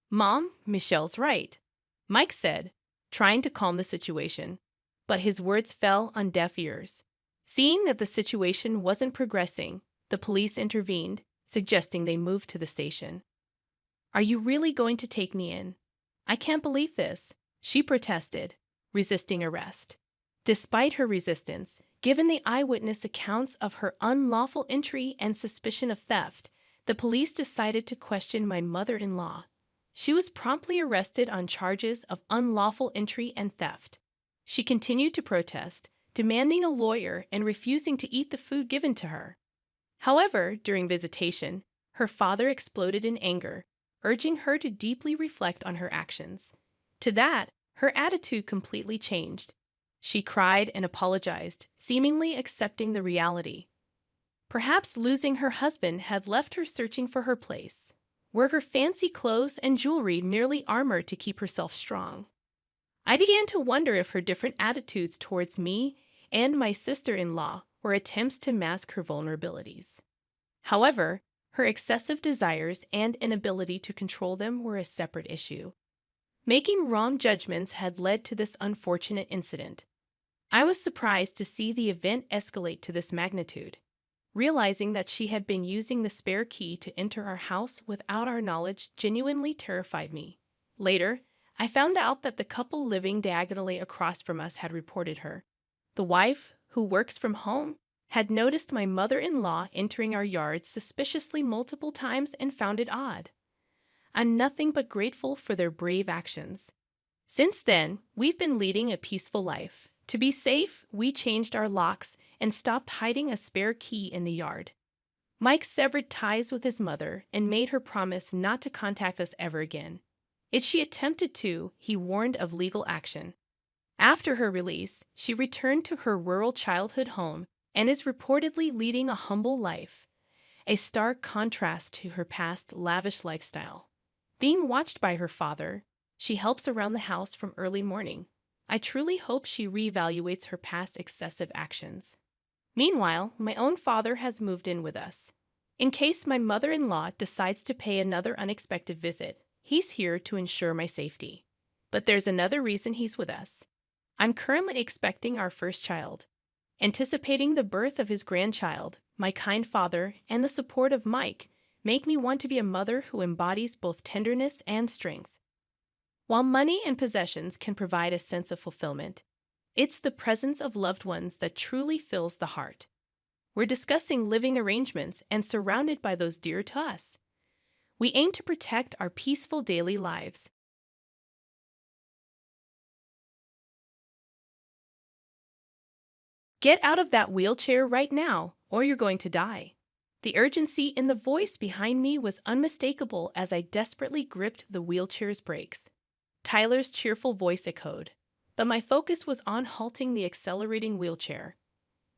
Mom, Michelle's right, Mike said, trying to calm the situation, but his words fell on deaf ears. Seeing that the situation wasn't progressing, the police intervened, suggesting they move to the station. Are you really going to take me in? I can't believe this, she protested, resisting arrest. Despite her resistance, given the eyewitness accounts of her unlawful entry and suspicion of theft, the police decided to question my mother-in-law. She was promptly arrested on charges of unlawful entry and theft. She continued to protest, demanding a lawyer and refusing to eat the food given to her. However, during visitation, her father exploded in anger, urging her to deeply reflect on her actions. To that, her attitude completely changed. She cried and apologized, seemingly accepting the reality. Perhaps losing her husband had left her searching for her place. Were her fancy clothes and jewelry merely armor to keep herself strong? I began to wonder if her different attitudes towards me and my sister-in-law were attempts to mask her vulnerabilities. However, her excessive desires and inability to control them were a separate issue. Making wrong judgments had led to this unfortunate incident. I was surprised to see the event escalate to this magnitude. Realizing that she had been using the spare key to enter our house without our knowledge genuinely terrified me. Later, I found out that the couple living diagonally across from us had reported her. The wife, who works from home, had noticed my mother-in-law entering our yard suspiciously multiple times and found it odd. I'm nothing but grateful for their brave actions. Since then, we've been leading a peaceful life. To be safe, we changed our locks and stopped hiding a spare key in the yard. Mike severed ties with his mother and made her promise not to contact us ever again. If she attempted to, he warned of legal action. After her release, she returned to her rural childhood home and is reportedly leading a humble life. a stark contrast to her past lavish lifestyle. Being watched by her father, she helps around the house from early morning. I truly hope she reevaluates her past excessive actions. Meanwhile, my own father has moved in with us. In case my mother-in-law decides to pay another unexpected visit, he's here to ensure my safety. But there's another reason he's with us. I'm currently expecting our first child. Anticipating the birth of his grandchild, my kind father, and the support of Mike make me want to be a mother who embodies both tenderness and strength. While money and possessions can provide a sense of fulfillment, it's the presence of loved ones that truly fills the heart. We're discussing living arrangements and surrounded by those dear to us. We aim to protect our peaceful daily lives. Get out of that wheelchair right now, or you're going to die. The urgency in the voice behind me was unmistakable as I desperately gripped the wheelchair's brakes. Tyler's cheerful voice echoed, but my focus was on halting the accelerating wheelchair.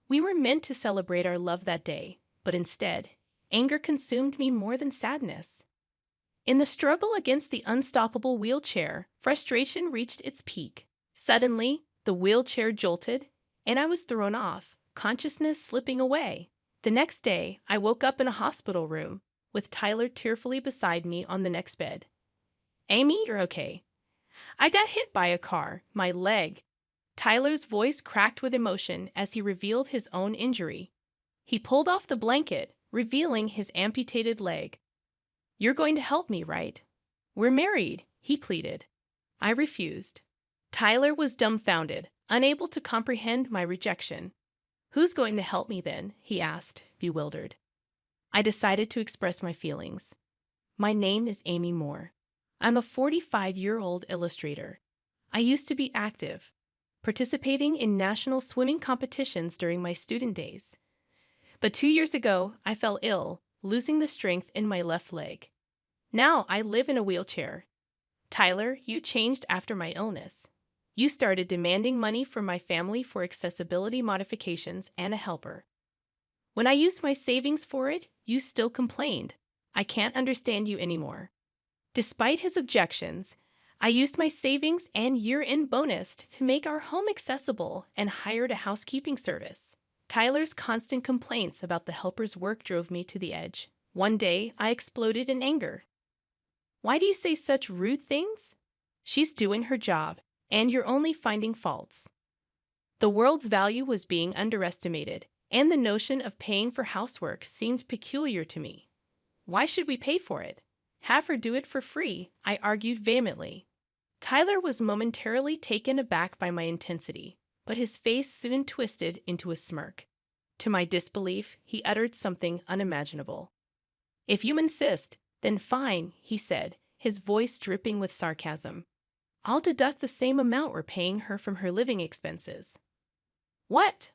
We were meant to celebrate our love that day, but instead, anger consumed me more than sadness. In the struggle against the unstoppable wheelchair, frustration reached its peak. Suddenly, the wheelchair jolted, and I was thrown off, consciousness slipping away. The next day, I woke up in a hospital room, with Tyler tearfully beside me on the next bed. "Amy, you're okay." "I got hit by a car, my leg." Tyler's voice cracked with emotion as he revealed his own injury. He pulled off the blanket, revealing his amputated leg. "You're going to help me, right?" "We're married," he pleaded. I refused. Tyler was dumbfounded, unable to comprehend my rejection. "Who's going to help me then?" he asked, bewildered. I decided to express my feelings. "My name is Amy Moore. I'm a 45-year-old illustrator. I used to be active, participating in national swimming competitions during my student days. But 2 years ago, I fell ill, losing the strength in my left leg. Now I live in a wheelchair. Tyler, you changed after my illness. You started demanding money from my family for accessibility modifications and a helper. When I used my savings for it, you still complained. I can't understand you anymore." Despite his objections, I used my savings and year-end bonus to make our home accessible and hired a housekeeping service. Tyler's constant complaints about the helper's work drove me to the edge. One day, I exploded in anger. "Why do you say such rude things? She's doing her job, and you're only finding faults." The world's value was being underestimated, and the notion of paying for housework seemed peculiar to me. "Why should we pay for it? Have her do it for free," I argued vehemently. Tyler was momentarily taken aback by my intensity, but his face soon twisted into a smirk. To my disbelief, he uttered something unimaginable. "If you insist, then fine," he said, his voice dripping with sarcasm. "I'll deduct the same amount we're paying her from her living expenses." "What?"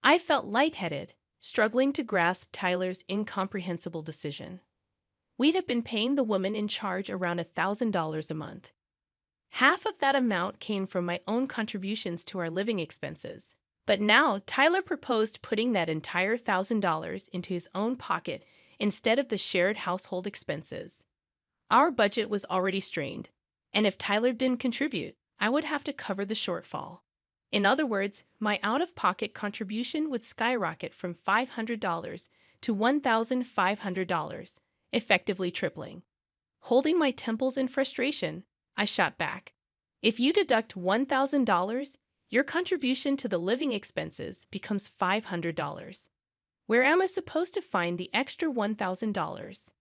I felt lightheaded, struggling to grasp Tyler's incomprehensible decision. We'd have been paying the woman in charge around $1,000 a month. Half of that amount came from my own contributions to our living expenses. But now Tyler proposed putting that entire $1,000 into his own pocket instead of the shared household expenses. Our budget was already strained, and if Tyler didn't contribute, I would have to cover the shortfall. In other words, my out-of-pocket contribution would skyrocket from $500 to $1,500, effectively tripling. Holding my temples in frustration, I shot back. "If you deduct $1,000, your contribution to the living expenses becomes $500. Where am I supposed to find the extra $1,000?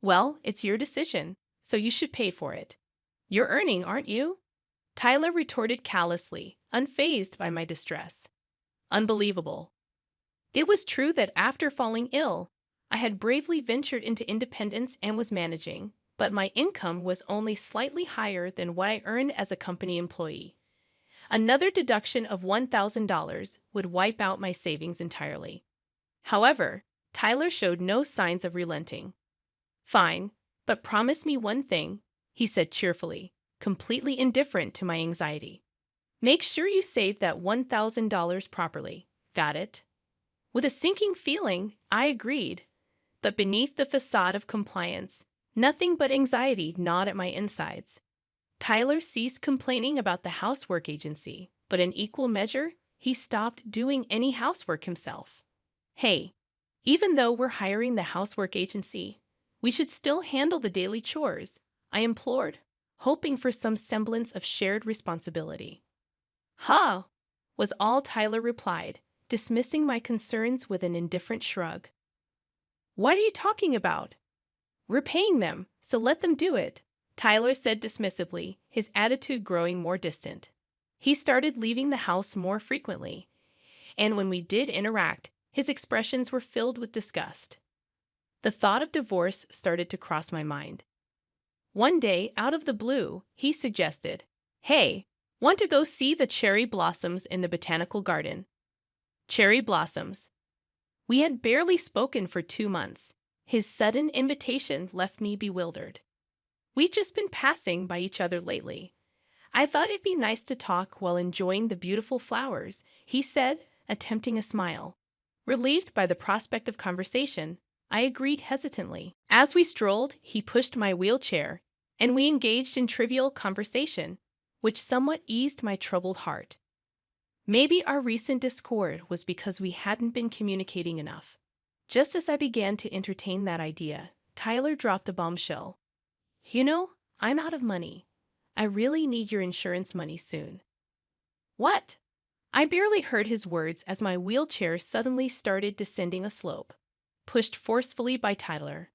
"Well, it's your decision, so you should pay for it. You're earning, aren't you?" Tyler retorted callously, unfazed by my distress. Unbelievable. It was true that after falling ill, I had bravely ventured into independence and was managing, but my income was only slightly higher than what I earned as a company employee. Another deduction of $1,000 would wipe out my savings entirely. However, Tyler showed no signs of relenting. "Fine, but promise me one thing," he said cheerfully, completely indifferent to my anxiety. "Make sure you save that $1,000 properly. Got it?" With a sinking feeling, I agreed. but beneath the facade of compliance, nothing but anxiety gnawed at my insides. Tyler ceased complaining about the housework agency, but in equal measure, he stopped doing any housework himself. Hey, even though we're hiring the housework agency, we should still handle the daily chores, I implored, hoping for some semblance of shared responsibility. Ha! Was all Tyler replied, dismissing my concerns with an indifferent shrug. What are you talking about? We're paying them, so let them do it, Tyler said dismissively, his attitude growing more distant. He started leaving the house more frequently, and when we did interact, his expressions were filled with disgust. The thought of divorce started to cross my mind. One day, out of the blue, he suggested, "Hey, want to go see the cherry blossoms in the botanical garden?" Cherry blossoms. We had barely spoken for 2 months. His sudden invitation left me bewildered. We'd just been passing by each other lately. I thought it'd be nice to talk while enjoying the beautiful flowers, he said, attempting a smile. Relieved by the prospect of conversation, I agreed hesitantly. As we strolled, he pushed my wheelchair, and we engaged in trivial conversation, which somewhat eased my troubled heart. Maybe our recent discord was because we hadn't been communicating enough. Just as I began to entertain that idea, Tyler dropped a bombshell. You know, I'm out of money. I really need your insurance money soon. What? I barely heard his words as my wheelchair suddenly started descending a slope, pushed forcefully by Tyler.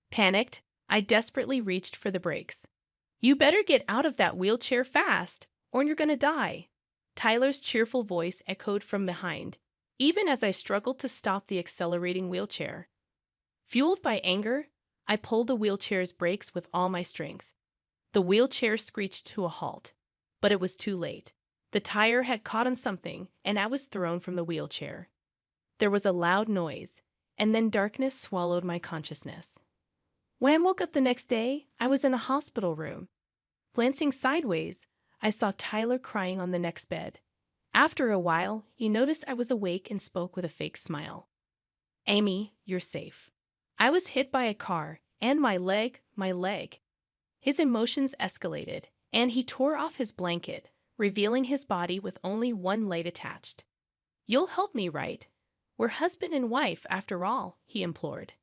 Panicked, I desperately reached for the brakes. You better get out of that wheelchair fast, or you're gonna die. Tyler's cheerful voice echoed from behind, even as I struggled to stop the accelerating wheelchair. Fueled by anger, I pulled the wheelchair's brakes with all my strength. The wheelchair screeched to a halt, but it was too late. The tire had caught on something, and I was thrown from the wheelchair. There was a loud noise, and then darkness swallowed my consciousness. When I woke up the next day, I was in a hospital room. Glancing sideways, I saw Tyler crying on the next bed. After a while, he noticed I was awake and spoke with a fake smile. Amy, you're safe. I was hit by a car, and my leg. His emotions escalated, and he tore off his blanket, revealing his body with only one leg attached. You'll help me, right? We're husband and wife, after all, he implored.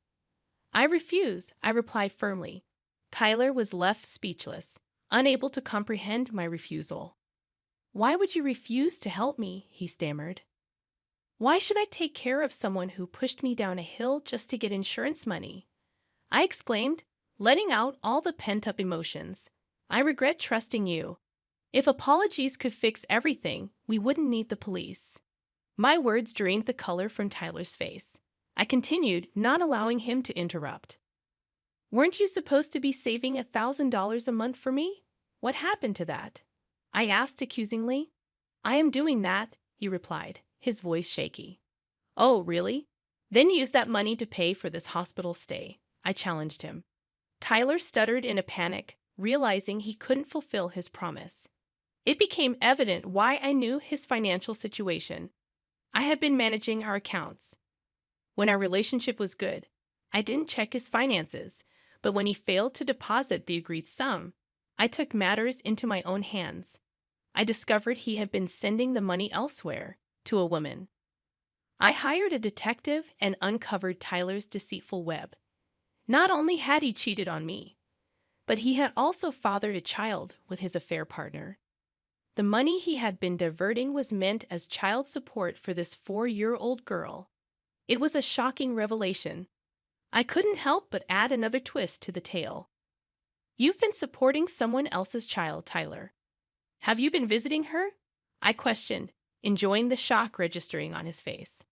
I refuse, I replied firmly. Tyler was left speechless, unable to comprehend my refusal. Why would you refuse to help me? He stammered. Why should I take care of someone who pushed me down a hill just to get insurance money? I exclaimed, letting out all the pent-up emotions. I regret trusting you. If apologies could fix everything, we wouldn't need the police. My words drained the color from Tyler's face. I continued, not allowing him to interrupt. Weren't you supposed to be saving $1,000 a month for me? What happened to that? I asked accusingly. I am doing that, he replied, his voice shaky. Oh, really? Then use that money to pay for this hospital stay, I challenged him. Tyler stuttered in a panic, realizing he couldn't fulfill his promise. It became evident why I knew his financial situation. I had been managing our accounts. When our relationship was good, I didn't check his finances, but when he failed to deposit the agreed sum, I took matters into my own hands. I discovered he had been sending the money elsewhere, to a woman. I hired a detective and uncovered Tyler's deceitful web. Not only had he cheated on me, but he had also fathered a child with his affair partner. The money he had been diverting was meant as child support for this 4-year-old girl. It was a shocking revelation. I couldn't help but add another twist to the tale. You've been supporting someone else's child, Tyler. Have you been visiting her? I questioned, enjoying the shock registering on his face.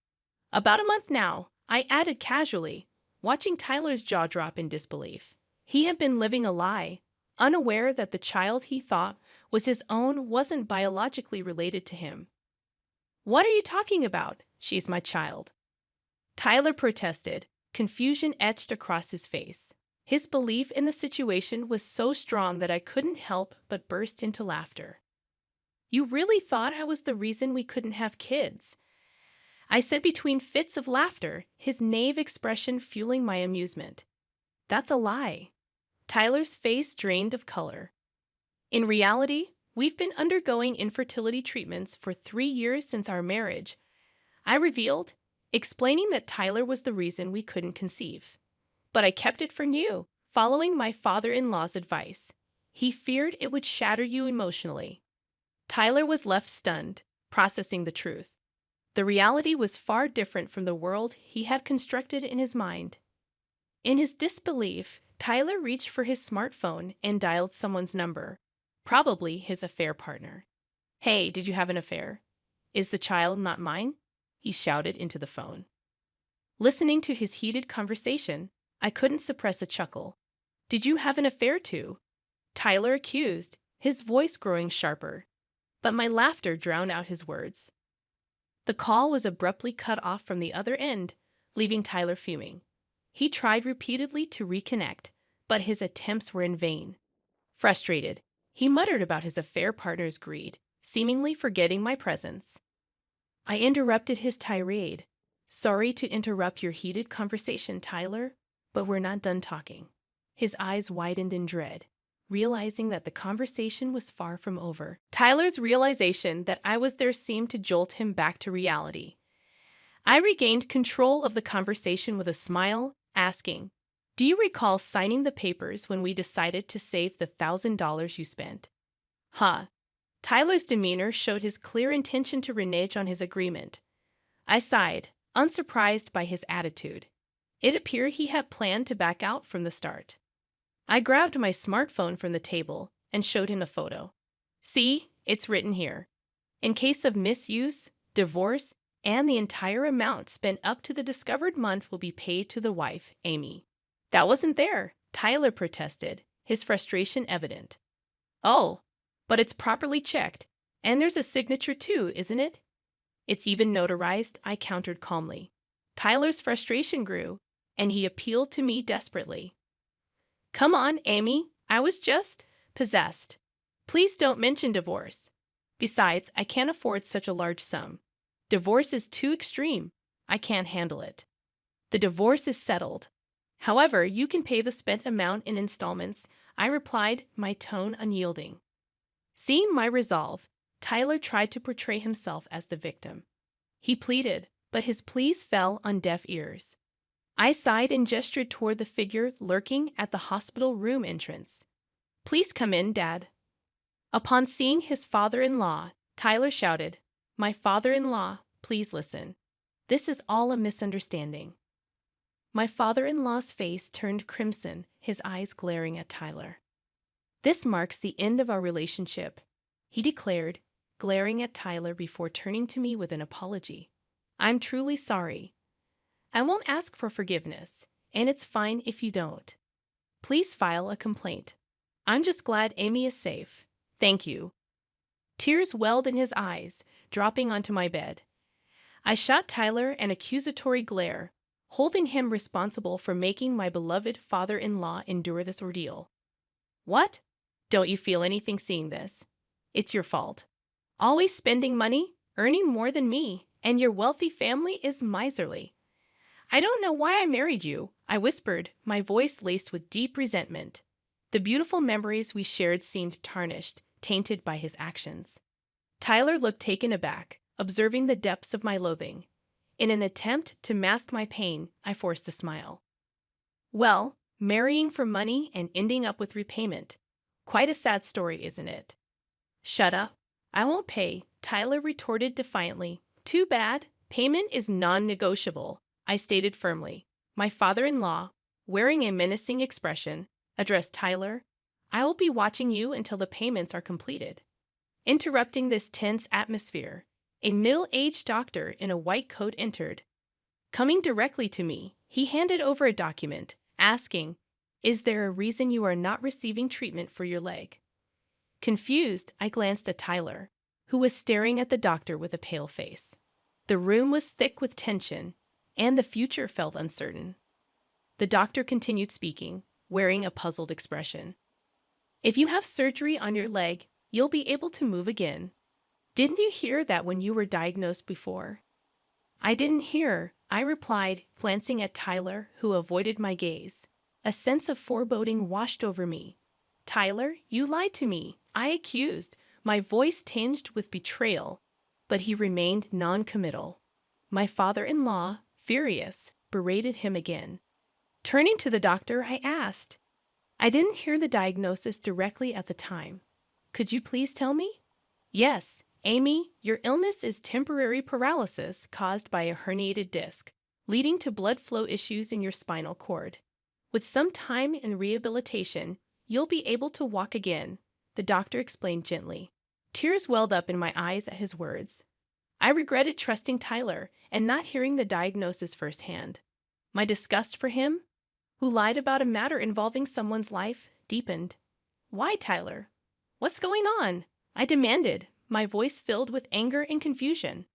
About a month now, I added casually, watching Tyler's jaw drop in disbelief. He had been living a lie, unaware that the child he thought was his own wasn't biologically related to him. What are you talking about? She's my child. Tyler protested, confusion etched across his face. His belief in the situation was so strong that I couldn't help but burst into laughter. You really thought I was the reason we couldn't have kids? I said between fits of laughter, his naive expression fueling my amusement. That's a lie. Tyler's face drained of color. In reality, we've been undergoing infertility treatments for 3 years since our marriage, I revealed, explaining that Tyler was the reason we couldn't conceive. But I kept it from you, following my father-in-law's advice. He feared it would shatter you emotionally. Tyler was left stunned, processing the truth. The reality was far different from the world he had constructed in his mind. In his disbelief, Tyler reached for his smartphone and dialed someone's number, probably his affair partner. "Hey, did you have an affair? Is the child not mine?" he shouted into the phone. Listening to his heated conversation, I couldn't suppress a chuckle. "Did you have an affair too?" Tyler accused, his voice growing sharper. But my laughter drowned out his words. The call was abruptly cut off from the other end, leaving Tyler fuming. He tried repeatedly to reconnect, but his attempts were in vain. Frustrated, he muttered about his affair partner's greed, seemingly forgetting my presence. I interrupted his tirade. "Sorry to interrupt your heated conversation, Tyler, but we're not done talking." His eyes widened in dread, realizing that the conversation was far from over. Tyler's realization that I was there seemed to jolt him back to reality. I regained control of the conversation with a smile, asking, "Do you recall signing the papers when we decided to save the $1,000 you spent?" Huh. Tyler's demeanor showed his clear intention to renege on his agreement. I sighed, unsurprised by his attitude. It appeared he had planned to back out from the start. I grabbed my smartphone from the table and showed him a photo. "See, it's written here. In case of misuse, divorce, and the entire amount spent up to the discovered month will be paid to the wife, Amy." "That wasn't there," Tyler protested, his frustration evident. "Oh, but it's properly checked, and there's a signature too, isn't it?" "It's even notarized," I countered calmly. Tyler's frustration grew, and he appealed to me desperately. "Come on, Amy, I was just possessed. Please don't mention divorce. Besides, I can't afford such a large sum. Divorce is too extreme. I can't handle it. The divorce is settled. However, you can pay the spent amount in installments," I replied, my tone unyielding. Seeing my resolve, Tyler tried to portray himself as the victim. He pleaded, but his pleas fell on deaf ears. I sighed and gestured toward the figure lurking at the hospital room entrance. "Please come in, Dad." Upon seeing his father-in-law, Tyler shouted, "My father-in-law, please listen. This is all a misunderstanding." My father-in-law's face turned crimson, his eyes glaring at Tyler. "This marks the end of our relationship," he declared, glaring at Tyler before turning to me with an apology. "I'm truly sorry. I won't ask for forgiveness, and it's fine if you don't. Please file a complaint. I'm just glad Amy is safe. Thank you." Tears welled in his eyes, dropping onto my bed. I shot Tyler an accusatory glare, holding him responsible for making my beloved father-in-law endure this ordeal. "What? Don't you feel anything seeing this? It's your fault. Always spending money, earning more than me, and your wealthy family is miserly. I don't know why I married you," I whispered, my voice laced with deep resentment. The beautiful memories we shared seemed tarnished, tainted by his actions. Tyler looked taken aback, observing the depths of my loathing. In an attempt to mask my pain, I forced a smile. "Well, marrying for money and ending up with repayment. Quite a sad story, isn't it?" "Shut up. I won't pay," Tyler retorted defiantly. "Too bad. Payment is non-negotiable," I stated firmly. My father-in-law, wearing a menacing expression, addressed Tyler. "I will be watching you until the payments are completed." Interrupting this tense atmosphere, a middle-aged doctor in a white coat entered. Coming directly to me, he handed over a document, asking, "Is there a reason you are not receiving treatment for your leg?" Confused, I glanced at Tyler, who was staring at the doctor with a pale face. The room was thick with tension, and the future felt uncertain. The doctor continued speaking, wearing a puzzled expression. "If you have surgery on your leg, you'll be able to move again. Didn't you hear that when you were diagnosed before?" I didn't hear, I replied, glancing at Tyler, who avoided my gaze. A sense of foreboding washed over me. Tyler, you lied to me, I accused, my voice tinged with betrayal, but he remained non-committal. My father-in-law, furious, berated him again. Turning to the doctor, I asked, I didn't hear the diagnosis directly at the time. Could you please tell me? Yes, Amy, your illness is temporary paralysis caused by a herniated disc, leading to blood flow issues in your spinal cord. With some time and rehabilitation, you'll be able to walk again, the doctor explained gently. Tears welled up in my eyes at his words. I regretted trusting Tyler and not hearing the diagnosis firsthand. My disgust for him, who lied about a matter involving someone's life, deepened. Why, Tyler? What's going on? I demanded, my voice filled with anger and confusion.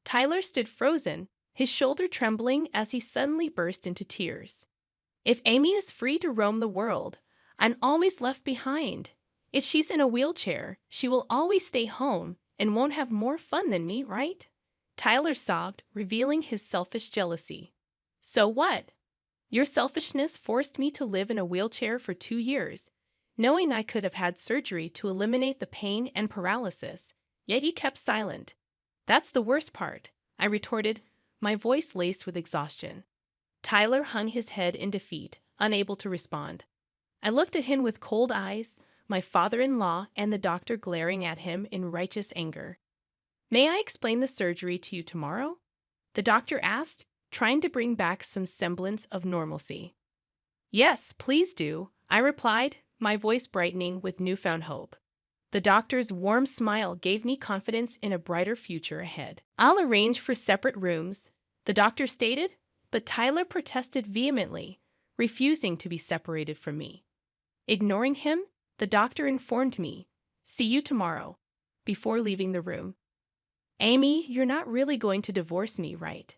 Tyler stood frozen, his shoulder trembling as he suddenly burst into tears. If Amy is free to roam the world, I'm always left behind. If she's in a wheelchair, she will always stay home and won't have more fun than me, right? Tyler sobbed, revealing his selfish jealousy. So what? Your selfishness forced me to live in a wheelchair for 2 years, knowing I could have had surgery to eliminate the pain and paralysis, yet you kept silent. That's the worst part, I retorted, my voice laced with exhaustion. Tyler hung his head in defeat, unable to respond. I looked at him with cold eyes, my father-in-law and the doctor glaring at him in righteous anger. May I explain the surgery to you tomorrow? The doctor asked, trying to bring back some semblance of normalcy. Yes, please do, I replied, my voice brightening with newfound hope. The doctor's warm smile gave me confidence in a brighter future ahead. I'll arrange for separate rooms, the doctor stated, but Tyler protested vehemently, refusing to be separated from me. Ignoring him, the doctor informed me, "See you tomorrow," before leaving the room. Amy, you're not really going to divorce me, right?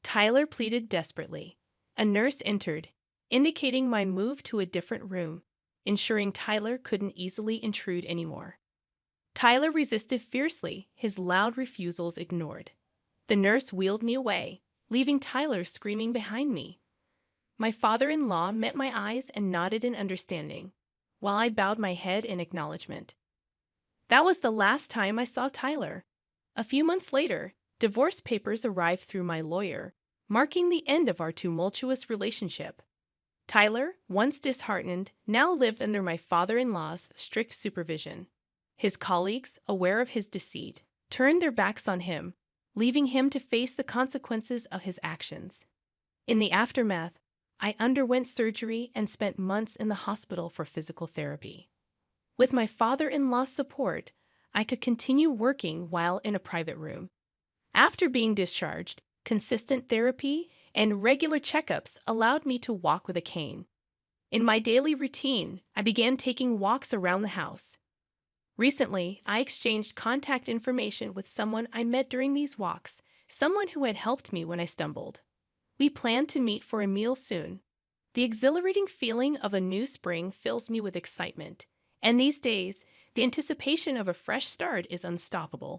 Tyler pleaded desperately. A nurse entered, indicating my move to a different room, ensuring Tyler couldn't easily intrude anymore. Tyler resisted fiercely, his loud refusals ignored. The nurse wheeled me away, leaving Tyler screaming behind me. My father-in-law met my eyes and nodded in understanding, while I bowed my head in acknowledgement. That was the last time I saw Tyler. A few months later, divorce papers arrived through my lawyer, marking the end of our tumultuous relationship. Tyler, once disheartened, now lived under my father-in-law's strict supervision. His colleagues, aware of his deceit, turned their backs on him, leaving him to face the consequences of his actions. In the aftermath, I underwent surgery and spent months in the hospital for physical therapy. With my father-in-law's support, I could continue working while in a private room. After being discharged, consistent therapy and regular checkups allowed me to walk with a cane. In my daily routine, I began taking walks around the house. Recently, I exchanged contact information with someone I met during these walks, someone who had helped me when I stumbled. We plan to meet for a meal soon. The exhilarating feeling of a new spring fills me with excitement, and these days, the anticipation of a fresh start is unstoppable.